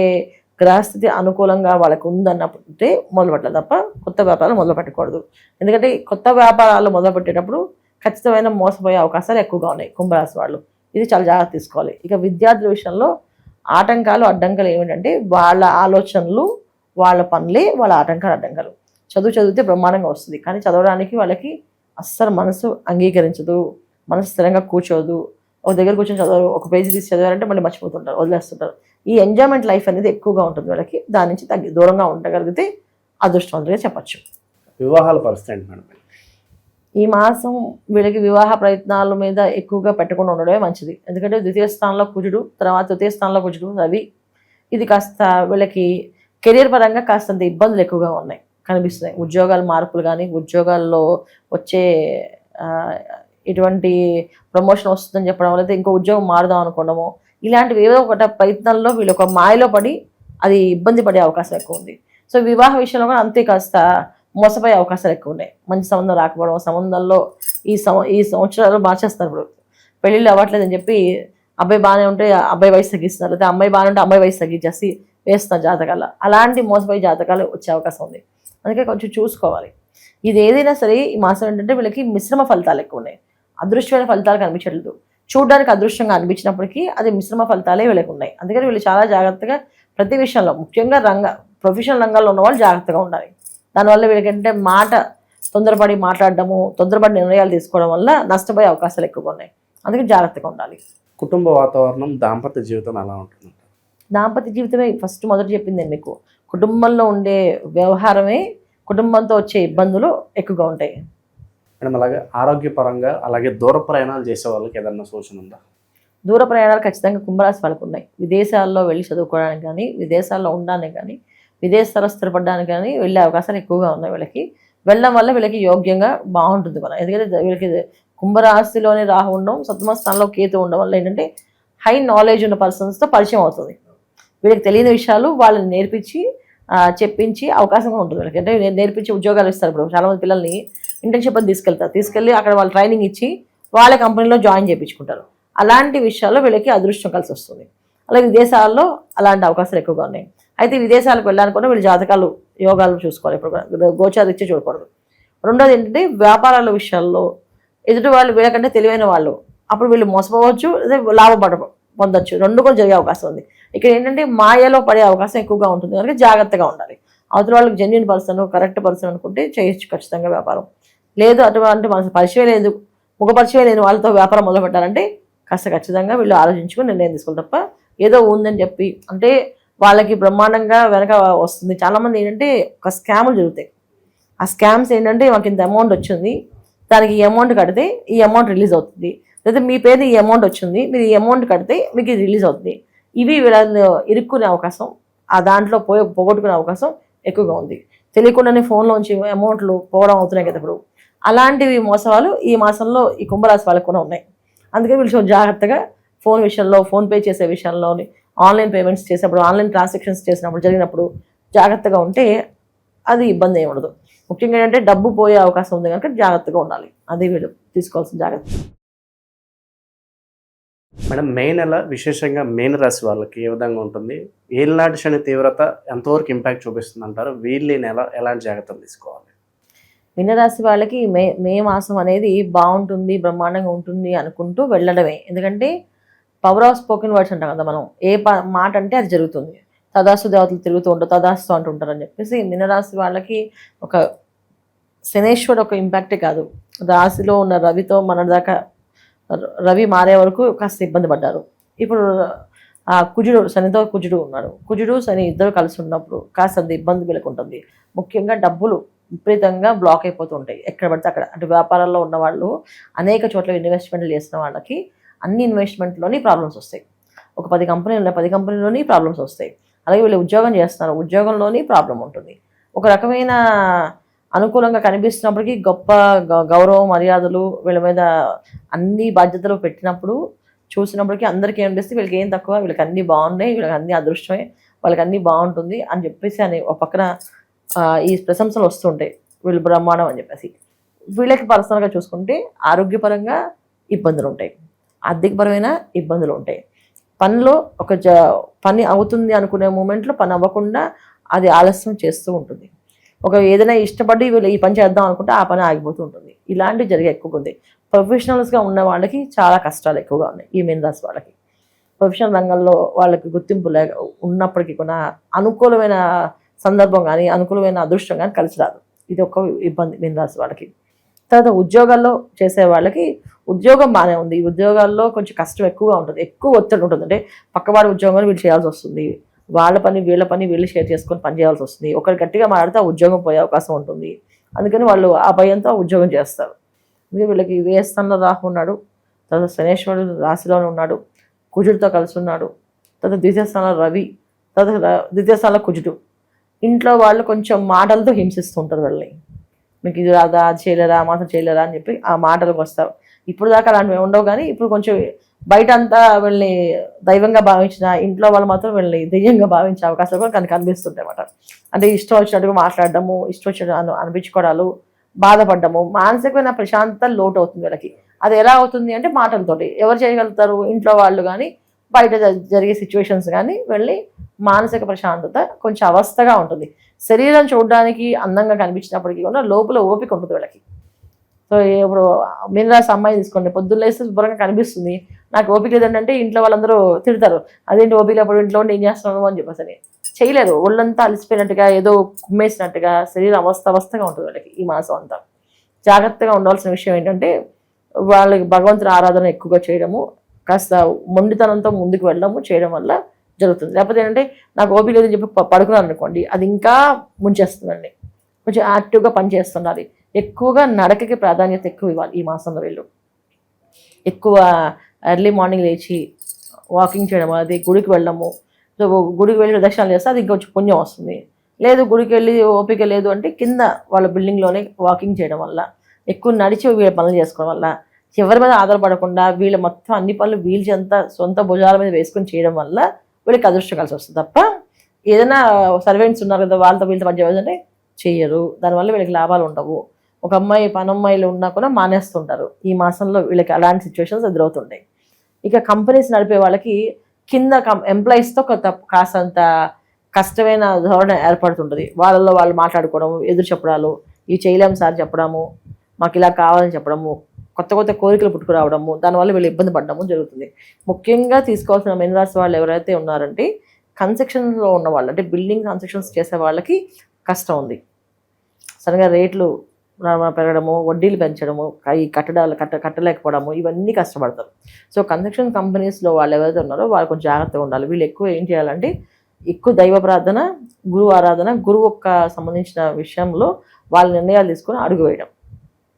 గ్రహస్థితి అనుకూలంగా వాళ్ళకు ఉందన్నప్పుడే మొదలు పెట్టాలి తప్ప కొత్త వ్యాపారాలు మొదలు పెట్టకూడదు. ఎందుకంటే కొత్త వ్యాపారాలు మొదలు పెట్టేటప్పుడు ఖచ్చితమైన మోసపోయే అవకాశాలు ఎక్కువగా ఉన్నాయి కుంభరాశి వాళ్ళు. ఇది చాలా జాగ్రత్త తీసుకోవాలి. ఇక విద్యార్థుల విషయంలో ఆటంకాలు అడ్డంకాలు ఏమిటంటే వాళ్ళ ఆలోచనలు, వాళ్ళ పనులే వాళ్ళ అడ్డంకాలు. చదివితే బ్రహ్మాండంగా వస్తుంది కానీ చదవడానికి వాళ్ళకి అస్సలు మనసు అంగీకరించదు, మనసు స్థిరంగా కూర్చోదు. ఒక దగ్గర కూర్చొని చదవరు, ఒక పేజీ తీసి చదివారంటే మళ్ళీ మర్చిపోతుంటారు, వదిలేస్తుంటారు. ఈ ఎంజాయ్మెంట్ లైఫ్ అనేది ఎక్కువగా ఉంటుంది వాళ్ళకి. దాని నుంచి దూరంగా ఉండగలిగితే అదృష్టవంతులుగా చెప్పచ్చు. వివాహాల పరిస్థితి ఏంటి మేడం? ఈ మాసం వీళ్ళకి వివాహ ప్రయత్నాల మీద ఎక్కువగా పెట్టకుండా ఉండడమే మంచిది. ఎందుకంటే ద్వితీయ స్థానంలో కుజుడు, తర్వాత తృతీయ స్థానంలో కుజుడు, రవి. ఇది కాస్త వీళ్ళకి కెరీర్ పరంగా కాస్తంత ఇబ్బందులు ఎక్కువగా ఉన్నాయి కనిపిస్తున్నాయి. ఉద్యోగాల మార్పులు కానీ, ఉద్యోగాల్లో వచ్చే ఇటువంటి ప్రమోషన్ వస్తుందని చెప్పడం వల్ల ఇంకో ఉద్యోగం మారుదాం అనుకోవడము, ఇలాంటివి ఏదో ఒక ప్రయత్నంలో వీళ్ళు ఒక మాయలో పడి అది ఇబ్బంది పడే అవకాశం ఎక్కువ ఉంది. సో వివాహ విషయంలో కూడా అంతే కాస్త మోసపోయే అవకాశాలు ఎక్కువ ఉన్నాయి. మంచి సంబంధం రాకపోవడం, సంబంధాల్లో ఈ సంవత్సరాలు మార్చేస్తారు. ఇప్పుడు పెళ్ళిళ్ళు అవ్వట్లేదని చెప్పి అబ్బాయి బాగానే ఉంటే అబ్బాయి వయసు తగ్గిస్తున్నారు, లేదా అమ్మాయి బాగానే ఉంటే అమ్మాయి వయసు తగ్గించేసి వేస్తున్నారు జాతకాల్లో. అలాంటి మోసపోయే జాతకాలు వచ్చే అవకాశం ఉంది. అందుకే కొంచెం చూసుకోవాలి. ఇది ఏదైనా సరే ఈ మాసం ఏంటంటే వీళ్ళకి మిశ్రమ ఫలితాలు ఎక్కువ ఉన్నాయి. అదృష్టమైన ఫలితాలు కనిపించట్లేదు. చూడడానికి అదృష్టంగా అనిపించినప్పటికీ అది మిశ్రమ ఫలితాలే వీళ్ళకి ఉన్నాయి. అందుకని వీళ్ళు చాలా జాగ్రత్తగా ప్రతి విషయంలో, ముఖ్యంగా ప్రొఫెషనల్ రంగాల్లో ఉన్న వాళ్ళు జాగ్రత్తగా ఉండాలి. దానివల్ల వీళ్ళకంటే తొందరపడి మాట్లాడడము, తొందరపడి నిర్ణయాలు తీసుకోవడం వల్ల నష్టపోయే అవకాశాలు ఎక్కువగా ఉన్నాయి. అందుకని జాగ్రత్తగా ఉండాలి. కుటుంబ వాతావరణం, దాంపత్య జీవితం ఎలా ఉంటుంది? దాంపత్య జీవితమే మొదటి చెప్పింది నేను మీకు. కుటుంబంలో ఉండే వ్యవహారమే కుటుంబంతో వచ్చే ఇబ్బందులు ఎక్కువగా ఉంటాయి. మేడం, అలాగే ఆరోగ్యపరంగా, అలాగే దూర ప్రయాణాలు చేసే వాళ్ళకి ఏదన్నా సూచన ఉందా? దూర ప్రయాణాలు ఖచ్చితంగా కుంభరాశి వాళ్ళకు ఉన్నాయి. విదేశాల్లో వెళ్ళి చదువుకోవడానికి కానీ, విదేశాల్లో ఉండడానికి కానీ, విదేశాల్లో స్థిరపడడానికి కానీ వెళ్ళే అవకాశాలు ఎక్కువగా ఉన్నాయి వీళ్ళకి. వెళ్ళడం వల్ల వీళ్ళకి యోగ్యంగా బాగుంటుంది మనం. ఎందుకంటే వీళ్ళకి కుంభరాశిలోనే రాహు ఉండడం, సప్తమ స్థానంలో కేతు ఉండడం వల్ల ఏంటంటే హై నాలెడ్జ్ ఉన్న పర్సన్స్తో పరిచయం అవుతుంది. వీళ్ళకి తెలియని విషయాలు వాళ్ళని నేర్పించి చెప్పించి అవకాశం ఉంటుంది వీళ్ళకి. అంటే నేర్పించి ఉద్యోగాలు ఇస్తారు. ఇప్పుడు చాలామంది పిల్లల్ని ఇంటర్న్షిప్ అని తీసుకెళ్ళి అక్కడ వాళ్ళు ట్రైనింగ్ ఇచ్చి వాళ్ళ కంపెనీలో జాయిన్ చేయించుకుంటారు. అలాంటి విషయాల్లో వీళ్ళకి అదృష్టం కలిసి వస్తుంది. అలాగే విదేశాల్లో అలాంటి అవకాశాలు ఎక్కువగా ఉన్నాయి. అయితే విదేశాలకు వెళ్ళాలనుకున్న వీళ్ళు జాతకాలు, యోగాలు చూసుకోవాలి. ఇప్పుడు గోచారీత్యా చూడకూడదు. రెండోది ఏంటంటే వ్యాపారాల విషయాల్లో ఎదుటి వాళ్ళు వీళ్ళకంటే తెలివైన వాళ్ళు, అప్పుడు వీళ్ళు మోసపోవచ్చు, లేదా పొందొచ్చు. రెండు కూడా జరిగే అవకాశం ఉంది. ఇక్కడ ఏంటంటే మాయలో పడే అవకాశం ఎక్కువగా ఉంటుంది కనుక జాగ్రత్తగా ఉండాలి. అవతల వాళ్ళకి జెన్యున్ పర్సన్, కరెక్ట్ పర్సన్ అనుకుంటే చేయొచ్చు ఖచ్చితంగా వ్యాపారం. లేదు అటువంటి మన పరిచయం లేదు, ముఖ పరిచయం లేని వాళ్ళతో వ్యాపారం మొదలు పెట్టాలంటే కాస్త ఖచ్చితంగా వీళ్ళు ఆలోచించుకుని నిర్ణయం తీసుకోవాలి తప్ప ఏదో ఉందని చెప్పి, అంటే వాళ్ళకి బ్రహ్మాండంగా వెనక వస్తుంది. చాలామంది ఏంటంటే ఒక స్కాములు జరుగుతాయి. ఆ స్కామ్స్ ఏంటంటే మాకు ఇంత అమౌంట్ వచ్చింది, దానికి ఈ అమౌంట్ కడితే ఈ అమౌంట్ రిలీజ్ అవుతుంది, లేదా మీ పేరు ఈ అమౌంట్ వచ్చింది, మీరు ఈ అమౌంట్ కడితే మీకు ఇది రిలీజ్ అవుతుంది. ఇవి వీళ్ళని ఇరుక్కునే అవకాశం, ఆ దాంట్లో పోగొట్టుకునే అవకాశం ఎక్కువగా ఉంది. తెలియకుండానే ఫోన్లోంచి అమౌంట్లు పోవడం అవుతున్నాయి కదా ఇప్పుడు. అలాంటివి మోసాలు ఈ మాసంలో ఈ కుంభరాశి వాళ్ళకు కూడా ఉన్నాయి. అందుకే వీళ్ళు జాగ్రత్తగా ఫోన్ విషయంలో, ఫోన్పే చేసే విషయంలో, ఆన్లైన్ పేమెంట్స్ చేసినప్పుడు, ఆన్లైన్ ట్రాన్సాక్షన్స్ చేసినప్పుడు, జరిగినప్పుడు జాగ్రత్తగా ఉంటే అది ఇబ్బంది ఏమి ఉండదు. ముఖ్యంగా ఏంటంటే డబ్బు పోయే అవకాశం ఉంది కనుక జాగ్రత్తగా ఉండాలి. అది వీళ్ళు తీసుకోవాల్సిన జాగ్రత్త. మేడం, మే నెల విశేషంగా మీన రాశి వాళ్ళకి ఏ విధంగా ఉంటుంది? ఏలినాటి శని తీవ్రత ఎంతవరకు ఇంపాక్ట్ చూపిస్తుంది అంటారు? వీళ్ళు ఈ నెల ఎలాంటి జాగ్రత్తలు తీసుకోవాలి? మీనరాశి వాళ్ళకి మే మాసం అనేది బాగుంటుంది, బ్రహ్మాండంగా ఉంటుంది అనుకుంటూ వెళ్ళడమే. ఎందుకంటే పవర్ ఆఫ్ స్పోకెన్ వర్డ్స్ అంటాం కదా మనం, ఏ మాట అంటే అది జరుగుతుంది. తదాస్తు దేవతలు తిరుగుతూ ఉంటారు, తదాస్తు అంటుంటారు అని చెప్పేసి మీనరాశి వాళ్ళకి ఒక శనేశ్వరుడు ఒక ఇంపాక్టే కాదు, రాశిలో ఉన్న రవితో మన దాకా రవి మారే వరకు కాస్త ఇబ్బంది పడ్డారు. ఇప్పుడు ఆ కుజుడు, శనితో కుజుడు ఉన్నాడు. కుజుడు శని ఇద్దరు కలిసి ఉన్నప్పుడు కాస్త ఇబ్బంది వీళ్ళకు ఉంటుంది. ముఖ్యంగా డబ్బులు విపరీతంగా బ్లాక్ అయిపోతూ ఉంటాయి ఎక్కడ పడితే అక్కడ. అంటే వ్యాపారాల్లో ఉన్న వాళ్ళు అనేక చోట్ల ఇన్వెస్ట్మెంట్లు చేసిన వాళ్ళకి అన్ని ఇన్వెస్ట్మెంట్లోని ప్రాబ్లమ్స్ వస్తాయి. ఒక 10 కంపెనీలు ఉన్నాయి, 10 కంపెనీలోని ప్రాబ్లమ్స్ వస్తాయి. అలాగే వీళ్ళు ఉద్యోగం చేస్తున్నారు, ఉద్యోగంలోని ప్రాబ్లం ఉంటుంది. ఒక రకమైన అనుకూలంగా కనిపిస్తున్నప్పటికీ గొప్ప గౌరవం, మర్యాదలు వీళ్ళ మీద అన్ని బాధ్యతలు పెట్టినప్పుడు చూసినప్పటికీ అందరికీ ఏమనిపిస్తుంది, వీళ్ళకి ఏం తక్కువ, వీళ్ళకి అన్నీ బాగున్నాయి, వీళ్ళకి అన్ని అదృష్టమే, వాళ్ళకి అన్నీ బాగుంటుంది అని చెప్పేసి అని ఒక పక్కన ఈ ప్రశంసలు వస్తుంటాయి, వీళ్ళు బ్రహ్మాండం అని చెప్పేసి. వీళ్ళకి పర్సనల్గా చూసుకుంటే ఆరోగ్యపరంగా ఇబ్బందులు ఉంటాయి, ఆర్థికపరమైన ఇబ్బందులు ఉంటాయి. పనిలో ఒక పని అవుతుంది అనుకునే మూమెంట్లో పని అవ్వకుండా అది ఆలస్యం చేస్తూ ఉంటుంది. ఒక ఏదైనా ఇష్టపడి వీళ్ళు ఈ పని చేద్దాం అనుకుంటే ఆ పని ఆగిపోతూ ఉంటుంది. ఇలాంటివి జరిగే ఎక్కువగా ఉంది. ప్రొఫెషనల్స్గా ఉన్న వాళ్ళకి చాలా కష్టాలు ఎక్కువగా ఉన్నాయి. ఈ మీన రాశి వాళ్ళకి ప్రొఫెషనల్ రంగంలో వాళ్ళకి గుర్తింపు ఉన్నప్పటికీ కూడా అనుకూలమైన సందర్భం కానీ, అనుకూలమైన అదృష్టం కానీ కలిసి రాదు. ఇది ఒక ఇబ్బంది మీన రాశి వాళ్ళకి. తర్వాత ఉద్యోగాల్లో చేసే వాళ్ళకి ఉద్యోగం బాగానే ఉంది. ఈ ఉద్యోగాల్లో కొంచెం కష్టం ఎక్కువగా ఉంటుంది, ఎక్కువ ఒత్తిడి ఉంటుంది. అంటే పక్కవాడి ఉద్యోగాలు వీళ్ళు చేయాల్సి వస్తుంది, వాళ్ళ పని వీళ్ళ పని వీళ్ళు షేర్ చేసుకొని పని చేయాల్సి వస్తుంది. ఒకరు గట్టిగా మాట్లాడితే ఆ ఉద్యోగం పోయే అవకాశం ఉంటుంది. అందుకని వాళ్ళు ఆ భయంతో ఉద్యోగం చేస్తారు. అందుకే వీళ్ళకి వ్యయస్థానంలో రాహు ఉన్నాడు, తర్వాత శనేశ్వరుడు రాశిలోనే ఉన్నాడు, కుజుడితో కలిసి ఉన్నాడు, తర్వాత ద్వితీయ స్థానంలో రవి, తర్వాత ద్వితీయ స్థానంలో కుజుడు. ఇంట్లో వాళ్ళు కొంచెం మాటలతో హింసిస్తుంటారు వాళ్ళని. మీకు ఇది రాదా, అది చేయలేరా, మాత్రం చేయలేరా అని చెప్పి ఆ మాటలకు వస్తారు. ఇప్పుడు దాకా అలాంటివి ఉండవు, కానీ ఇప్పుడు కొంచెం బయట అంతా వీళ్ళని దైవంగా భావించిన, ఇంట్లో వాళ్ళు మాత్రం వీళ్ళని దెయ్యంగా భావించే అవకాశాలు కూడా కనిపిస్తుంటాయి అన్నమాట. అంటే ఇష్టం వచ్చినట్టుగా మాట్లాడడము, ఇష్టం వచ్చినట్టు అనిపించుకోవడాలు, బాధపడ్డము, మానసికమైన ప్రశాంతత లోటు అవుతుంది వీళ్ళకి. అది ఎలా అవుతుంది అంటే మాటలతోటి. ఎవరు చేయగలుగుతారు? ఇంట్లో వాళ్ళు కానీ, బయట జరిగే సిచ్యువేషన్స్ కానీ వెళ్ళి మానసిక ప్రశాంతత కొంచెం అవస్థగా ఉంటుంది. శరీరం చూడడానికి అందంగా కనిపించినప్పటికీ కూడా లోపల ఓపిక ఉంటుంది వీళ్ళకి. సో ఇప్పుడు మీనరాశి అమ్మాయి తీసుకోండి, పొద్దున్న లేస్తే శుభ్రంగా కనిపిస్తుంది, నాకు ఓపిక లేదంటే ఇంట్లో వాళ్ళందరూ తిడతారు, అదేంటి ఓపిక లేకపోతే ఇంట్లో ఉండి ఏం చేస్తున్నాను అని చెప్పేసి. చేయలేరు, ఒళ్ళంతా అలసిపోయినట్టుగా, ఏదో కుమ్మేసినట్టుగా శరీరం అవస్థగా ఉంటుంది వాళ్ళకి ఈ మాసం అంతా. జాగ్రత్తగా ఉండాల్సిన విషయం ఏంటంటే వాళ్ళకి భగవంతుని ఆరాధన ఎక్కువగా చేయడము, కాస్త మొండితనంతో ముందుకు వెళ్ళడము చేయడం వల్ల జరుగుతుంది. లేకపోతే ఏంటంటే నాకు ఓపిక లేదని చెప్పి పడుకున్నాను అనుకోండి, అది ఇంకా ముంచేస్తుందండి. కొంచెం యాక్టివ్గా పనిచేస్తున్నారు. ఎక్కువగా నడకకి ప్రాధాన్యత ఎక్కువ ఇవ్వాలి ఈ మాసంలో. వీళ్ళు ఎక్కువ ఎర్లీ మార్నింగ్ లేచి వాకింగ్ చేయడం, అది గుడికి వెళ్ళడము. సో గుడికి వెళ్ళి ప్రదక్షిణాలు చేస్తే అది ఇంకొంచెం పుణ్యం వస్తుంది. లేదు గుడికి వెళ్ళి ఓపిక లేదు అంటే కింద వాళ్ళ బిల్డింగ్లోనే వాకింగ్ చేయడం వల్ల, ఎక్కువ నడిచి వీళ్ళ పనులు చేసుకోవడం వల్ల, ఎవరి మీద ఆధారపడకుండా వీళ్ళ మొత్తం అన్ని పనులు వీళ్ళంతా సొంత భుజాల మీద వేసుకొని చేయడం వల్ల వీళ్ళకి అదృష్టం కలిసి వస్తుంది. తప్ప ఏదైనా సర్వెంట్స్ ఉన్నారు కదా వాళ్ళతో వీళ్ళతో పని చేయాలంటే చెయ్యరు, దానివల్ల వీళ్ళకి లాభాలు ఉండవు. ఒక అమ్మాయి పనమ్మాయిలు ఉన్నా కూడా మానేస్తుంటారు. ఈ మాసంలో వీళ్ళకి అలాంటి సిచ్యువేషన్స్ ఎదురవుతుంటాయి. ఇక కంపెనీస్ నడిపే వాళ్ళకి కింద ఎంప్లాయీస్తో కాస్తంత కష్టమైన ధోరణ ఏర్పడుతుంటుంది. వాళ్ళల్లో వాళ్ళు మాట్లాడుకోవడం, ఎదురు చెప్పడాలు, ఇవి చేయలేము సార్ చెప్పడము, మాకు ఇలా కావాలని చెప్పడము, కొత్త కొత్త కోరికలు పుట్టుకురావడము, దానివల్ల వీళ్ళు ఇబ్బంది పడడము జరుగుతుంది. ముఖ్యంగా తీసుకోవాల్సిన మీనరాశి వాళ్ళు ఎవరైతే ఉన్నారంటే కన్స్ట్రక్షన్లో ఉన్న వాళ్ళు, అంటే బిల్డింగ్ కన్స్ట్రక్షన్స్ చేసే వాళ్ళకి కష్టం ఉంది. సరిగా రేట్లు పెరగడము, వడ్డీలు పెంచడము, ఈ కట్టడాలు కట్టలేకపోవడము, ఇవన్నీ కష్టపడతారు. సో కన్స్ట్రక్షన్ కంపెనీస్లో వాళ్ళు ఎవరైతే ఉన్నారో వాళ్ళు కొంచెం జాగ్రత్తగా ఉండాలి. వీళ్ళు ఎక్కువ ఏం చేయాలంటే ఎక్కువ దైవ ప్రార్థన, గురువు ఆరాధన, గురువు యొక్క సంబంధించిన విషయంలో వాళ్ళ నిర్ణయాలు తీసుకొని అడుగు వేయడం,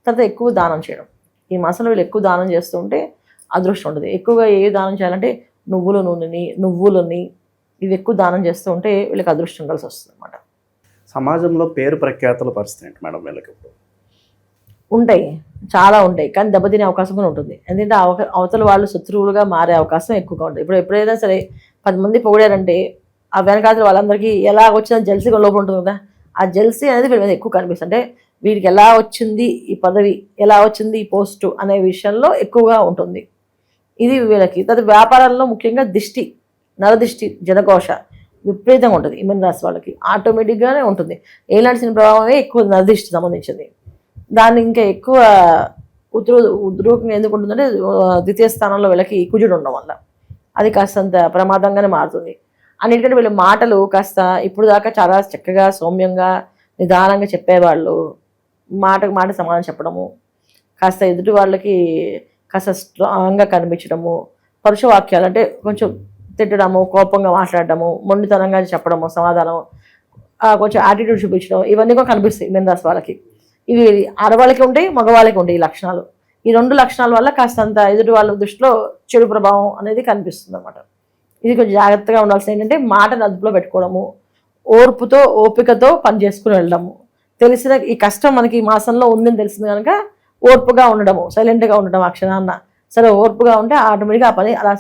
తర్వాత ఎక్కువ దానం చేయడం. ఈ మాసంలో వీళ్ళు ఎక్కువ దానం చేస్తూ ఉంటే అదృష్టం ఉంటుంది. ఎక్కువగా ఏ దానం చేయాలంటే నువ్వుల నూనెని, నువ్వులని ఇవి ఎక్కువ దానం చేస్తూ ఉంటే వీళ్ళకి అదృష్టం కలిసి వస్తుంది అనమాట. సమాజంలో పేరు ప్రఖ్యాతుల పరిస్థితి ఏంటి మేడం వీళ్ళకి ఇప్పుడు? ఉంటాయి, చాలా ఉంటాయి, కానీ దెబ్బతినే అవకాశం కూడా ఉంటుంది. ఎందుకంటే అవతల వాళ్ళు శత్రువులుగా మారే అవకాశం ఎక్కువగా ఉంటుంది. ఇప్పుడు ఎప్పుడైనా సరే 10 మంది పొగిడారంటే ఆ వెనకాతల వాళ్ళందరికీ ఎలా వచ్చిన జెల్సీ లోపల ఉంటుంది కదా, ఆ జెల్సీ అనేది వీళ్ళ మీద ఎక్కువ కనిపిస్తుంది. అంటే వీడికి ఎలా వచ్చింది ఈ పదవి, ఎలా వచ్చింది ఈ పోస్టు అనే విషయంలో ఎక్కువగా ఉంటుంది. ఇది వీళ్ళకి. తర్వాత వ్యాపారాల్లో ముఖ్యంగా దిష్టి, నరదిష్టి, జనఘోష విపరీతంగా ఉంటుంది. ఈ మీన రాశి వాళ్ళకి ఆటోమేటిక్గానే ఉంటుంది. ఏలాంటి శని ప్రభావమే ఎక్కువ నరదిష్టి సంబంధించింది. దాన్ని ఇంకా ఎక్కువ ఉద్రూకంగా ఎందుకు ఉంటుందంటే ద్వితీయ స్థానంలో వీళ్ళకి కుజుడు ఉండడం వల్ల అది కాస్తంత ప్రమాదంగానే మారుతుంది. అన్నిటికంటే వీళ్ళ మాటలు కాస్త ఇప్పుడు దాకా చాలా చక్కగా సౌమ్యంగా నిదానంగా చెప్పేవాళ్ళు మాటకు మాట సమాధానం చెప్పడము, కాస్త ఎదుటి వాళ్ళకి కాస్త స్ట్రాంగ్గా కనిపించడము, పరుష వాక్యాలు అంటే కొంచెం తిట్టడము, కోపంగా మాట్లాడడము, మొండితనంగా చెప్పడము, సమాధానం, కొంచెం యాటిట్యూడ్ చూపించడం, ఇవన్నీ కూడా కనిపిస్తాయి మీన రాశి వాళ్ళకి. ఇవి ఆడవాళ్ళకి ఉంటాయి, మగవాళ్ళకి ఉంటాయి ఈ లక్షణాలు. ఈ 2 లక్షణాల వల్ల కాస్తంత ఎదుటి వాళ్ళ దృష్టిలో చెడు ప్రభావం అనేది కనిపిస్తుంది అన్నమాట. ఇది కొంచెం జాగ్రత్తగా ఉండాల్సింది ఏంటంటే మాటను అదుపులో పెట్టుకోవడము, ఓర్పుతో ఓపికతో పని చేసుకుని వెళ్ళడము. తెలిసిన ఈ కష్టం మనకి ఈ మాసంలో ఉందని తెలిసింది కనుక ఓర్పుగా ఉండడము, సైలెంట్గా ఉండడం, ఆ క్షణాన్న సరే ఓర్పుగా ఉంటే ఆటోమేటిక్గా ఆ పని అలా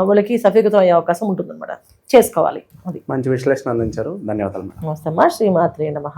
వాళ్ళకి సఫీకృతం అయ్యే అవకాశం ఉంటుందన్నమాట. చేసుకోవాలి. అది మంచి విశ్లేషణ అందించారు. ధన్యవాదాలు మేడం. నమస్తే అమ్మా. శ్రీమాత్రే నమః.